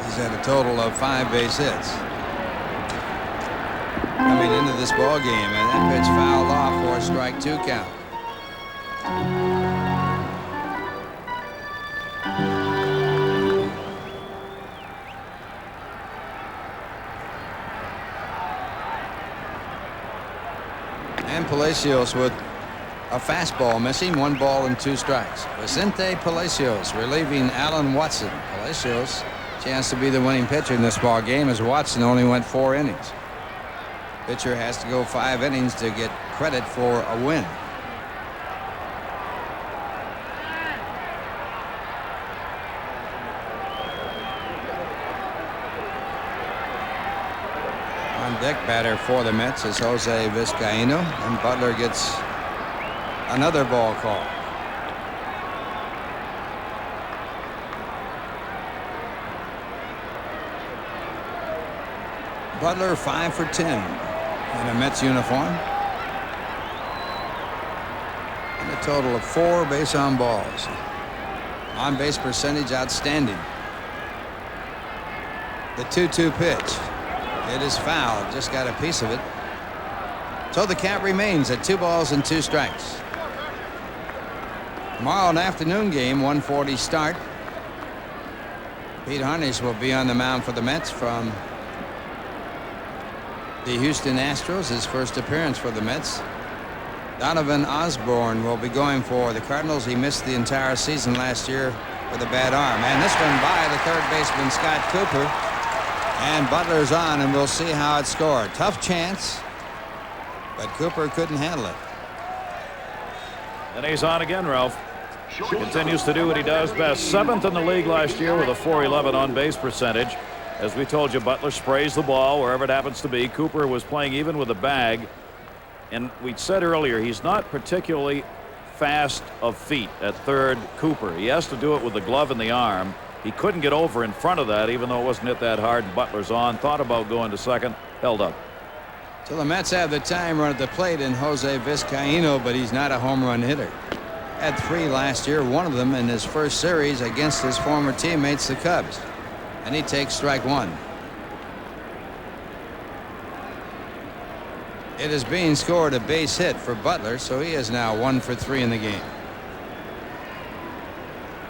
He's had a total of 5 base hits coming into this ball game, and that pitch fouled off for a strike 2 count. And Palacios with a fastball missing, 1 ball and 2 strikes. Vicente Palacios relieving Alan Watson. Palacios chance to be the winning pitcher in this ball game as Watson only went 4 innings. Pitcher has to go 5 innings to get credit for a win. On deck batter for the Mets is Jose Vizcaino, and Butler gets another ball call. Butler 5 for 10 in a Mets uniform. And a total of 4 base on balls. On base percentage outstanding. The 2-2 pitch. It is fouled. Just got a piece of it. So the count remains at 2 balls and 2 strikes. Tomorrow, an afternoon game, 1:40 start. Pete Harnisch will be on the mound for the Mets from the Houston Astros, his first appearance for the Mets. Donovan Osborne will be going for the Cardinals. He missed the entire season last year with a bad arm. And this one by the third baseman, Scott Cooper. And Butler's on, and we'll see how it's scored. Tough chance, but Cooper couldn't handle it. And he's on again, Ralph. Continues to do what he does best. 7th in the league last year with a .411 on-base percentage. As we told you, Butler sprays the ball wherever it happens to be. Cooper was playing even with a bag. And we said earlier, he's not particularly fast of feet at third, Cooper. He has to do it with the glove in the arm. He couldn't get over in front of that, even though it wasn't hit that hard. And Butler's on, thought about going to second, held up. So the Mets have the time run at the plate in Jose Vizcaino, but he's not a home run hitter. Had 3 last year, one of them in his first series against his former teammates, the Cubs. And he takes strike 1. It is being scored a base hit for Butler, so he is now 1 for 3 in the game.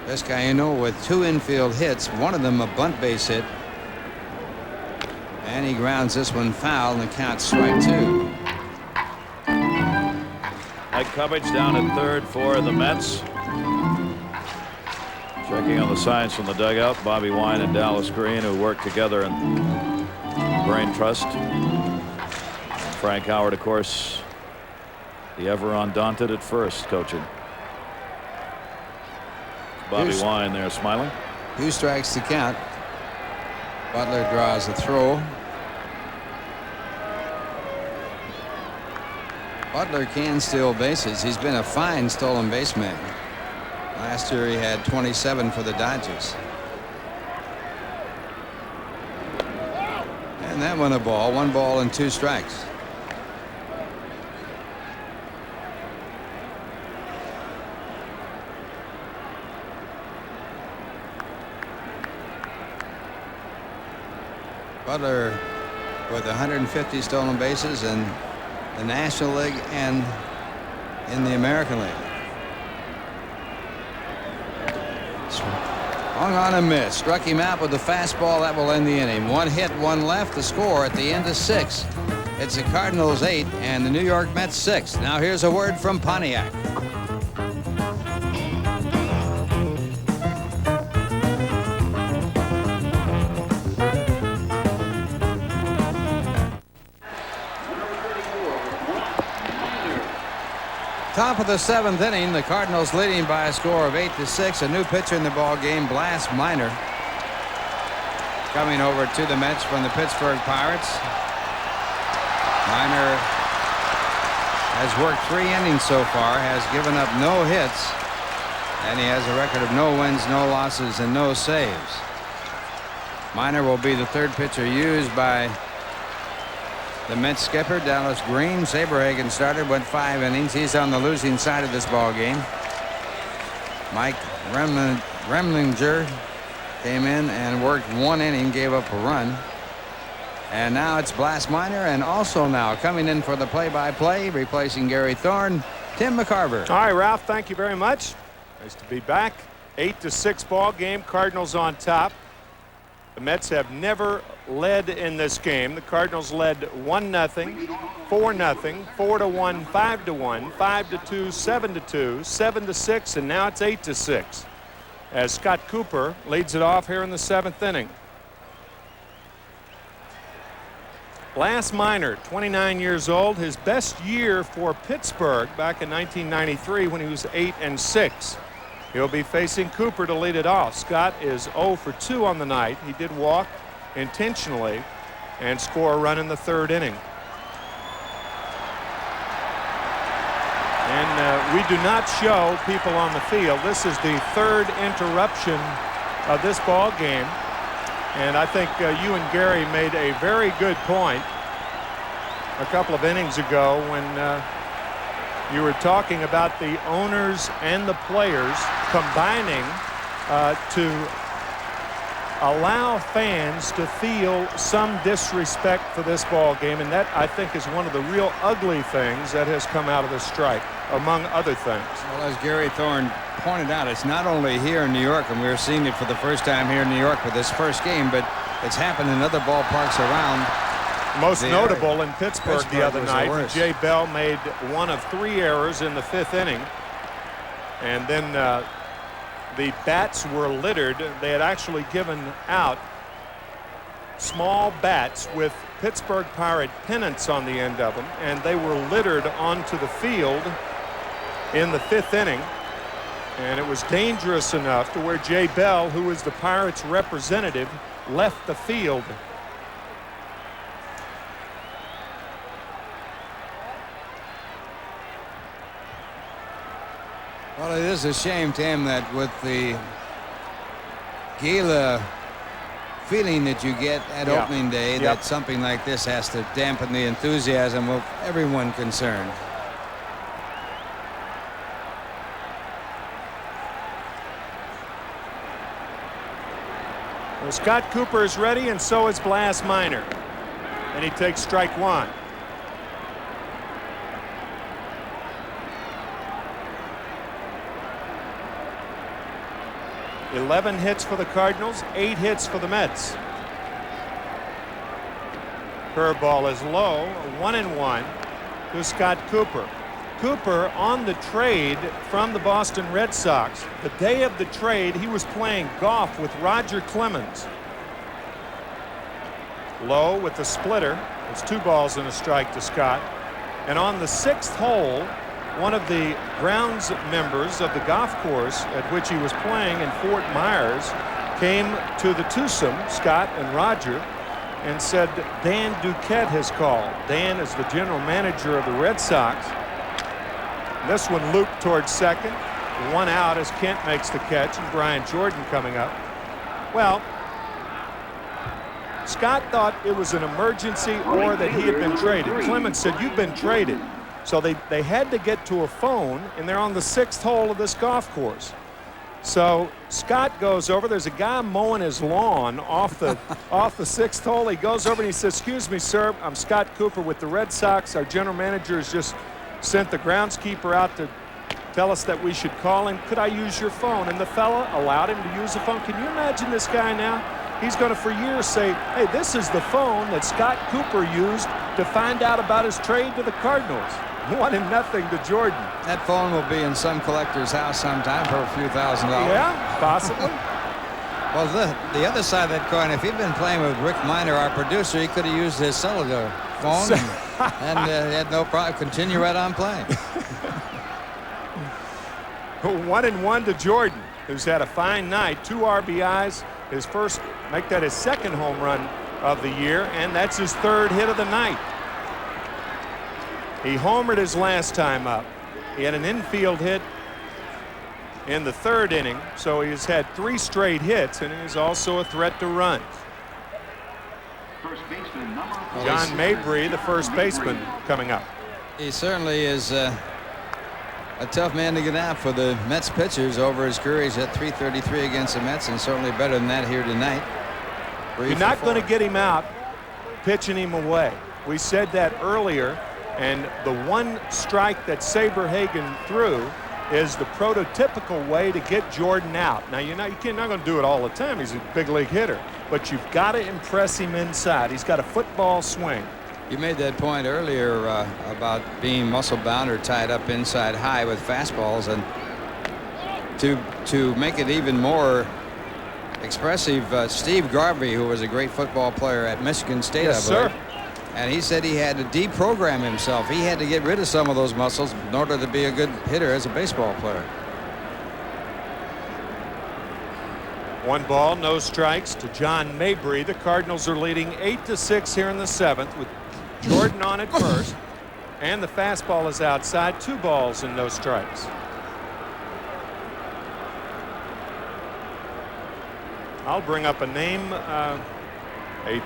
Vizcaino with 2 infield hits, one of them a bunt base hit. And he grounds this one foul, and the count strike 2. Mike Cubbage down at third for the Mets. Checking on the signs from the dugout, Bobby Wine and Dallas Green, who work together in Brain Trust. Frank Howard, of course, the ever undaunted at first, coaching. Bobby Wine there smiling. 2 strikes to count. Butler draws a throw. Butler can steal bases. He's been a fine stolen base man. Last year he had 27 for the Dodgers. And that one a ball. 1 ball and 2 strikes. Butler with 150 stolen bases in the National League and in the American League. Swung on a miss. Struck him out with the fastball. That will end the inning. 1 hit, 1 left. The score at the end of 6. It's the Cardinals 8 and the New York Mets 6. Now here's a word from Pontiac. Top of the 7th inning, the Cardinals leading by a score of 8-6. A new pitcher in the ball game, Blas Minor, coming over to the Mets from the Pittsburgh Pirates. Minor has worked 3 innings so far, has given up no hits, and he has a record of no wins, no losses, and no saves. Minor will be the 3rd pitcher used by the Mets skipper, Dallas Green. Saberhagen started, went 5 innings. He's on the losing side of this ball game. Mike Remlinger came in and worked 1 inning, gave up a run. And now it's Blas Minor, and also now coming in for the play-by-play, replacing Gary Thorne, Tim McCarver. All right, Ralph, thank you very much. Nice to be back. 8-6 ball game. Cardinals on top. The Mets have never led in this game. The Cardinals led 1-0, 4-0, 4-1, 5-1, 5-2, 7-2, 7-6, and now it's 8-6 as Scott Cooper leads it off here in the 7th inning. Blas Minor, 29 years old, his best year for Pittsburgh back in 1993 when he was 8-6. He'll be facing Cooper to lead it off. Scott is 0 for 2 on the night. He did walk intentionally and score a run in the 3rd inning. And we do not show people on the field. This is the 3rd interruption of this ball game. And I think you and Gary made a very good point a couple of innings ago when you were talking about the owners and the players combining to allow fans to feel some disrespect for this ball game, and that I think is one of the real ugly things that has come out of this strike, among other things. Well, as Gary Thorne pointed out, it's not only here in New York, and we're seeing it for the first time here in New York with this first game, but it's happened in other ballparks around. Most notable in Pittsburgh the other night. Jay Bell made 1 of 3 errors in the 5th inning, and then the bats were littered. They had actually given out small bats with Pittsburgh Pirate pennants on the end of them, and they were littered onto the field in the 5th inning. And it was dangerous enough to where Jay Bell, who was the Pirates representative, left the field. Well, it is a shame, Tim, that with the gala feeling that you get at opening day, that something like this has to dampen the enthusiasm of everyone concerned. Well, Scott Cooper is ready, and so is Blas Minor. And he takes strike 1. $11 hits for the Cardinals, 8 hits for the Mets. Curveball is low, 1-1 to Scott Cooper. Cooper on the trade from the Boston Red Sox. The day of the trade, he was playing golf with Roger Clemens. Low with the splitter. It's 2 balls and a strike to Scott. And on the 6th hole, one of the grounds members of the golf course at which he was playing in Fort Myers came to the twosome, Scott and Roger, and said Dan Duquette has called. Dan is the general manager of the Red Sox. This one looped towards second. 1 out as Kent makes the catch, and Brian Jordan coming up. Well, Scott thought it was an emergency or that he had been traded. Clemens said, "You've been traded." So they had to get to a phone, and they're on the 6th hole of this golf course. So Scott goes over. There's a guy mowing his lawn off the 6th hole. He goes over and he says, "Excuse me, sir, I'm Scott Cooper with the Red Sox. Our general manager has just sent the groundskeeper out to tell us that we should call him. Could I use your phone?" And the fella allowed him to use the phone. Can you imagine this guy now? He's going to for years say, "Hey, this is the phone that Scott Cooper used to find out about his trade to the Cardinals." 1-0 to Jordan. That phone will be in some collector's house sometime for a few $1,000s. Yeah, possibly. Well, the other side of that coin, if he'd been playing with Rick Minor, our producer, he could have used his cellular phone and had no problem. Continue right on playing. 1-1 to Jordan, who's had a fine night. 2 RBIs. His first, make that his 2nd home run of the year, and that's his 3rd hit of the night. He homered his last time up. He had an infield hit in the 3rd inning, so he's had 3 straight hits, and he's also a threat to runs. John Mabry, the first baseman, coming up. He certainly is A tough man to get out for the Mets pitchers over his career. He's at .333 against the Mets, and certainly better than that here tonight. You're not going to get him out pitching him away. We said that earlier, and the one strike that Saberhagen threw is the prototypical way to get Jordan out. Now, you're not going to do it all the time. He's a big league hitter, but you've got to impress him inside. He's got a football swing. You made that point earlier about being muscle-bound or tied up inside high with fastballs, and to make it even more expressive, Steve Garvey, who was a great football player at Michigan State, yes, I believe, sir. and he said he had to deprogram himself. He had to get rid of some of those muscles in order to be a good hitter as a baseball player. 1 ball, no strikes to John Mabry. The Cardinals are leading 8-6 here in the 7th with Jordan on at first, and the fastball is outside. 2 balls and no strikes. I'll bring up a name, a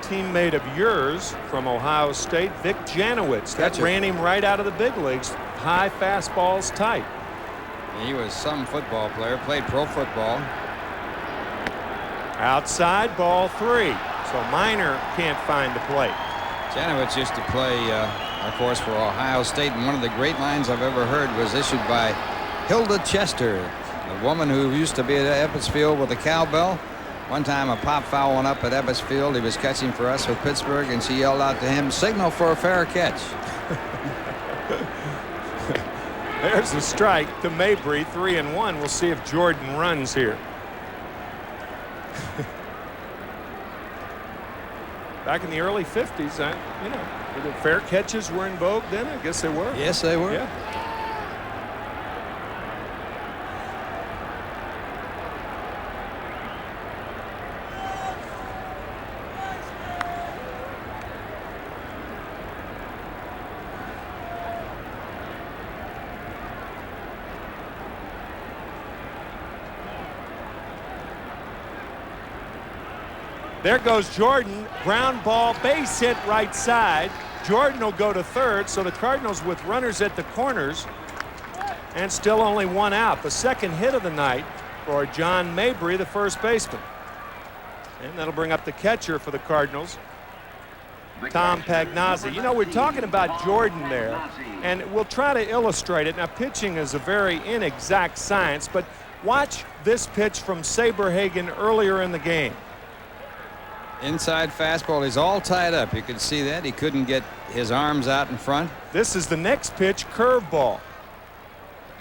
teammate of yours from Ohio State, Vic Janowitz. That ran him right out of the big leagues. High fastballs tight. He was some football player, played pro football. Outside, ball 3. So Minor can't find the plate. Janowitz used to play, of course, for Ohio State, and one of the great lines I've ever heard was issued by Hilda Chester, a woman who used to be at Ebbets Field with a cowbell. One time a pop foul went up at Ebbets Field. He was catching for us with Pittsburgh, and she yelled out to him, "Signal for a fair catch." There's a strike to Mabry, 3-1. We'll see if Jordan runs here. Back in the early 50s, the fair catches were in vogue then. I guess they were. Yes, they were. Yeah. There goes Jordan, ground ball, base hit right side. Jordan will go to third, so the Cardinals with runners at the corners and still only 1 out. The second hit of the night for John Mabry, the first baseman. And that'll bring up the catcher for the Cardinals, Tom Pagnozzi. You know, we're talking about Jordan there, and we'll try to illustrate it. Now, pitching is a very inexact science, but watch this pitch from Saberhagen earlier in the game. Inside fastball. He's all tied up. You can see that. He couldn't get his arms out in front. This is the next pitch, curveball.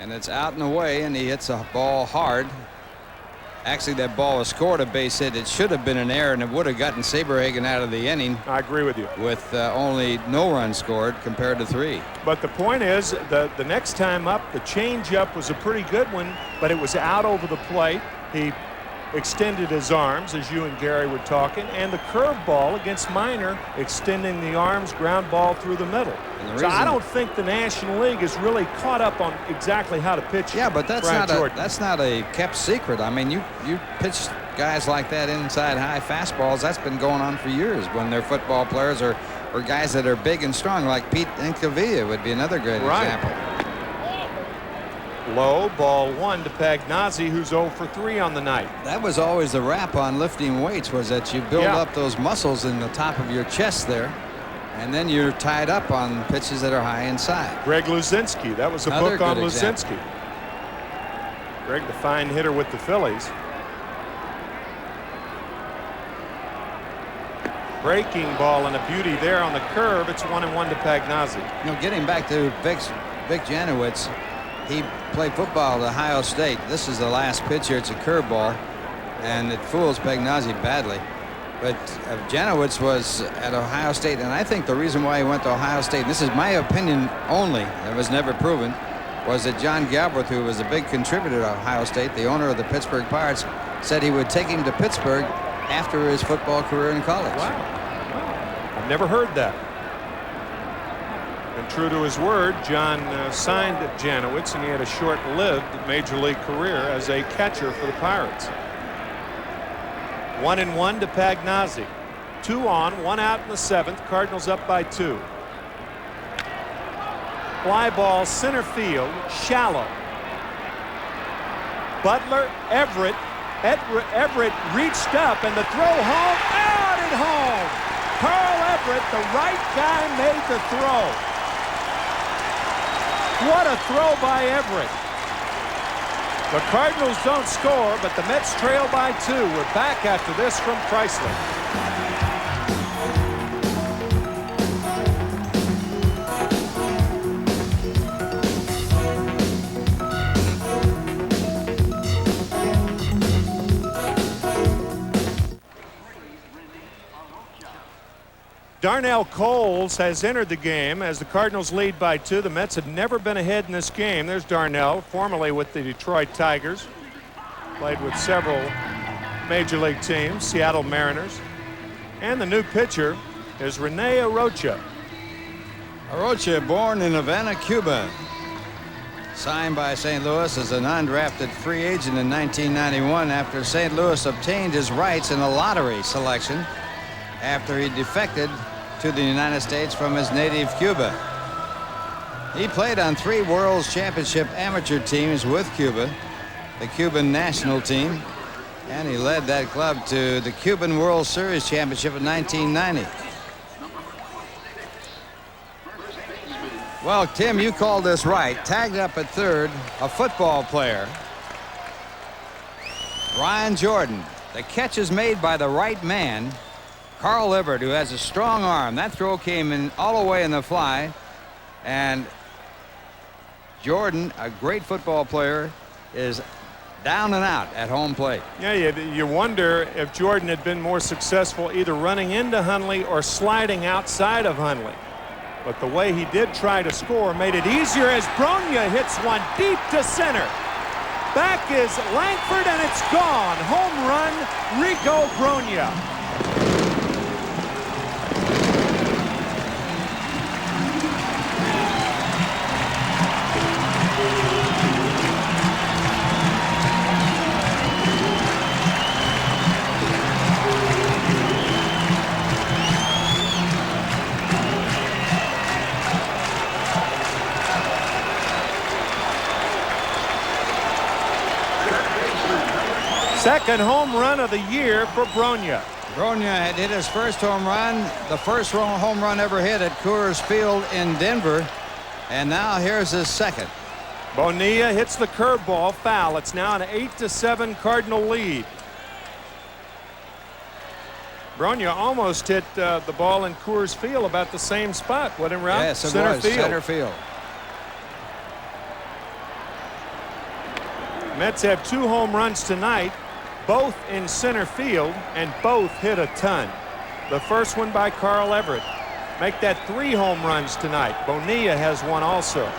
And it's out and away, and he hits a ball hard. Actually, that ball was scored a base hit. It should have been an error, and it would have gotten Saberhagen out of the inning. I agree with you. With only no runs scored compared to 3. But the point is, the next time up, the changeup was a pretty good one, but it was out over the plate. He extended his arms, as you and Gary were talking, and the curveball against Minor, extending the arms, ground ball through the middle. So I don't think the National League is really caught up on exactly how to pitch. Yeah, but that's not a kept secret. I mean, you pitch guys like that inside high fastballs. That's been going on for years when they're football players or guys that are big and strong, like Pete Incavilla would be another great example. Low, ball 1 to Pagnozzi, who's 0 for 3 on the night. That was always the rap on lifting weights, was that you build up those muscles in the top of your chest there, and then you're tied up on pitches that are high inside. Greg Luzinski, that was a book on Luzinski. Greg, the fine hitter with the Phillies. Breaking ball and a beauty there on the curve. It's 1-1 to Pagnozzi. You know, getting back to Vic Janowitz, he played football at Ohio State. This is the last pitch here. It's a curveball, and it fools Pagnozzi badly. But Janowitz was at Ohio State, and I think the reason why he went to Ohio State, and this is my opinion only, it was never proven, was that John Galbraith, who was a big contributor to Ohio State, the owner of the Pittsburgh Pirates, said he would take him to Pittsburgh after his football career in college. Wow. I've never heard that. And true to his word, John signed Janowitz, and he had a short-lived major league career as a catcher for the Pirates. 1-1 to Pagnozzi. 2 on, 1 out in the 7th. Cardinals up by 2. Fly ball center field, shallow. Butler, Everett reached up, and the throw home, out at home. Carl Everett, the right guy, made the throw. What a throw by Everett. The Cardinals don't score, but the Mets trail by 2. We're back after this from Chrysler. Darnell Coles has entered the game as the Cardinals lead by 2. The Mets had never been ahead in this game. There's Darnell, formerly with the Detroit Tigers. Played with several major league teams, Seattle Mariners. And the new pitcher is Rene Arocha. Arocha, born in Havana, Cuba. Signed by St. Louis as an undrafted free agent in 1991 after St. Louis obtained his rights in a lottery selection after he defected to the United States from his native Cuba. He played on 3 World Championship amateur teams with Cuba, the Cuban national team, and he led that club to the Cuban World Series Championship in 1990. Well, Tim, you called this right. Tagged up at third, a football player, Ryan Jordan. The catch is made by the right man, Carl Everett, who has a strong arm. That throw came in all the way in the fly. And Jordan, a great football player, is down and out at home plate. Yeah, you wonder if Jordan had been more successful either running into Hundley or sliding outside of Hundley. But the way he did try to score made it easier as Brogna hits one deep to center. Back is Lankford, and it's gone. Home run, Rico Brogna. Second home run of the year for Brogna. Brogna had hit his first home run, the first home run ever hit at Coors Field in Denver, and now here's his second. Bonilla hits the curveball foul. It's now an 8-7 Cardinal lead. Brogna almost hit the ball in Coors Field about the same spot. What in route? Yes, it center was. field. Center field. Mets have 2 home runs tonight, both in center field, and both hit a ton. The first one by Carl Everett. Make that 3 home runs tonight. Bonilla has one also.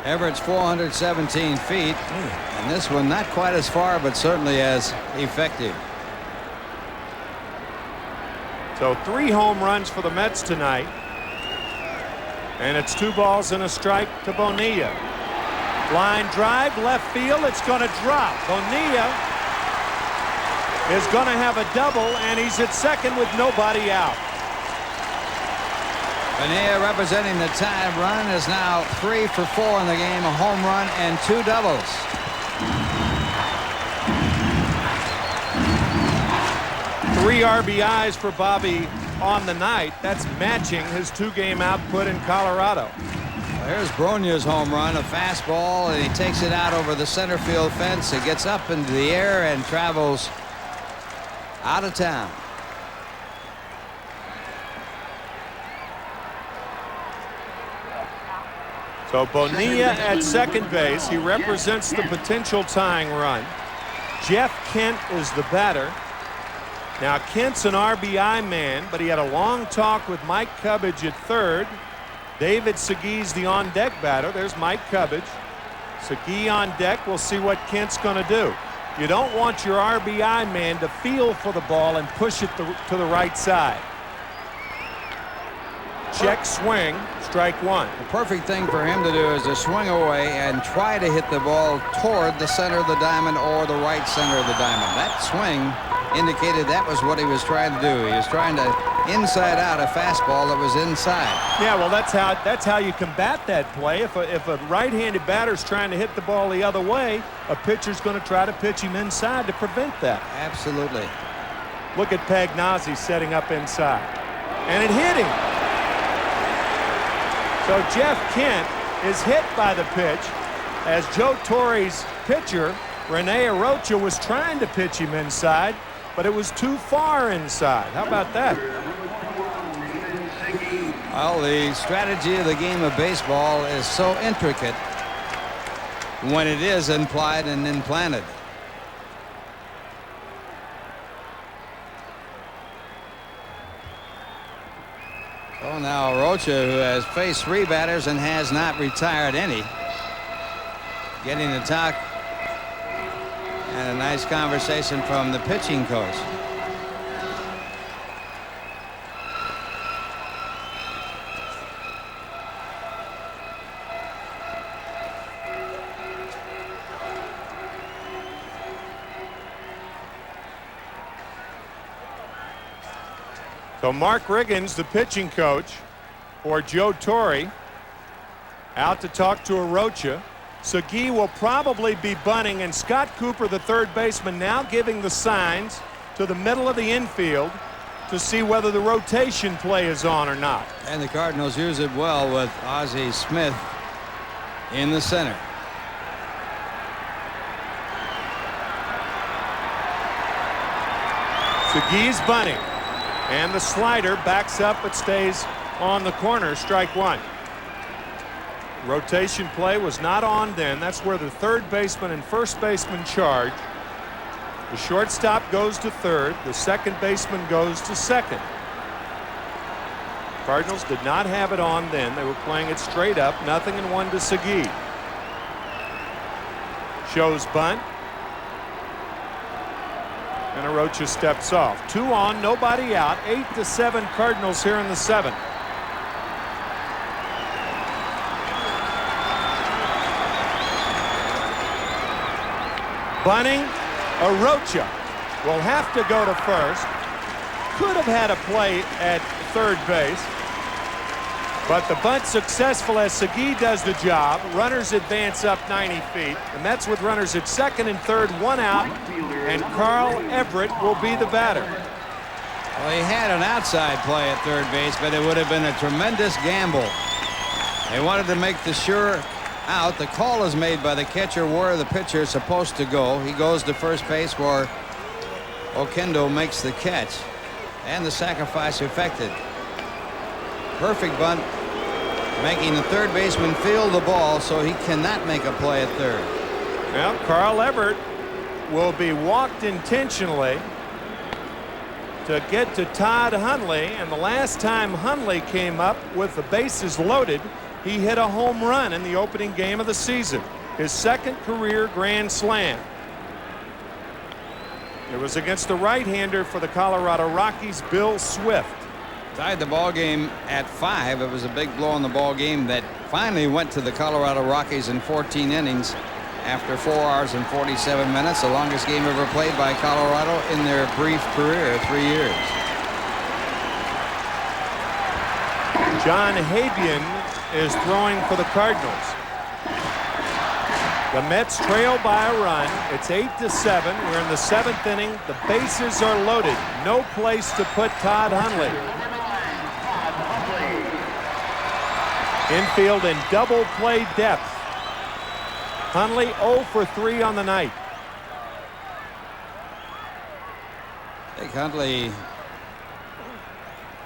Everett's 417 feet, and this one not quite as far, but certainly as effective. So 3 home runs for the Mets tonight. And it's 2 balls and a strike to Bonilla. Line drive, left field, it's going to drop. Bonilla is going to have a double, and he's at second with nobody out. Bonilla, representing the time run, is now 3 for 4 in the game, a home run and 2 doubles. Three RBIs for Bobby on the night. That's matching his 2-game output in Colorado. There's Brogna's home run, a fastball, and he takes it out over the center field fence. It gets up into the air and travels out of town. So Bonilla at second base. He represents the potential tying run. Jeff Kent is the batter. Now Kent's an RBI man, but he had a long talk with Mike Cubbage at third. David Segui's the on-deck batter. There's Mike Cubbage. Segui on deck. We'll see what Kent's going to do. You don't want your RBI man to feel for the ball and push it to the right side. Check swing, strike 1. The perfect thing for him to do is to swing away and try to hit the ball toward the center of the diamond or the right center of the diamond. That swing indicated that was what he was trying to do. He was trying to inside out a fastball that was inside. Yeah, well, that's how you combat that play. If a right-handed batter's trying to hit the ball the other way, a pitcher's going to try to pitch him inside to prevent that. Absolutely. Look at Pagnozzi setting up inside. And it hit him. So Jeff Kent is hit by the pitch as Joe Torre's pitcher, Rene Arocha, was trying to pitch him inside, but it was too far inside. How about that? Well, the strategy of the game of baseball is so intricate when it is implied and implanted. So now Arocha, who has faced 3 batters and has not retired any, getting the talk and a nice conversation from the pitching coach. So Mark Riggins, the pitching coach for Joe Torre, out to talk to Arocha. Segui will probably be bunting, and Scott Cooper, the third baseman, now giving the signs to the middle of the infield to see whether the rotation play is on or not. And the Cardinals use it well with Ozzie Smith in the center. Segui's bunting, and the slider backs up but stays on the corner. Strike one. Rotation play was not on then. That's where the third baseman and first baseman charge. The shortstop goes to third. The second baseman goes to second. Cardinals did not have it on then. They were playing it straight up. 0-1 to Segui. Shows bunt. And Arocha steps off. 2 on, nobody out. 8-7 Cardinals here in the 7th. Bunting, Arocha will have to go to first. Could have had a play at third base, but the bunt successful as Segui does the job. Runners advance up 90 feet. The Mets with runners at second and third, 1 out, and Carl Everett will be the batter. Well, he had an outside play at third base, but it would have been a tremendous gamble. They wanted to make the sure out. The call is made by the catcher where the pitcher is supposed to go. He goes to first base where Oquendo makes the catch, and the sacrifice effected. Perfect bunt, making the third baseman field the ball so he cannot make a play at third. Well, Carl Everett will be walked intentionally to get to Todd Hundley, and the last time Hundley came up with the bases loaded, he hit a home run in the opening game of the season, his second career grand slam. It was against the right-hander for the Colorado Rockies, Bill Swift. Tied the ball game at 5. It was a big blow in the ball game that finally went to the Colorado Rockies in 14 innings after 4 hours and 47 minutes, the longest game ever played by Colorado in their brief career, 3 years. John Habian is throwing for the Cardinals. The Mets trail by a run. It's 8-7. We're in the 7th inning. The bases are loaded. No place to put Todd Hundley. Infield in double play depth. Hundley 0 for 3 on the night. I think Hundley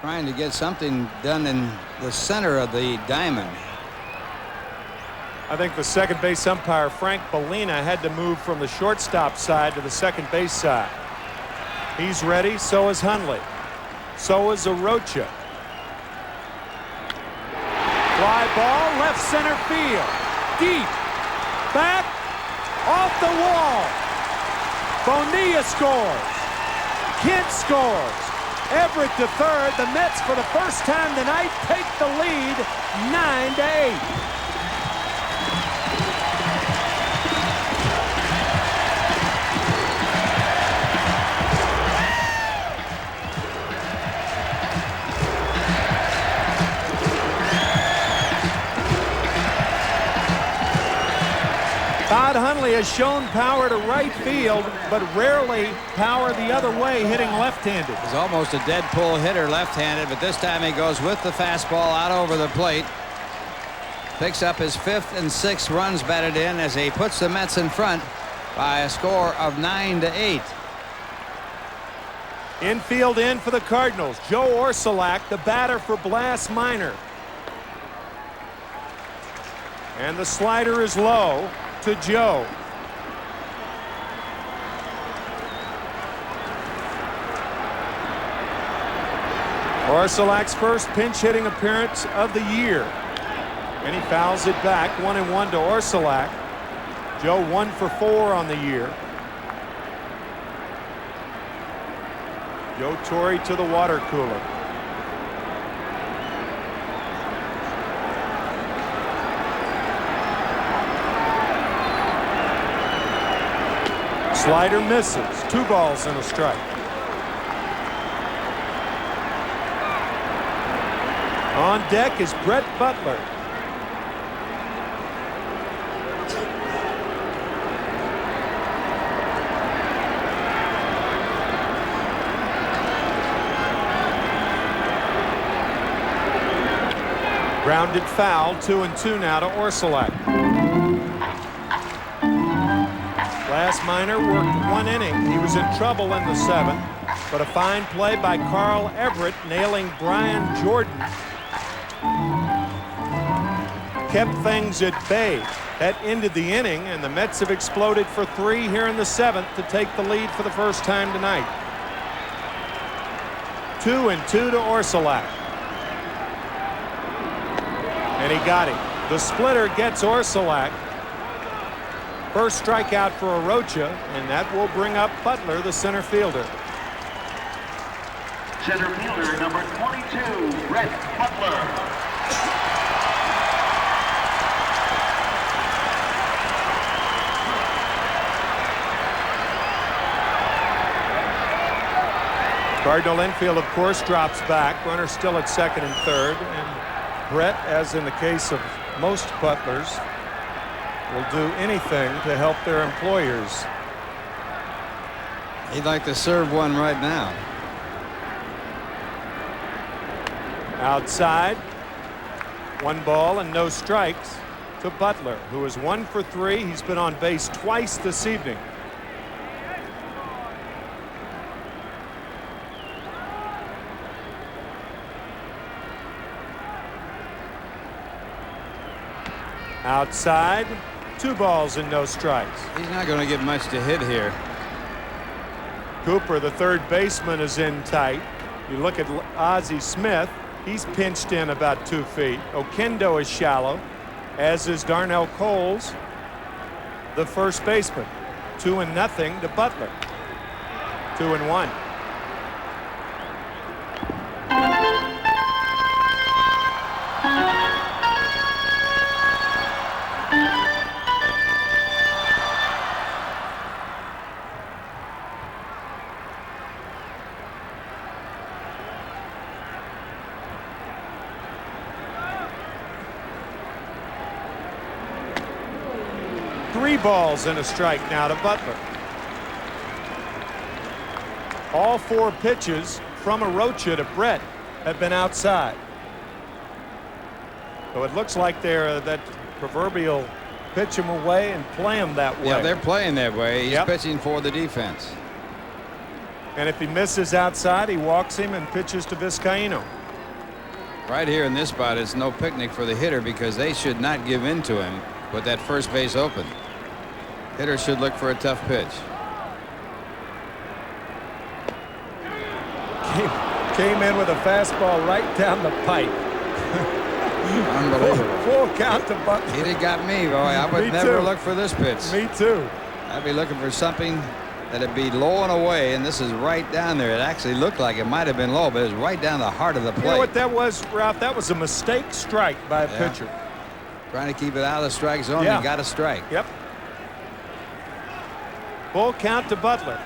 trying to get something done in the center of the diamond. I think the second base umpire, Frank Bonilla, had to move from the shortstop side to the second base side. He's ready. So is Hundley. So is Arocha. Fly ball, left center field. Deep. Back. Off the wall. Bonilla scores. Kent scores. Everett to third. The Mets, for the first time tonight, take the lead 9-8. Todd Hundley has shown power to right field, but rarely power the other way, hitting left-handed. He's almost a dead pull hitter left-handed, but this time he goes with the fastball out over the plate. Picks up his 5th and 6th runs batted in as he puts the Mets in front by a score of 9-8. Infield in for the Cardinals. Joe Orsulak, the batter for Blas Minor. And the slider is low to Joe. Orsulak's first pinch hitting appearance of the year. And he fouls it back. 1-1 to Orsulak. Joe 1 for 4 on the year. Joe Torre to the water cooler. Slider misses. 2 balls and a strike. On deck is Brett Butler. Grounded foul. 2-2 now to Orsulak. Blas Minor worked 1 inning. He was in trouble in the 7th, but a fine play by Carl Everett nailing Brian Jordan kept things at bay. That ended the inning, and the Mets have exploded for 3 here in the 7th to take the lead for the first time tonight. 2-2 to Orsulak. And he got him. The splitter gets Orsulak. First strikeout for Arocha, and that will bring up Butler, the center fielder. Center fielder number 22, Brett Butler. Cardinal infield, of course, drops back. Runner still at 2nd and 3rd. And Brett, as in the case of most Butlers, will do anything to help their employers. He'd like to serve one right now. Outside, 1 ball and no strikes to Butler, who is 1 for 3. He's been on base twice this evening. Outside, 2 balls and no strikes. He's not going to get much to hit here. Cooper, the 3rd baseman, is in tight. You look at Ozzie Smith. He's pinched in about 2 feet. Oquendo is shallow, as is Darnell Coles, the first baseman. 2-0 to Butler. 2-1. Three balls and a strike now to Butler. All 4 pitches from Arocha to Brett have been outside. So it looks like they're that proverbial pitch him away and play him that way. Yeah, they're playing that way. He's pitching for the defense. And if he misses outside, he walks him and pitches to Vizcaino. Right here in this spot, it's no picnic for the hitter because they should not give in to him with that first base open. Hitter should look for a tough pitch. Came in with a fastball right down the pipe. Unbelievable. Full count to Butler. He'd have got me, boy. I would never look for this pitch. Me too. I'd be looking for something that'd be low and away, and this is right down there. It actually looked like it might have been low, but it was right down the heart of the plate. You know what that was, Ralph? That was a mistake strike by a pitcher. Trying to keep it out of the strike zone. He got a strike. Yep. Full count to Butler.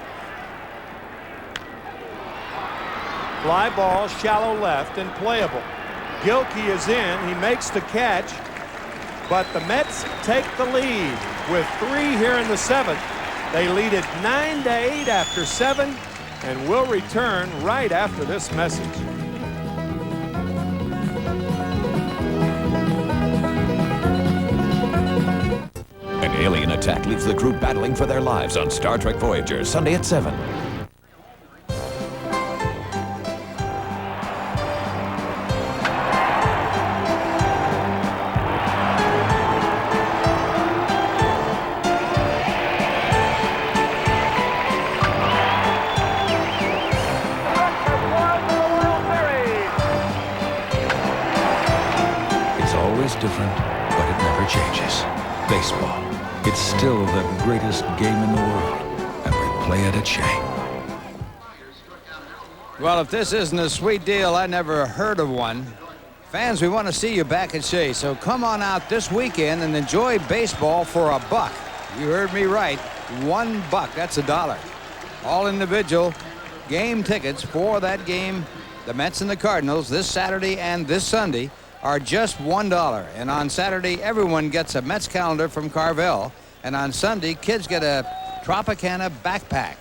Fly ball, shallow left and playable. Gilkey is in. He makes the catch. but the Mets take the lead with 3 here in the 7th. They lead it 9-8 after 7, and will return right after this message. An alien attack leaves the crew battling for their lives on Star Trek Voyager, Sunday at 7. It's always different, but it never changes. Baseball. It's still the greatest game in the world, and we play it at Shea. Well, if this isn't a sweet deal, I never heard of one. Fans, we want to see you back at Shea, so come on out this weekend and enjoy baseball for $1. You heard me right, $1. That's $1. All individual game tickets for that game, the Mets and the Cardinals, this Saturday and this Sunday, are just $1. And on Saturday, everyone gets a Mets calendar from Carvel. And on Sunday, kids get a Tropicana backpack.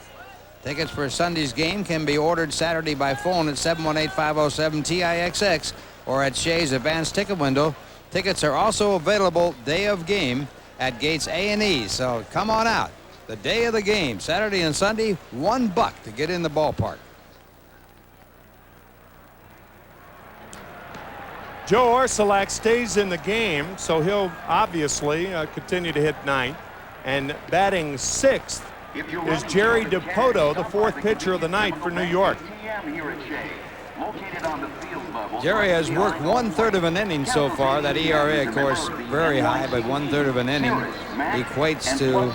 Tickets for Sunday's game can be ordered Saturday by phone at 718-507-TIXX or at Shea's advanced ticket window. Tickets are also available day of game at Gates A&E. So come on out. The day of the game, Saturday and Sunday, $1 to get in the ballpark. Joe Orsulak stays in the game, so he'll obviously continue to hit 9th. And batting 6th is Jerry DiPoto, the 4th pitcher of the night for New York. Jerry has worked 1/3 of an inning so far. That ERA, of course, very high, but 1/3 of an inning equates to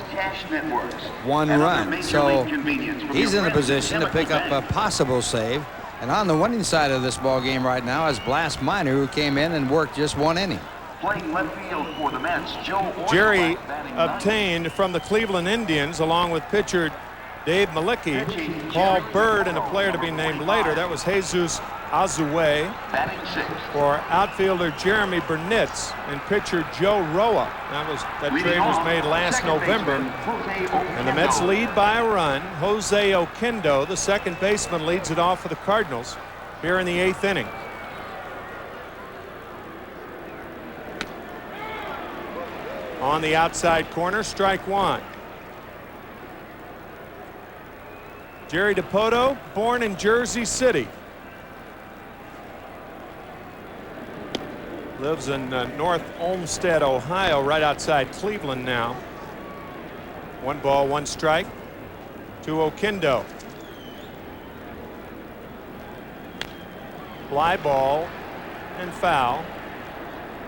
1 run. So he's in a position to pick up a possible save. And on the winning side of this ball game right now is Blas Minor, who came in and worked just 1 inning. Playing left field for the Mets, Jerry obtained from the Cleveland Indians, along with pitcher Dave Malicki, Paul Bird, and a player to be named later. That was Jesus Azue. For outfielder Jeremy Burnitz and pitcher Joe Roa. That trade was made last November. And the Mets lead by a run. Jose Oquendo, the second baseman, leads it off for the Cardinals here in the 8th inning. On the outside corner, strike 1. Jerry DiPoto, born in Jersey City. Lives in North Olmsted, Ohio, right outside Cleveland now. 1 ball, 1 strike to Oquendo. Fly ball and foul.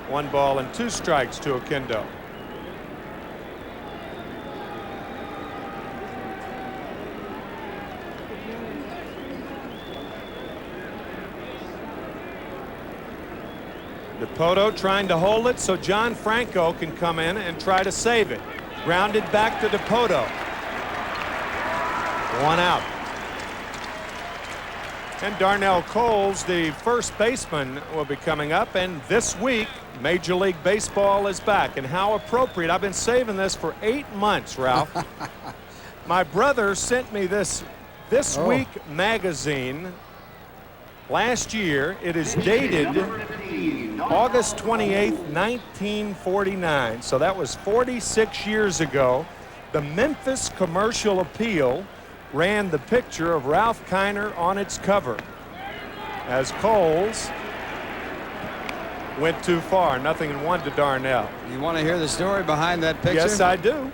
1 ball and 2 strikes to Oquendo. DiPoto trying to hold it so John Franco can come in and try to save it. Grounded back to DiPoto. 1 out. And Darnell Coles, the first baseman, will be coming up. And this week, Major League Baseball is back. And how appropriate. I've been saving this for 8 months, Ralph. My brother sent me this Week magazine last year. It is dated August 28th, 1949. So that was 46 years ago. The Memphis Commercial Appeal ran the picture of Ralph Kiner on its cover as Coles went too far. 0-1 to Darnell. You want to hear the story behind that picture? Yes, I do.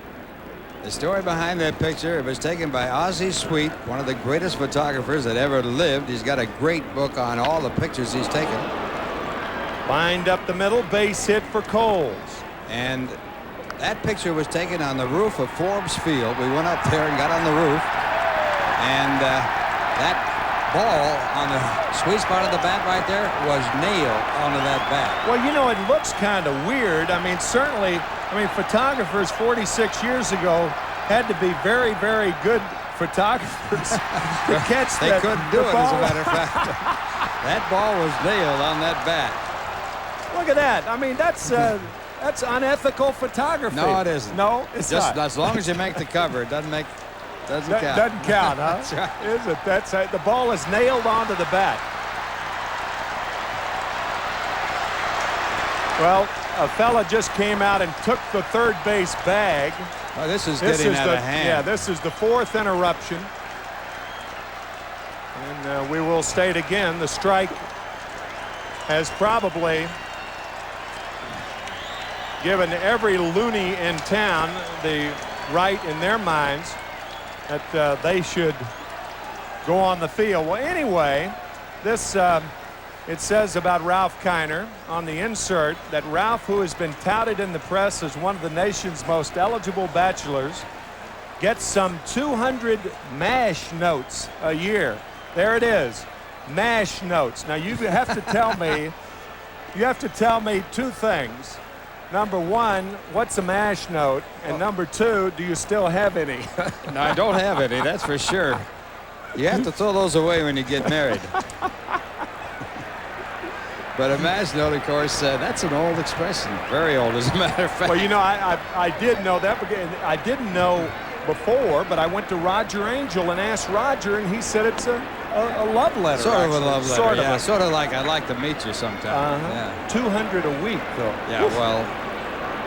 The story behind that picture, it was taken by Ozzie Sweet, one of the greatest photographers that ever lived. He's got a great book on all the pictures he's taken. Lined up the middle, base hit for Coles. And that picture was taken on the roof of Forbes Field. We went up there and got on the roof. And that ball on the sweet spot of the bat right there was nailed onto that bat. Well, you know, it looks kind of weird. I mean, certainly, photographers 46 years ago had to be very, very good photographers to catch they that. They couldn't do it, as a matter of fact. That ball was nailed on that bat. Look at that. I mean, that's That's unethical photography. No, it isn't. No, it's just not. as long as you make the cover, it doesn't count. Doesn't count, huh? That's right. Is it? That's the ball is nailed onto the bat. Well, a fella just came out and took the third base bag. Oh, this is getting out of hand. Yeah, this is the fourth interruption. And we will state again, the strike has probably given every loony in town the right in their minds that they should go on the field. Well, anyway, this it says about Ralph Kiner on the insert that Ralph, who has been touted in the press as one of the nation's most eligible bachelors, gets some 200 MASH notes a year. There it is, MASH notes. Now you have to tell me, two things. Number one, what's a MASH note? And number two, do you still have any? No, I don't have any, that's for sure. You have to throw those away when you get married. But a MASH note, of course, that's an old expression. Very old, as a matter of fact. Well, you know, I did know that, but I didn't know before, but I went to Roger Angel and asked Roger, and he said it's a love letter. Sort of actually. a love letter, sort yeah. Of sort of like I'd like to meet you sometime. Yeah. 200 a week, though. Yeah, well,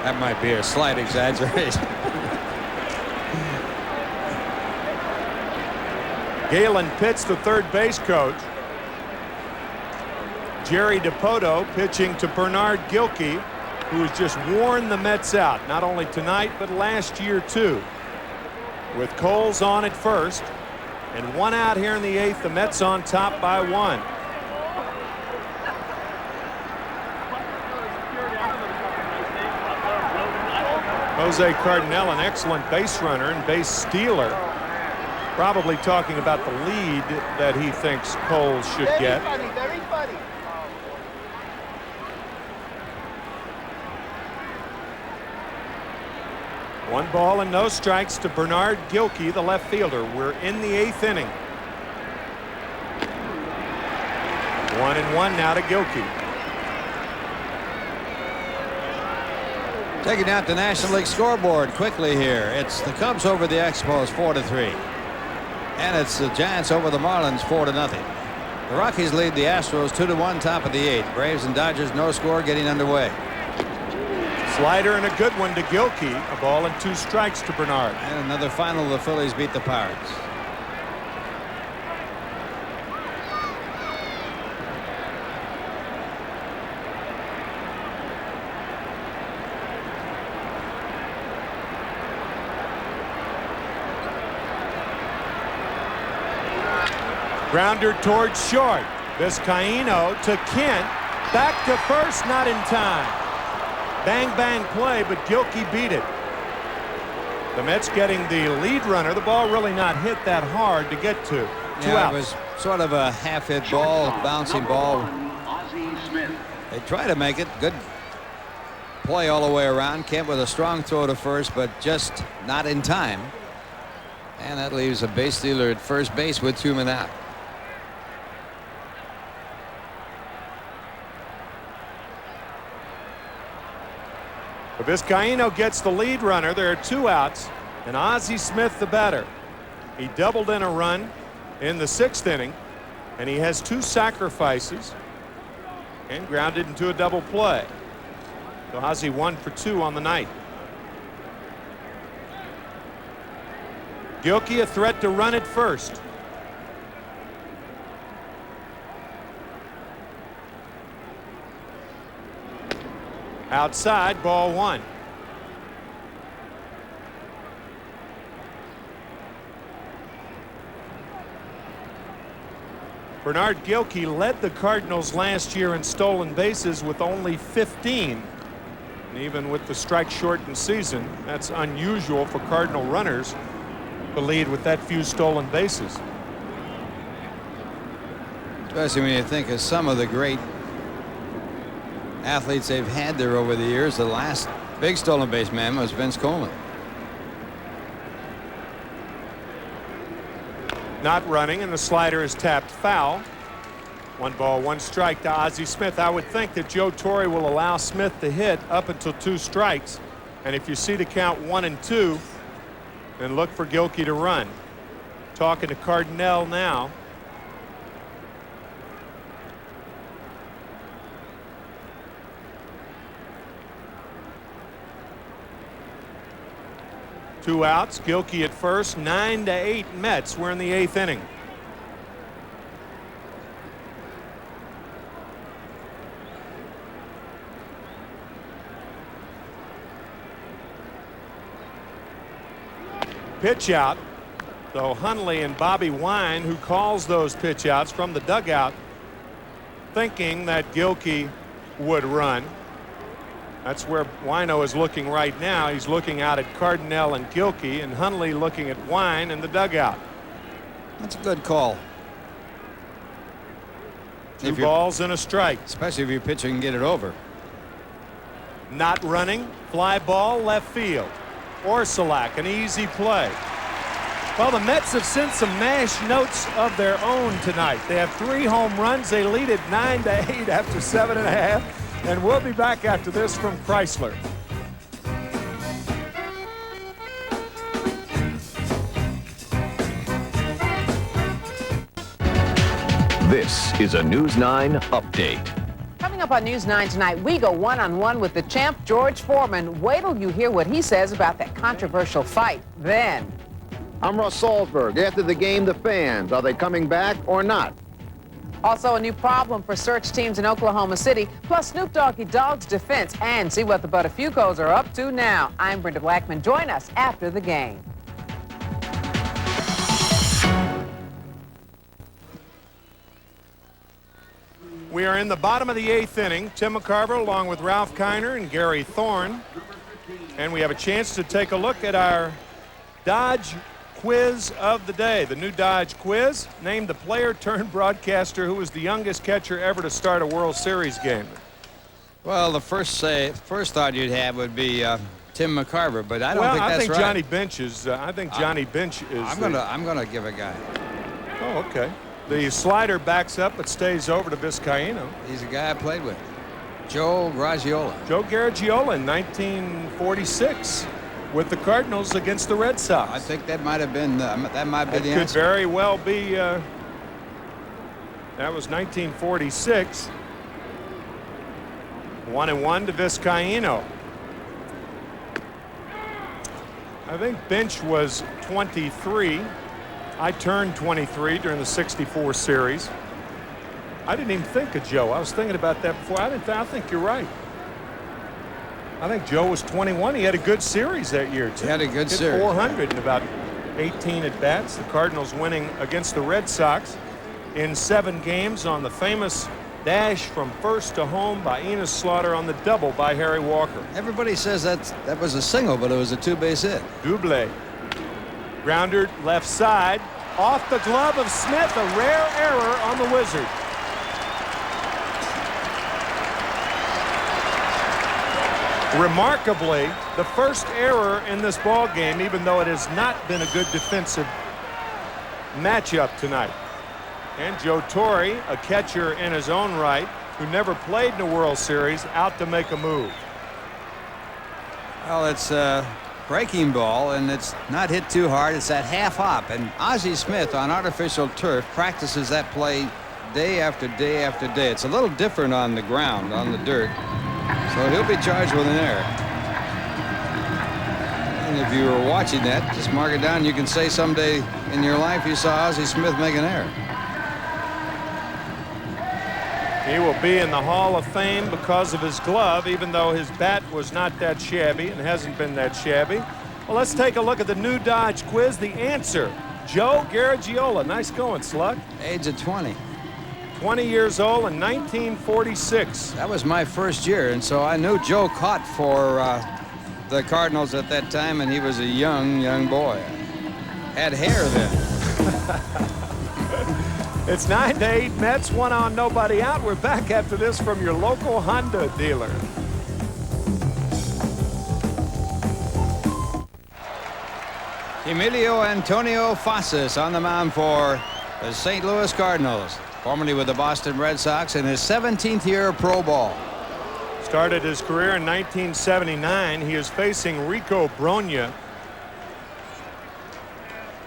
that might be a slight exaggeration. Galen Pitts, the third base coach. Jerry DiPoto pitching to Bernard Gilkey, who has just worn the Mets out, not only tonight, but last year, too. With Coles on at first, and one out here in the eighth, the Mets on top by one. Jose Cardinal, an excellent base runner and base stealer, probably talking about the lead that he thinks Coles should get. Very funny. One ball and no strikes to Bernard Gilkey, the left fielder. We're in the eighth inning. 1-1 now to Gilkey. Taking out the National League scoreboard quickly here. It's the Cubs over the Expos 4-3. And it's the Giants over the Marlins 4-0. The Rockies lead the Astros 2-1 top of the eighth. Braves and Dodgers no score getting underway. Slider and a good one to Gilkey. A ball and two strikes to Bernard. And another final, the Phillies beat the Pirates. Grounder towards short. Vizcaíno to Kent. Back to first, not in time. Bang, bang play, but Gilkey beat it. The Mets getting the lead runner. The ball really not hit that hard to get to. Two outs. It was sort of a half-hit ball, bouncing ball. They try to make it. Good play all the way around. Kent with a strong throw to first, but just not in time. And that leaves a base stealer at first base with 2 men out. Vizcaíno gets the lead runner. There are 2 outs, and Ozzie Smith the batter. He doubled in a run in the 6th inning, and he has 2 sacrifices and grounded into a double play. So Ozzie 1 for 2 on the night. Gilkey a threat to run at first. Outside, ball 1. Bernard Gilkey led the Cardinals last year in stolen bases with only 15. And even with the strike-shortened season, that's unusual for Cardinal runners to lead with that few stolen bases. Especially when you think of some of the great athletes they've had there over the years. The last big stolen base man was Vince Coleman. Not running, and the slider is tapped foul. 1 ball, 1 strike to Ozzie Smith. I would think that Joe Torre will allow Smith to hit up until 2 strikes. And if you see the count 1 and 2, then look for Gilkey to run. Talking to Cardinal now. Two outs, Gilkey at first, 9-8 Mets. We're in the 8th inning. Pitch out, though Hundley and Bobby Wine, who calls those pitch outs from the dugout, thinking that Gilkey would run. That's where Wino is looking right now. He's looking out at Cardinal and Gilkey, and Hundley looking at Wine in the dugout. That's a good call. 2 balls and a strike. Especially if your pitcher can get it over. Not running, fly ball, left field. Orsolak, an easy play. Well, the Mets have sent some MASH notes of their own tonight. They have 3 home runs. They lead it 9-8 after 7.5. And we'll be back after this from Chrysler. This is a News 9 update. Coming up on News 9 tonight, we go one-on-one with the champ, George Foreman. Wait till you hear what he says about that controversial fight. Then, I'm Russ Salzberg. After the game, the fans, are they coming back or not? also a new problem for search teams in Oklahoma City, plus Snoop Doggy Dogg's defense, and see what the Buttafuoco's are up to now. I'm Brenda Blackman. Join us after the game. We are in the bottom of the 8th inning. Tim McCarver along with Ralph Kiner and Gary Thorne. And we have a chance to take a look at our Dodge quiz of the day. The new Dodge quiz named the player turned broadcaster who was the youngest catcher ever to start a World Series game. Well, the first thought you'd have would be Tim McCarver, but I don't think that's right. I think Johnny Bench is. I think Johnny Bench is. I'm gonna give a guy. Oh, okay. The slider backs up but stays over to Vizcaíno. He's a guy I played with. Joe Garagiola. Joe Garagiola in 1946 with the Cardinals against the Red Sox. I think that might have been the answer. It could very well be. That was 1946. 1-1 to Vizcaíno. I think Bench was 23. I turned 23 during the '64 series. I didn't even think of Joe. I was thinking about that before. I think you're right. I think Joe was 21. He had a good series that year, too. He had a good series. 400 in about 18 at-bats. The Cardinals winning against the Red Sox in 7 games on the famous dash from first to home by Enos Slaughter on the double by Harry Walker. Everybody says that was a single, but it was a 2-base hit. Double. Grounder left side, off the glove of Smith, a rare error on the Wizard. Remarkably, the first error in this ball game, even though it has not been a good defensive matchup tonight. And Joe Torre, a catcher in his own right, who never played in a World Series, out to make a move. Well, it's breaking ball, and it's not hit too hard. It's that half hop, and Ozzie Smith on artificial turf practices that play day after day after day. It's a little different on the ground, on the dirt, so he'll be charged with an error. And if you were watching that, just mark it down. You can say someday in your life you saw Ozzie Smith make an error. He will be in the Hall of Fame because of his glove, even though his bat was not that shabby and hasn't been that shabby. Well, let's take a look at the new Dodge quiz. The answer, Joe Garagiola. Nice going, Slug. Age of 20. 20 years old in 1946. That was my first year, and so I knew Joe caught for the Cardinals at that time, and he was a young boy. Had hair then. It's 9-8 Mets, 1 on, nobody out. We're back after this from your local Honda dealer. Emilio Antonio Fasas on the mound for the St. Louis Cardinals. formerly with the Boston Red Sox, in his 17th year of pro ball. Started his career in 1979. He is facing Rico Brogna.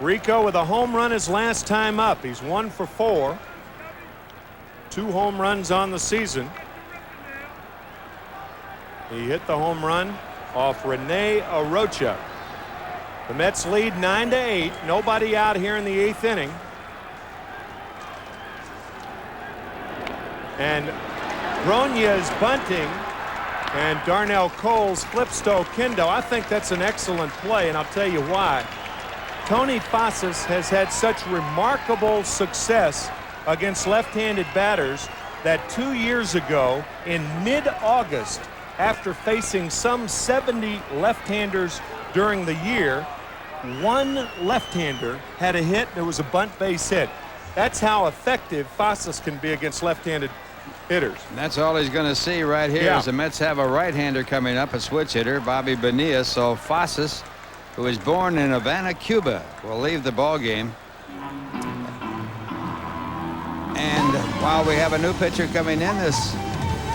Rico with a home run his last time up. He's 1 for 4. 2 home runs on the season. He hit the home run off Rene Arocha. The Mets lead 9-8. Nobody out here in the 8th inning. And Brogna is bunting, and Darnell Coles flips to Oquendo. I think that's an excellent play, and I'll tell you why. Tony Fasas has had such remarkable success against left-handed batters that 2 years ago in mid-August, after facing some 70 left-handers during the year, one left-hander had a hit. There was a bunt base hit. That's how effective Fasas can be against left-handed hitters. And that's all he's going to see right here. As the Mets have a right-hander coming up, a switch hitter, Bobby Bonilla. So Fasas, who was born in Havana, Cuba, will leave the ball game. And while we have a new pitcher coming in, this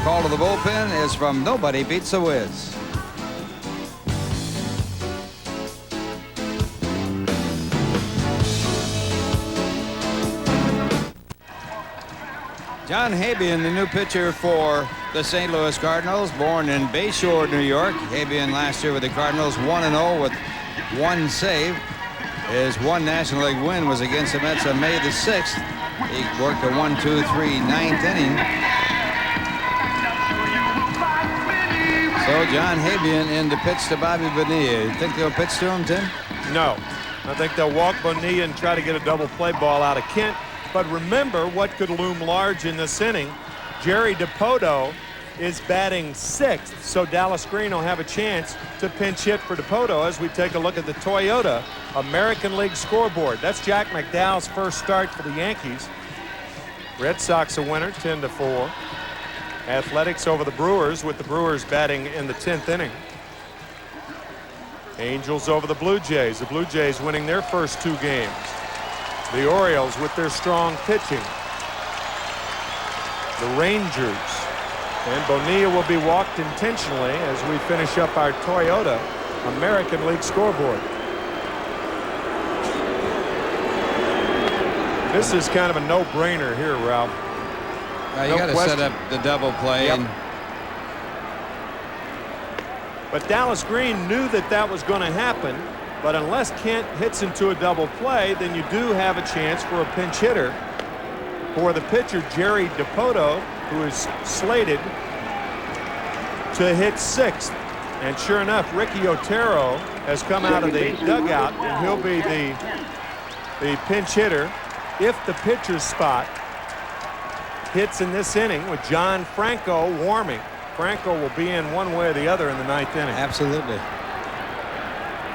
call to the bullpen is from Nobody Beats the Wiz. John Habian, the new pitcher for the St. Louis Cardinals, born in Bayshore, New York. Habian last year with the Cardinals, 1-0 with 1 save. His 1 National League win was against the Mets on May the 6th. He worked a 1-2-3 9th inning. So John Habian in to pitch to Bobby Bonilla. You think they'll pitch to him, Tim? No. I think they'll walk Bonilla and try to get a double play ball out of Kent. But remember what could loom large in this inning. Jerry DiPoto is batting 6th, so Dallas Green will have a chance to pinch hit for DiPoto as we take a look at the Toyota American League scoreboard. That's Jack McDowell's first start for the Yankees. Red Sox a winner, 10-4. Athletics over the Brewers, with the Brewers batting in the 10th inning. Angels over the Blue Jays. The Blue Jays winning their first 2 games. The Orioles with their strong pitching. The Rangers. And Bonilla will be walked intentionally as we finish up our Toyota American League scoreboard. This is kind of a no-brainer here, Ralph. You got to set up the double play. Yep. But Dallas Green knew that that was going to happen. But unless Kent hits into a double play, then you do have a chance for a pinch hitter for the pitcher, Jerry DiPoto, who is slated to hit 6th. And sure enough, Ricky Otero has come out of the dugout, and he'll be the pinch hitter if the pitcher's spot hits in this inning with John Franco warming. Franco will be in one way or the other in the 9th inning. Absolutely.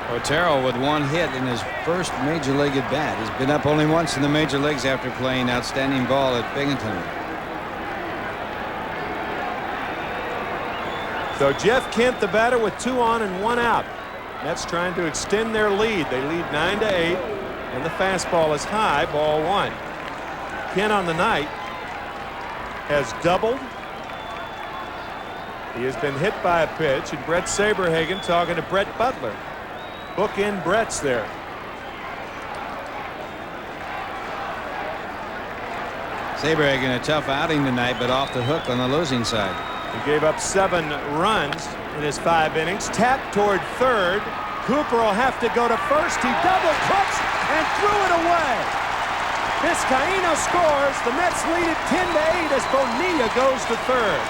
Otero with 1 hit in his first major league at bat. He's been up only once in the major leagues after playing outstanding ball at Binghamton. So Jeff Kent, the batter, with 2 on and 1 out. Mets trying to extend their lead. They lead 9-8, and the fastball is high, ball 1. Kent on the night has doubled. He has been hit by a pitch, and Bret Saberhagen talking to Brett Butler. Bookend Brett's there. Saberhagen a tough outing tonight, but off the hook on the losing side. He gave up 7 runs in his 5 innings. Tap toward third. Cooper will have to go to first. He double clutched and threw it away. Vizcaíno scores. The Mets lead it 10-8 as Bonilla goes to third.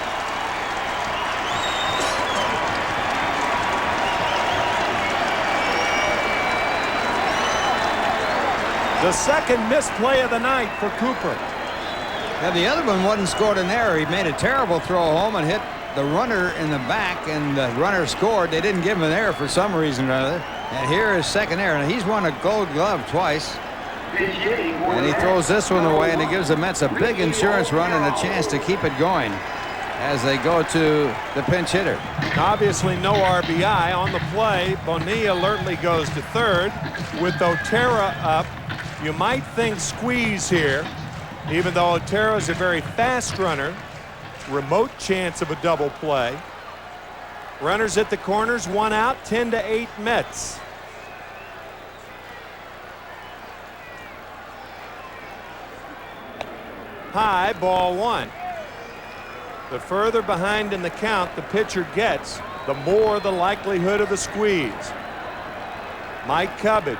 The second misplay of the night for Cooper. Now the other one wasn't scored an error. He made a terrible throw home and hit the runner in the back, and the runner scored. They didn't give him an error for some reason or other. And here is second error. Now he's won a Gold Glove twice. And he throws this one away, and it gives the Mets a big insurance run and a chance to keep it going as they go to the pinch hitter. Obviously no RBI on the play. Bonilla alertly goes to third with Otero up. You might think squeeze here, Even though Otero is a very fast runner, remote chance of a double play. Runners at the corners, 1 out, 10-8 Mets. High, ball 1. The further behind in the count the pitcher gets, the more the likelihood of the squeeze. Mike Cubbage.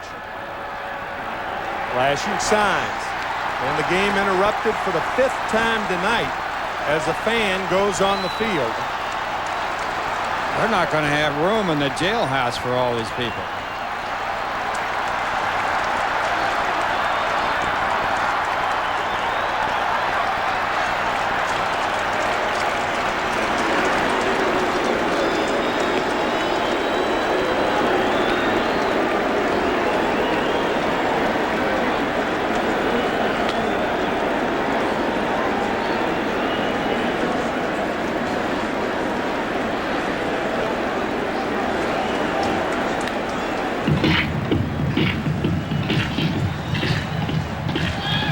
Flashing signs. And the game interrupted for the 5th time tonight as a fan goes on the field. They're not going to have room in the jailhouse for all these people.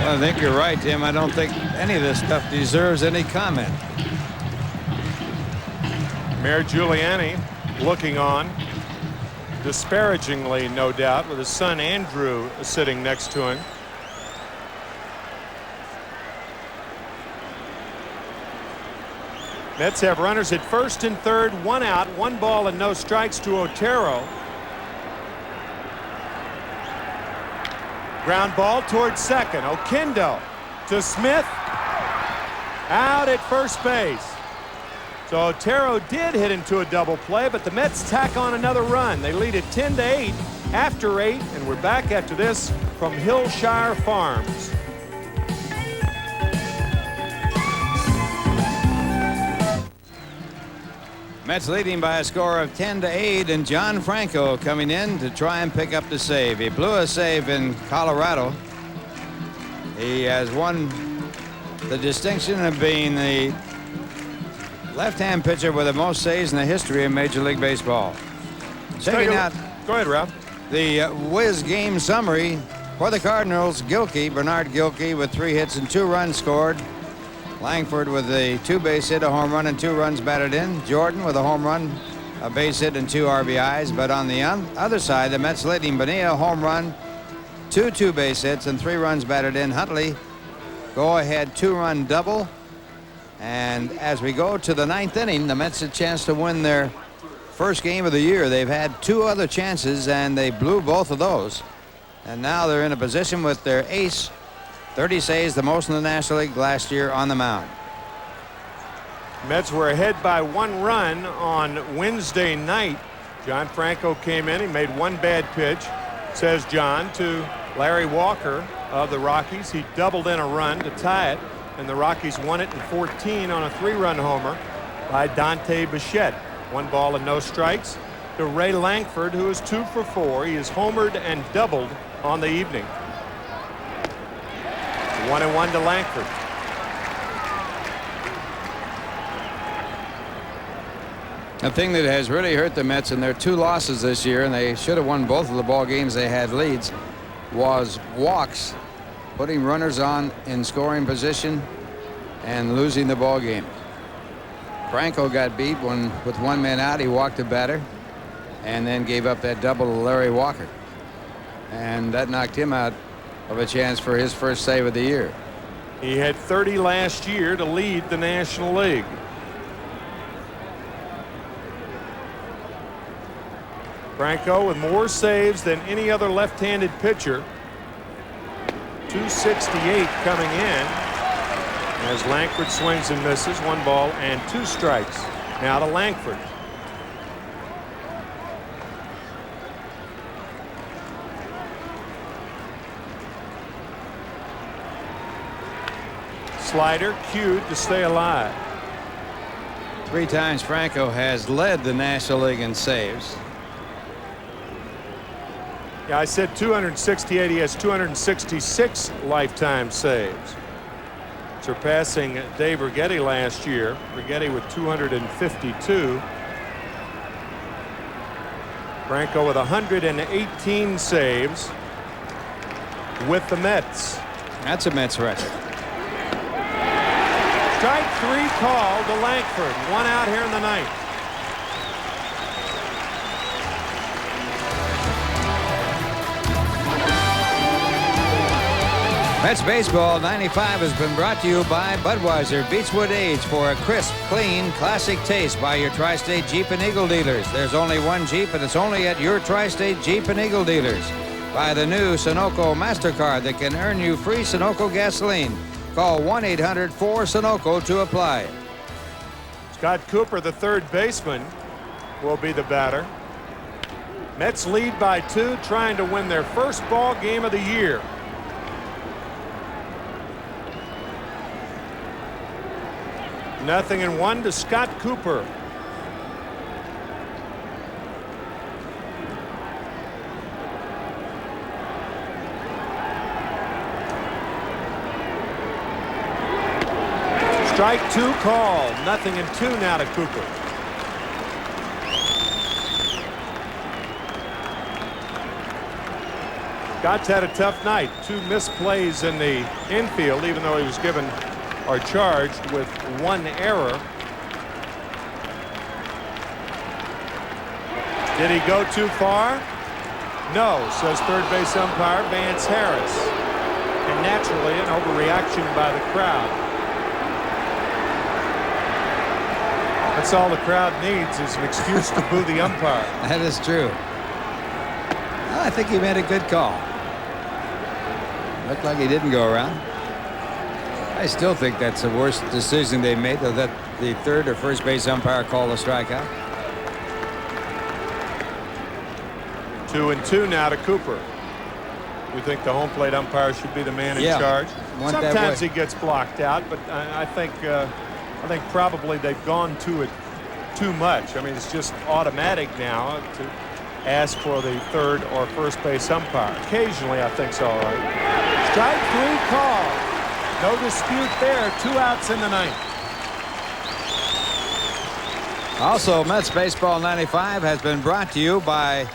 I think you're right, Tim. I don't think any of this stuff deserves any comment. Mayor Giuliani looking on disparagingly, no doubt, with his son Andrew sitting next to him. Mets have runners at first and third, 1 out, 1 ball and no strikes to Otero. Ground ball towards second. Oquendo to Smith. Out at first base. So Otero did hit into a double play, but the Mets tack on another run. They lead it 10-8 after 8, and we're back after this from Hillshire Farms. Mets leading by a score of 10-8, and John Franco coming in to try and pick up the save. He blew a save in Colorado. He has won the distinction of being the left-hand pitcher with the most saves in the history of Major League Baseball. Checking out Go ahead, Ralph. The Wiz game summary for the Cardinals. Bernard Gilkey with 3 hits and 2 runs scored. Lankford with a 2 base hit, a home run, and 2 runs batted in. Jordan with a home run, a base hit, and 2 RBIs. But on the other side, the Mets leading Bonilla, home run, 2 2-base hits, and 3 runs batted in. Huntley, go ahead 2-run double. And as we go to the 9th inning, the Mets a chance to win their first game of the year. They've had 2 other chances, and they blew both of those. And now they're in a position with their ace, 30 saves, the most in the National League last year, on the mound. Mets were ahead by 1 run on Wednesday night. John Franco came in. He made 1 bad pitch, says John, to Larry Walker of the Rockies. He doubled in a run to tie it, and the Rockies won it in 14 on a 3-run homer by Dante Bichette. 1 ball and no strikes to Ray Lankford, who is 2 for 4. He is homered and doubled on the evening. 1-1 to Lankford. The thing that has really hurt the Mets in their 2 losses this year, and they should have won both of the ball games they had leads, was walks, putting runners on in scoring position and losing the ball game. Franco got beat when, with 1 man out, he walked a batter and then gave up that double to Larry Walker, and that knocked him out of a chance for his first save of the year. He had 30 last year to lead the National League. Franco with more saves than any other left-handed pitcher. 268 coming in as Lankford swings and misses. 1 ball and 2 strikes. Now to Lankford. Slider cued to stay alive. 3 times Franco has led the National League in saves. Yeah, I said 268. He has 266 lifetime saves, surpassing Dave Righetti last year. Righetti with 252. Franco with 118 saves with the Mets. That's a Mets record. Strike 3 call to Lankford. 1 out here in the ninth. Mets Baseball 95 has been brought to you by Budweiser Beechwood Age for a crisp, clean, classic taste by your Tri-State Jeep and Eagle dealers. There's only one Jeep, and it's only at your Tri-State Jeep and Eagle dealers. By the new Sunoco MasterCard that can earn you free Sunoco gasoline. Call 1-800-4-SUNOCO to apply. Scott Cooper, the third baseman, will be the batter. Mets lead by 2, trying to win their first ball game of the year. Nothing in 1 to Scott Cooper. Strike 2 call. Nothing in 2 now to Cooper. Scott's had a tough night. 2 missed plays in the infield, even though he was given or charged with 1 error. Did he go too far? No, says third base umpire Vance Harris. And naturally, an overreaction by the crowd. That's all the crowd needs is an excuse to boo the umpire. That is true. Well, I think he made a good call. Looked like he didn't go around. I still think that's the worst decision they made, to let the third or first base umpire call a strikeout. 2-2 now to Cooper. We think the home plate umpire should be the man in charge. Sometimes he gets blocked out, but I think probably they've gone to it too much. I mean, it's just automatic now to ask for the third or first base umpire. Occasionally, I think it's all right. Strike 3 call. No dispute there. 2 outs in the ninth. Also, Mets Baseball 95 has been brought to you by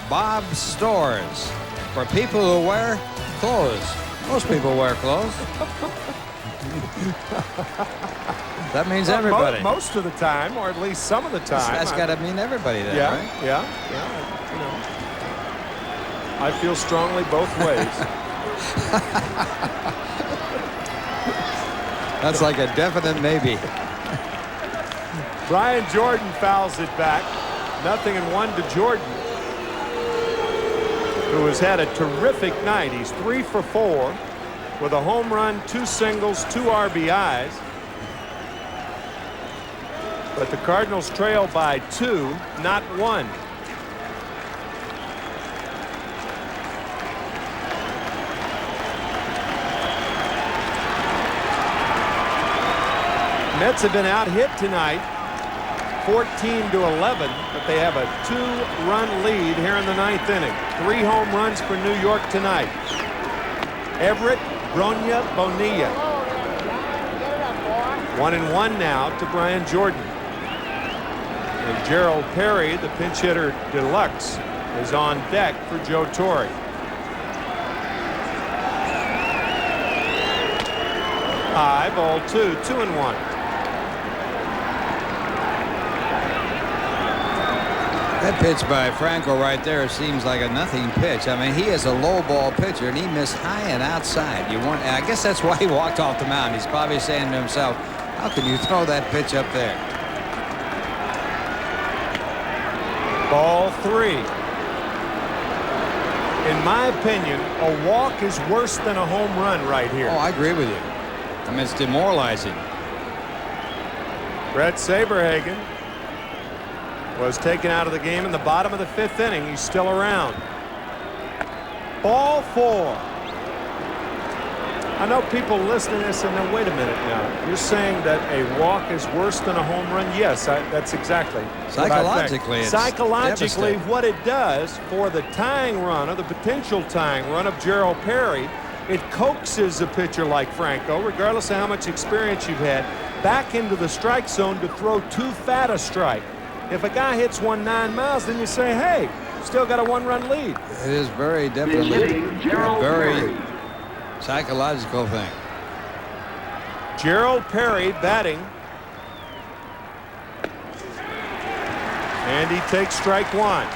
Bob's Stores. For people who wear clothes. Most people wear clothes. That means everybody. Most of the time, or at least some of the time. That's got to mean everybody then, right? Yeah. You know, I feel strongly both ways. That's like a definite maybe. Brian Jordan fouls it back. 0-1 to Jordan, who has had a terrific night. He's 3 for 4 with a home run, 2 singles, 2 RBIs. But the Cardinals trail by 2, not 1. Mets have been out hit tonight, 14-11, but they have a 2-run lead here in the ninth inning. 3 home runs for New York tonight. Everett, Brogna, Bonilla. 1-1 now to Brian Jordan. And Gerald Perry, the pinch hitter deluxe, is on deck for Joe Torre. High ball 2, 2-1. That pitch by Franco right there seems like a nothing pitch. I mean, he is a low ball pitcher, and he missed high and outside. I guess that's why he walked off the mound. He's probably saying to himself, how can you throw that pitch up there? Ball 3. In my opinion, a walk is worse than a home run right here. Oh, I agree with you. I mean, it's demoralizing. Bret Saberhagen was taken out of the game in the bottom of the 5th inning. He's still around. Ball 4. I know people listening to this and then wait a minute now. You're saying that a walk is worse than a home run? Yes, that's exactly psychologically. It's psychologically, what it does for the tying run or the potential tying run of Gerald Perry, it coaxes a pitcher like Franco, regardless of how much experience you've had, back into the strike zone to throw too fat a strike. If a guy hits 9 miles, then you say, hey, still got a 1-run lead. It is very definitely a very psychological thing. Gerald Perry batting. And he takes strike one.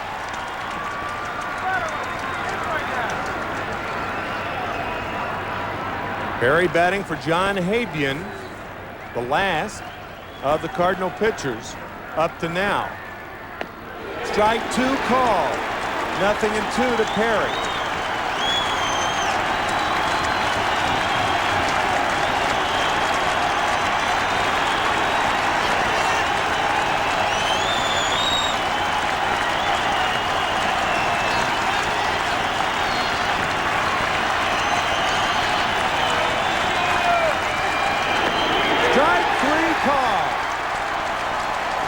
Perry batting for John Habian, the last of the Cardinal pitchers up to now. Strike two call. 0-2 to Perry.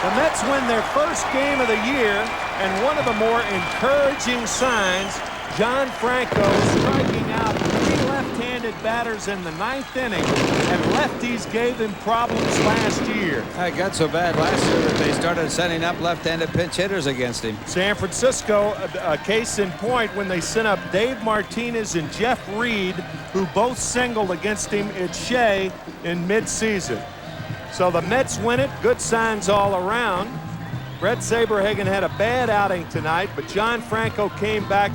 The Mets win their first game of the year, and one of the more encouraging signs, John Franco striking out 3 left-handed batters in the 9th inning, and lefties gave him problems last year. It got so bad last year that they started setting up left-handed pinch hitters against him. San Francisco, a case in point when they sent up Dave Martinez and Jeff Reed, who both singled against him at Shea in mid-season. So the Mets win it. Good signs all around. Bret Saberhagen had a bad outing tonight, but John Franco came back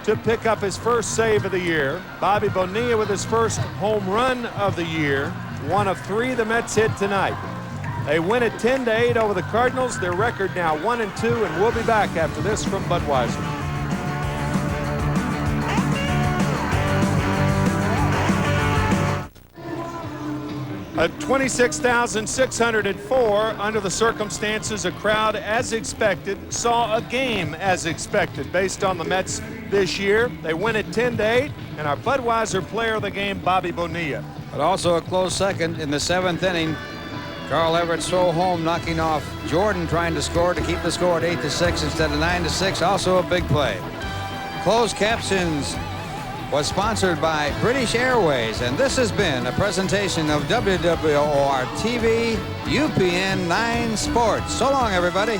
to pick up his first save of the year. Bobby Bonilla with his first home run of the year. 1 of 3 the Mets hit tonight. They win it 10-8 over the Cardinals. Their record now 1-2, and we'll be back after this from Budweiser. At 26,604, under the circumstances, a crowd as expected, saw a game as expected based on the Mets this year. They win it 10-8, and our Budweiser player of the game, Bobby Bonilla. But also a close second in the 7th inning. Carl Everett's throw home, knocking off Jordan, trying to score to keep the score at 8-6 instead of 9-6. Also a big play. Closed captions was sponsored by British Airways, and this has been a presentation of WWOR-TV UPN9 Sports. So long, everybody.